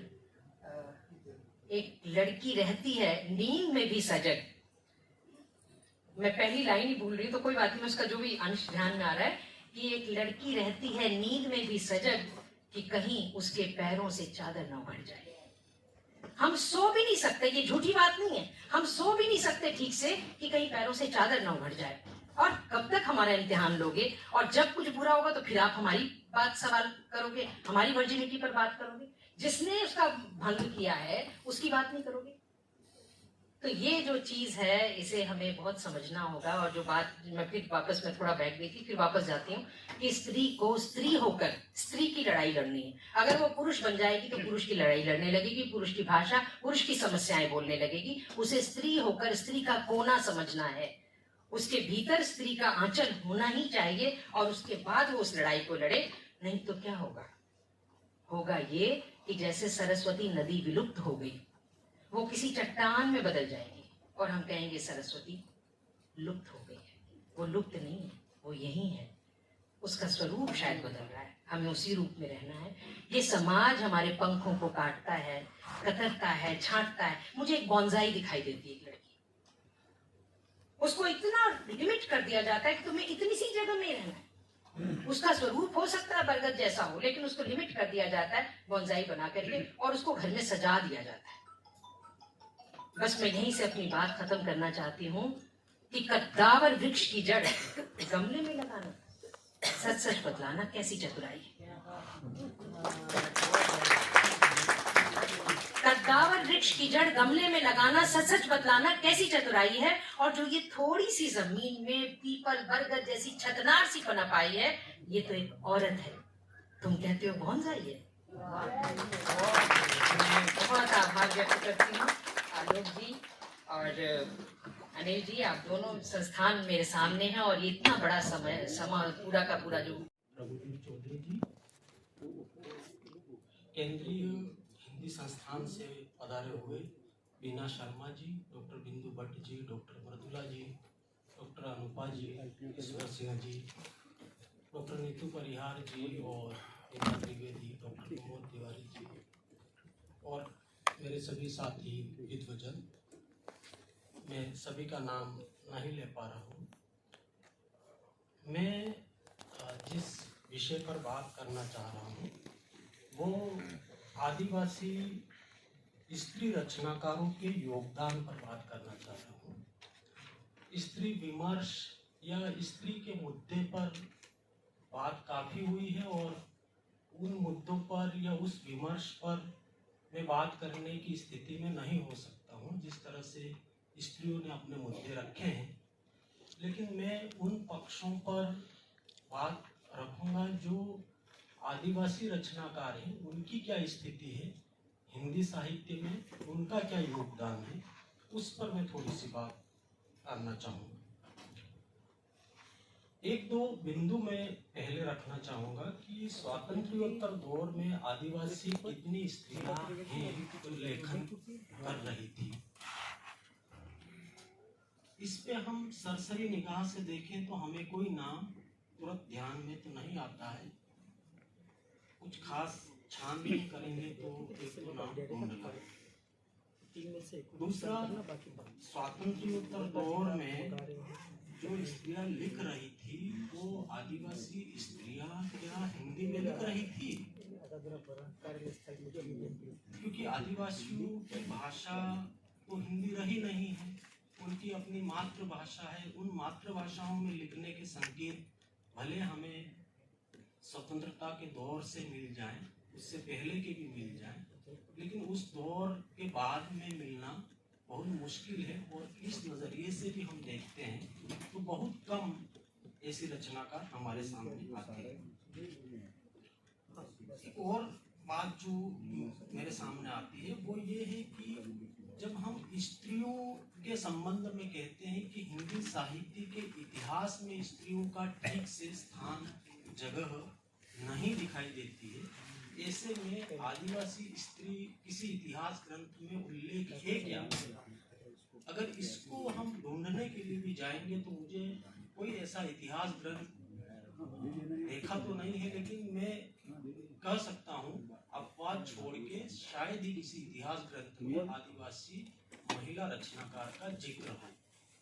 एक लड़की रहती है नींद में भी सजग। मैं पहली लाइन ही भूल रही हूँ तो कोई बात नहीं, उसका जो भी अंश ध्यान में आ रहा है कि एक लड़की रहती है नींद में भी सजग कि कहीं उसके पैरों से चादर न उड़ जाए। हम सो भी नहीं सकते, ये झूठी बात नहीं है, हम सो भी नहीं सकते ठीक से कि कहीं पैरों से चादर न उड़ जाए। और कब तक हमारा इम्तिहान लोगे? और जब कुछ बुरा होगा तो फिर आप हमारी बात सवाल करोगे, हमारी वर्जिनिटी पर बात करोगे। जिसने उसका भंग किया है उसकी बात नहीं करोगे। तो ये जो चीज है इसे हमें बहुत समझना होगा। और जो बात मैं फिर वापस में थोड़ा बैठ गई थी, फिर वापस जाती हूँ कि स्त्री को स्त्री होकर स्त्री की लड़ाई लड़नी है। अगर वो पुरुष बन जाएगी तो पुरुष की लड़ाई लड़ने लगेगी, पुरुष की भाषा, पुरुष की समस्याएं बोलने लगेगी। उसे स्त्री होकर स्त्री का कोना समझना है, उसके भीतर स्त्री का आंचल होना ही चाहिए और उसके बाद वो उस लड़ाई को लड़े। नहीं तो क्या होगा? होगा ये कि जैसे सरस्वती नदी विलुप्त हो गई, वो किसी चट्टान में बदल जाएगी और हम कहेंगे सरस्वती लुप्त हो गई है। वो लुप्त नहीं है, वो यही है। उसका स्वरूप शायद बदल रहा है, हमें उसी रूप में रहना है। ये समाज हमारे पंखों को काटता है, कतरता है, छांटता है। मुझे एक बॉन्जाई दिखाई देती है, एक लड़की, उसको इतना लिमिट कर दिया जाता है कि तुम्हें इतनी सी जगह में रहना है। उसका स्वरूप हो सकता है बरगद जैसा हो, लेकिन उसको लिमिट कर दिया जाता है बॉन्जाई बना करके, और उसको घर में सजा दिया जाता है। बस मैं यहीं से अपनी बात खत्म करना चाहती हूँ कि कद्दावर वृक्ष की जड़ गमले में लगाना सच सच बतलाना कैसी चतुराई है। कद्दावर वृक्ष की जड़ गमले में लगाना सच सच बतलाना कैसी चतुराई है। और जो ये थोड़ी सी जमीन में पीपल बरगद जैसी छतनार सी पनप आई है, ये तो एक औरत है। तुम कहते हो बॉन्जाई है। बहुत आभार व्यक्त करती हूँ आलोक जी और अनिल जी, आप दोनों संस्थान मेरे सामने हैं और ये इतना बड़ा समा पूरा का पूरा जो रघुवीर चौधरी जी केंद्रीय हिंदी संस्थान से पधारे हुए बीना शर्मा जी, डॉक्टर बिंदु भट्ट जी, डॉक्टर मृदुला जी, डॉक्टर अनुपा जी, ईश्वर सिंह जी, डॉक्टर नीतू परिहार जी और रीना त्रिवेदी, डॉक्टर प्रमोद तिवारी जी और मेरे सभी साथी विद्वजन, मैं सभी का नाम नहीं ले पा रहा हूँ। मैं जिस विषय पर बात करना चाह रहा हूँ वो आदिवासी स्त्री रचनाकारों के योगदान पर बात करना चाह रहा हूँ। स्त्री विमर्श या स्त्री के मुद्दे पर बात काफ़ी हुई है और उन मुद्दों पर या उस विमर्श पर मैं बात करने की स्थिति में नहीं हो सकता हूँ जिस तरह से स्त्रियों ने अपने मुद्दे रखे हैं। लेकिन मैं उन पक्षों पर बात रखूँगा जो आदिवासी रचनाकार हैं, उनकी क्या स्थिति है हिंदी साहित्य में, उनका क्या योगदान है, उस पर मैं थोड़ी सी बात करना चाहूँगा। एक दो बिंदु मैं पहले रखना चाहूँगा कि स्वातंत्र्योत्तर दौर में आदिवासी कितनी स्त्रियाँ हैं जो लेखन कर रही थी। इस पे हम सरसरी निगाह से देखें तो हमें कोई नाम तुरंत ध्यान में तो नहीं आता है। कुछ खास छानबीन करेंगे तो एक तो नाम ढूंढना। दूसरा, स्वातंत्र्योत्तर दौर में जो स्त्रियां लिख रही थी वो आदिवासी स्त्रियां क्या हिंदी में लिख रही थी? क्योंकि आदिवासियों की भाषा तो हिंदी रही नहीं है, उनकी अपनी मातृभाषा है। उन मातृभाषाओं में लिखने के संकेत भले हमें स्वतंत्रता के दौर से मिल जाएं, उससे पहले के भी मिल जाएं, लेकिन उस दौर के बाद में मिलना बहुत मुश्किल है। और इस नज़रिए से भी हम देखते हैं तो बहुत कम ऐसी रचनाकार हमारे सामने आते हैं। एक और बात जो मेरे सामने आती है वो ये है कि जब हम स्त्रियों के संबंध में कहते हैं कि हिंदी साहित्य के इतिहास में स्त्रियों का ठीक से स्थान जगह नहीं दिखाई देती है, ऐसे में आदिवासी स्त्री किसी इतिहास ग्रंथ में उल्लेख है क्या? अगर इसको हम ढूंढने के लिए भी जाएंगे तो मुझे कोई ऐसा इतिहास ग्रंथ देखा तो नहीं है, लेकिन मैं कह सकता हूँ अपवाद छोड़ के शायद ही किसी इतिहास ग्रंथ में आदिवासी महिला रचनाकार का जिक्र हो,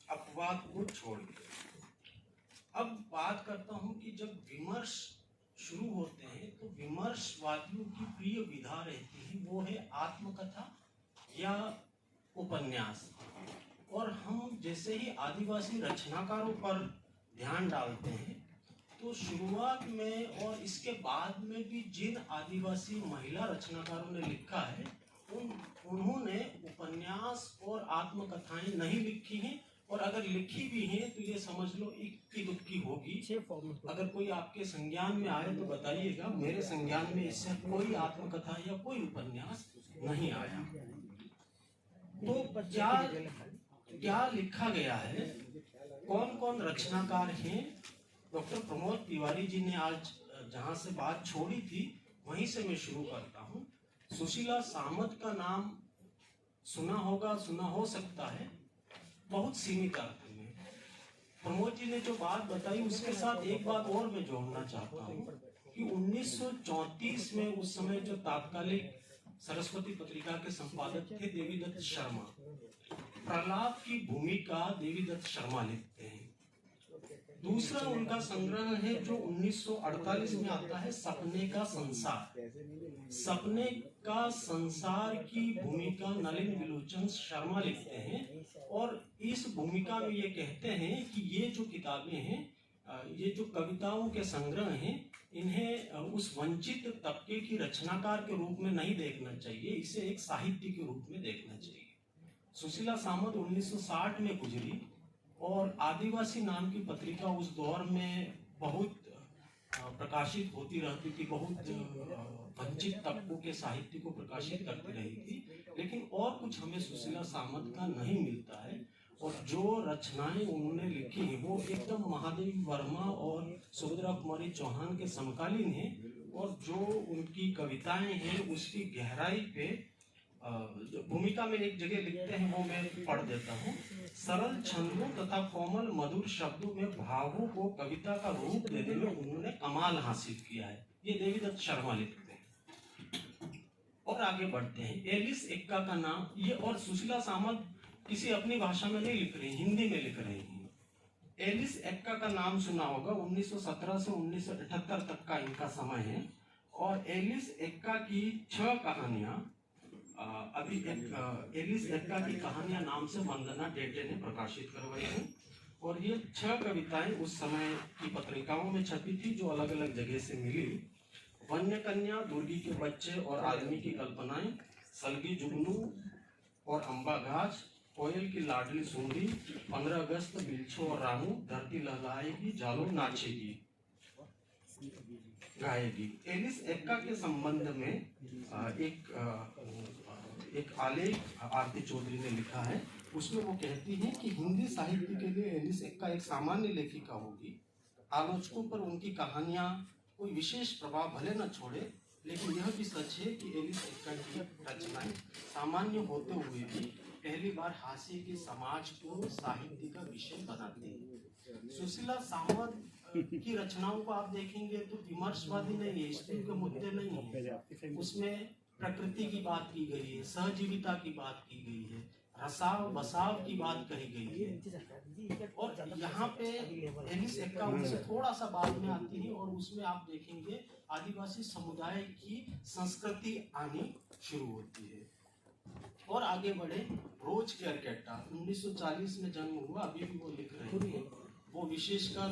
अपवाद को छोड़ के। अब बात करता हूँ कि जब विमर्श शुरू होते हैं तो विमर्शवादियों की प्रिय विधा रहती है वो है आत्मकथा या उपन्यास। और हम जैसे ही आदिवासी रचनाकारों पर ध्यान डालते हैं तो शुरुआत में और इसके बाद में भी जिन आदिवासी महिला रचनाकारों ने लिखा है उन्होंने उपन्यास और आत्मकथाएं नहीं लिखी हैं, और अगर लिखी भी हैं तो ये समझ लो इक्की दुक्की होगी। अगर कोई आपके संज्ञान में आए तो बताइएगा, मेरे संज्ञान में इससे कोई आत्मकथा या कोई उपन्यास नहीं आया। तो क्या लिखा गया है, कौन कौन रचनाकार हैं? डॉक्टर प्रमोद तिवारी जी ने आज जहां से बात छोड़ी थी वहीं से मैं शुरू करता हूं। सुशीला सामंत का नाम सुना होगा, सुना हो सकता है, बहुत सीमित अर्थ में। प्रमोद जी ने जो बात बताई उसके साथ एक बात और मैं जोड़ना चाहता हूँ कि 1934 में उस समय जो तात्कालिक सरस्वती पत्रिका के संपादक थे देवीदत्त शर्मा, प्रलाप की भूमिका देवीदत्त शर्मा लिखते हैं। दूसरा उनका संग्रह है जो 1948 में आता है, सपने का संसार। सपने का संसार की भूमिका नलिन विलोचन शर्मा लिखते हैं और इस भूमिका में ये कहते हैं कि ये जो किताबें हैं, ये जो कविताओं के संग्रह हैं, इन्हें उस वंचित तबके की रचनाकार के रूप में नहीं देखना चाहिए, इसे एक साहित्य के रूप में देखना चाहिए। सुशीला सामंत 1960 में गुजरी और आदिवासी नाम की पत्रिका उस दौर में बहुत प्रकाशित होती रहती थी, बहुत वंचित तबकों के साहित्य को प्रकाशित करती रही थी, लेकिन और कुछ हमें सुशीला सामंत का नहीं मिलता है। और जो रचनाएं उन्होंने लिखी हैं वो एकदम महादेवी वर्मा और सुभद्रा कुमारी चौहान के समकालीन हैं और जो उनकी कविताएं हैं उसकी गहराई पे भूमिका में एक जगह लिखते हैं, वो मैं पढ़ देता हूँ। सरल छंदों तथा कोमल मधुर शब्दों में भावों को कविता का रूप देने में उन्होंने कमाल हासिल किया है, ये देवीदत्त शर्मा लिखते हैं। और आगे बढ़ते हैं, एलिस एक्का का नाम, ये और सुशीला सामंत किसी अपनी भाषा में नहीं लिख रही, हिंदी में लिख रही हैं। एलिस एक्का का नाम सुना होगा, 1917 से 1978 तक का इनका समय है और एलिस एक्का की 6 कहानियां अभी एलिस एक्का की कहानियां नाम से वंदना टेटे ने प्रकाशित करवाई हैं और ये 6 कविताएं उस समय की पत्रिकाओं में छपी थी जो अलग अलग जगह से मिली। वन्य कन्या, दुर्गी के बच्चे और आदमी की कल्पनाएं, सलगी जुगनू और अम्बा घास, कोयल की लाडली सुंदरी, 15 अगस्त, बिलछो और रामू, धरती लहलाएगी, जालो नाचेगी, गाएगी। एलिस एक्का के संबंध में एक आलेख आरती चौधरी ने लिखा है, उसमें वो कहती हैं कि हिंदी साहित्य के लिए एलिस एक्का एक सामान्य लेखिका होगी। आलोचकों पर उनकी कहानियां कोई विशेष प्रभाव भले न छोड़े, लेकिन यह भी सच है कि एलिस एक्का की रचनाएं सामान्य होते हुए भी पहली बार हास्य के समाज को साहित्य का विषय बनाते हैं। सुशीला सामंत की रचनाओं को आप देखेंगे तो विमर्शवादी नहीं है, स्त्री के मुद्दे नहीं है, उसमें प्रकृति की बात की गई है, सहजीविता की बात की गई है, रसाव बसाव की बात कही गई है। और यहाँ पे एलिस एक्का उनसे थोड़ा सा बाद में आती है और उसमें आप देखेंगे आदिवासी समुदाय की संस्कृति आनी शुरू होती है। और आगे बढ़े, रोज केरकेट्टा 1940 में जन्म हुआ, अभी भी वो लिख रहे हैं, वो विशेषकर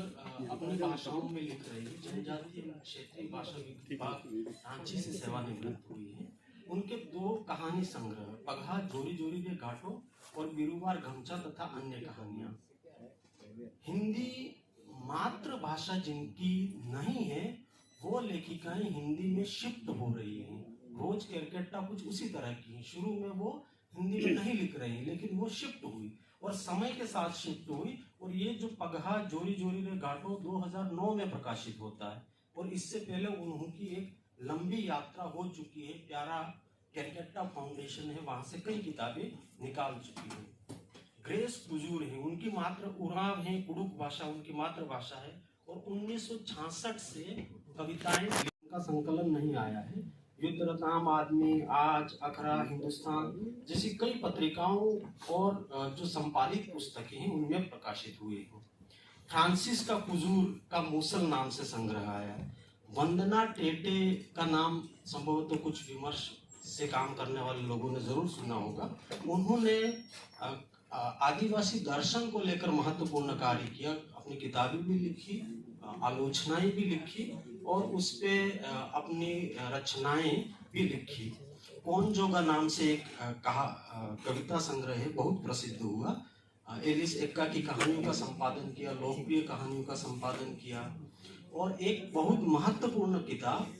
अपनी भाषाओं में लिख रहे हैं। जनजातीय क्षेत्रीय भाषा विभाग रांची से सेवानिवृत्त हुई है। उनके 2 कहानी संग्रह, पगहा जोरी जोरी के घाटों और बिरुवार घमचा तथा अन्य कहानियां। हिंदी मातृभाषा जिनकी नहीं है वो लेखिकाएं हिंदी में शिफ्ट हो रही हैं। रोज केरकेट्टा कुछ उसी तरह की है, शुरू में वो हिंदी में नहीं लिख रही है लेकिन वो शिफ्ट हुई और समय के साथ शिफ्ट हुई। और ये जो पगहा जोरी जोरी रे घाटो 2009 में प्रकाशित होता है और इससे पहले उनकी एक लंबी यात्रा हो चुकी है। प्यारा केरकेट्टा फाउंडेशन है, वहां से कई किताबें निकाल चुकी हैं। ग्रेस कुजूर है, उनकी मात्र उराव है, कुडुक भाषा उनकी मातृभाषा है और 1966 से कविताएं का संकलन नहीं आया है। युद्ध, आम आदमी, आज, अखरा, हिंदुस्तान जैसी कई पत्रिकाओं और जो संपादित पुस्तकें हैं उनमें प्रकाशित हुए हैं। फ्रांसिस का कुजूर का मूसल नाम से संग्रह आया है। वंदना टेटे का नाम संभवतः कुछ विमर्श से काम करने वाले लोगों ने जरूर सुना होगा। उन्होंने आदिवासी दर्शन को लेकर महत्वपूर्ण कार्य किया, अपनी किताबें भी लिखी, आलोचनाएं भी लिखी और उस पे अपनी रचनाएं भी लिखी। कौन जोगा नाम से एक कविता संग्रह है, बहुत प्रसिद्ध हुआ। एलिस एक्का की कहानियों का संपादन किया, लोकप्रिय कहानियों का संपादन किया। और एक बहुत महत्वपूर्ण किताब,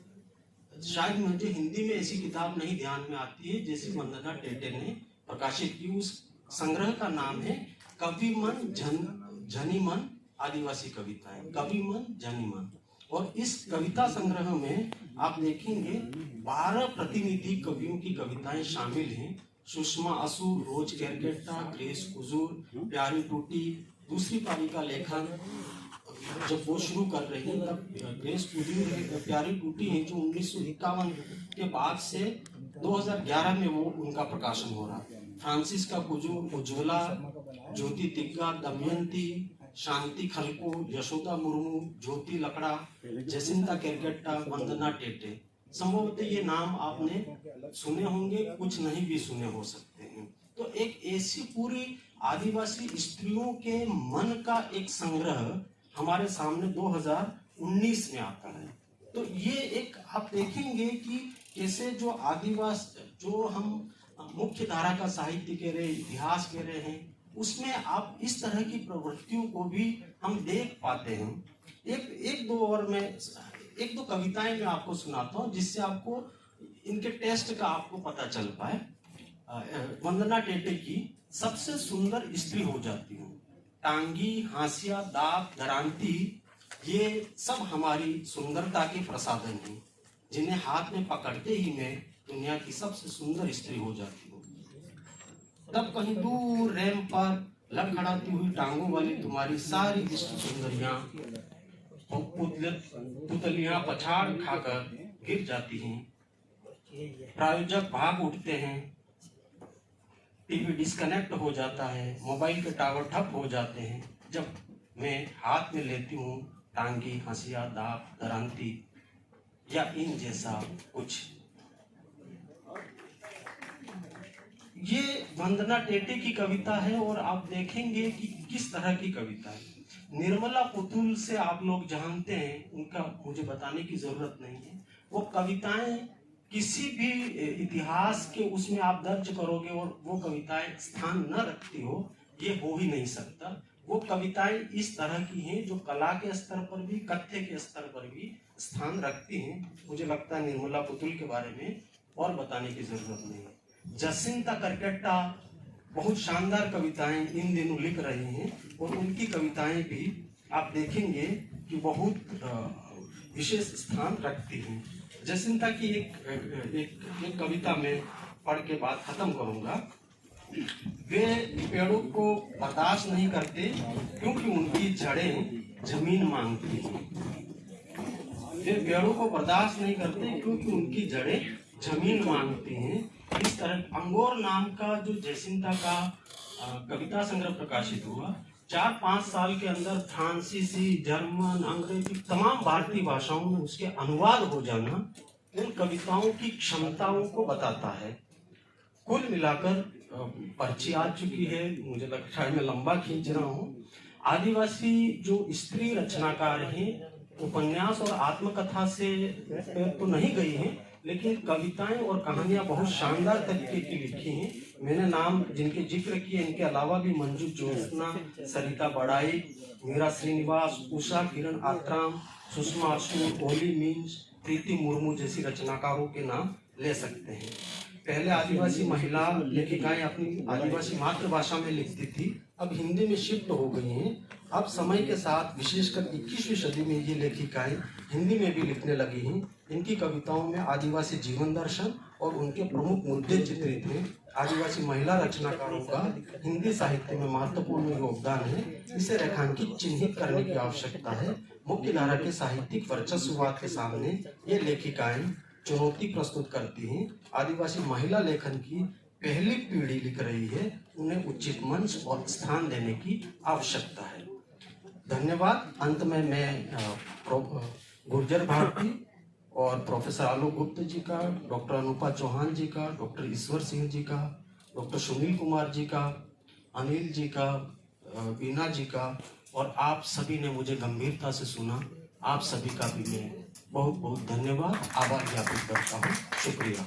शायद मुझे हिंदी में ऐसी किताब नहीं ध्यान में आती है जैसी वंदना टेटे ने प्रकाशित की। उस संग्रह का नाम है कवि मन जनीमन आदिवासी कविताएं, कवि मन जनीमन। और इस कविता संग्रह में आप देखेंगे 12 प्रतिनिधि कवियों की कविताएं शामिल हैं। सुषमा असुर, रोज केरकेट्टा, ग्रेस कुजूर, प्यारी टूटी, दूसरी पारी का लेखन जब वो शुरू कर रही हैं तब ग्रेस प्यारी टूटी है जो 1951 के बाद से 2011 में वो उनका प्रकाशन हो रहा है। फ्रांसिस्का कुजूर, उज्ज्वला, ज्योति तिग्गा, दमयंती, शांति खलको, यशोदा मुर्मू, ज्योति लकड़ा, जसिंता केरकेट्टा, वंदना टेटे। संभवतः ये नाम आपने सुने होंगे, कुछ नहीं भी सुने हो सकते हैं। तो एक ऐसी पूरी आदिवासी स्त्रियों के मन का एक संग्रह हमारे सामने 2019 में आता है। तो ये एक आप देखेंगे कि कैसे जो आदिवासी, जो हम मुख्य धारा का साहित्य कह रहे, इतिहास कह रहे हैं, उसमें आप इस तरह की प्रवृत्तियों को भी हम देख पाते हैं। एक दो कविताएं मैं आपको सुनाता हूँ जिससे आपको इनके टेस्ट का आपको पता चल पाए। वंदना टेटे की सबसे सुंदर स्त्री हो जाती हूँ, टांगी, हासिया, दाब, दरांती, ये सब हमारी सुंदरता के प्रसाधन हैं, जिन्हें हाथ में पकड़ते ही मैं दुनिया की सबसे सुंदर स्त्री हो जाती हूँ। तब कहीं दूर रैंप पर लड़खड़ाती हुई टांगों वाली तुम्हारी सारी दुष्ट सुंदरियां पुतलियां पछाड़ खाकर गिर जाती हैं। प्रायोजक भाग उठते हैं, टीवी डिस्कनेक्ट हो जाता है, मोबाइल के टावर ठप हो जाते हैं जब मैं हाथ में लेती हूँ टांगी, हंसिया, दाब, दरांती या इन जैसा कुछ। ये वंदना टेटे की कविता है और आप देखेंगे कि किस तरह की कविता है। निर्मला पुतुल से आप लोग जानते हैं, उनका मुझे बताने की जरूरत नहीं है। वो कविताएं किसी भी इतिहास के उसमें आप दर्ज करोगे और वो कविताएं स्थान न रखती हो, ये हो ही नहीं सकता। वो कविताएं इस तरह की हैं जो कला के स्तर पर भी, कथ्य के स्तर पर भी स्थान रखती हैं। मुझे लगता है निर्मला पुतुल के बारे में और बताने की जरूरत नहीं है। जसिंता केरकेट्टा बहुत शानदार कविताएं इन दिनों लिख रही हैं और उनकी कविताएं भी आप देखेंगे कि बहुत विशेष स्थान रखती हैं। जसिंता की एक कविता में पढ़ के बात खत्म करूंगा। वे पेड़ों को बर्दाश्त नहीं करते क्योंकि उनकी जड़ें जमीन मांगती हैं। वे पेड़ों को बर्दाश्त नहीं करते क्योंकि उनकी जड़ें जमीन मांगती हैं। इस तरह अंगोर नाम का जो जसिंता का कविता संग्रह प्रकाशित हुआ, 4-5 साल के अंदर फ्रांसीसी, जर्मन, अंग्रेजी, तमाम भारतीय भाषाओं में उसके अनुवाद हो जाना उन कविताओं की क्षमताओं को बताता है। कुल मिलाकर पर्ची आ चुकी है, मुझे लगता है मैं लंबा खींच रहा हूँ। आदिवासी जो स्त्री रचनाकार हैं, उपन्यास और आत्मकथा से तो नहीं गई हैं, लेकिन कविताएं और कहानियां बहुत शानदार तरीके की लिखी हैं। मैंने नाम जिनके जिक्र किए, इनके अलावा भी मंजू ज्योत्सना, सरिता बड़ाई, मीरा श्रीनिवास, उषा किरण आत्राम, सुषमा असूर, ओली मीन्स, प्रीति मुर्मू जैसी रचनाकारों के नाम ले सकते हैं। पहले आदिवासी महिला लेखिकाएं अपनी आदिवासी मातृभाषा में लिखती थी, अब हिंदी में शिफ्ट हो गई हैं। अब समय के साथ विशेषकर 21वीं सदी में ये लेखिकाएं हिंदी में भी लिखने लगी हैं। इनकी कविताओं में आदिवासी जीवन दर्शन और उनके प्रमुख मुद्दे चित्रित हैं। आदिवासी महिला रचनाकारों का हिंदी साहित्य में महत्वपूर्ण योगदान है। इसे रेखांकित चिन्हित करने की आवश्यकता है। मुख्य धारा के साहित्यिक वर्चस्ववाद के सामने ये लेखिकाएं चुनौती प्रस्तुत करती हैं। आदिवासी महिला लेखन की पहली पीढ़ी लिख रही है, उन्हें उचित मंच और स्थान देने की आवश्यकता है। धन्यवाद। अंत में मैं गुर्जर भारती और प्रोफेसर आलोक गुप्त जी का, डॉक्टर अनुपा चौहान जी का, डॉक्टर ईश्वर सिंह जी का, डॉक्टर सुनील कुमार जी का, अनिल जी का, वीना जी का और आप सभी ने मुझे गंभीरता से सुना, आप सभी का भी मैं बहुत बहुत धन्यवाद, आभार ज्ञापित करता हूँ। शुक्रिया।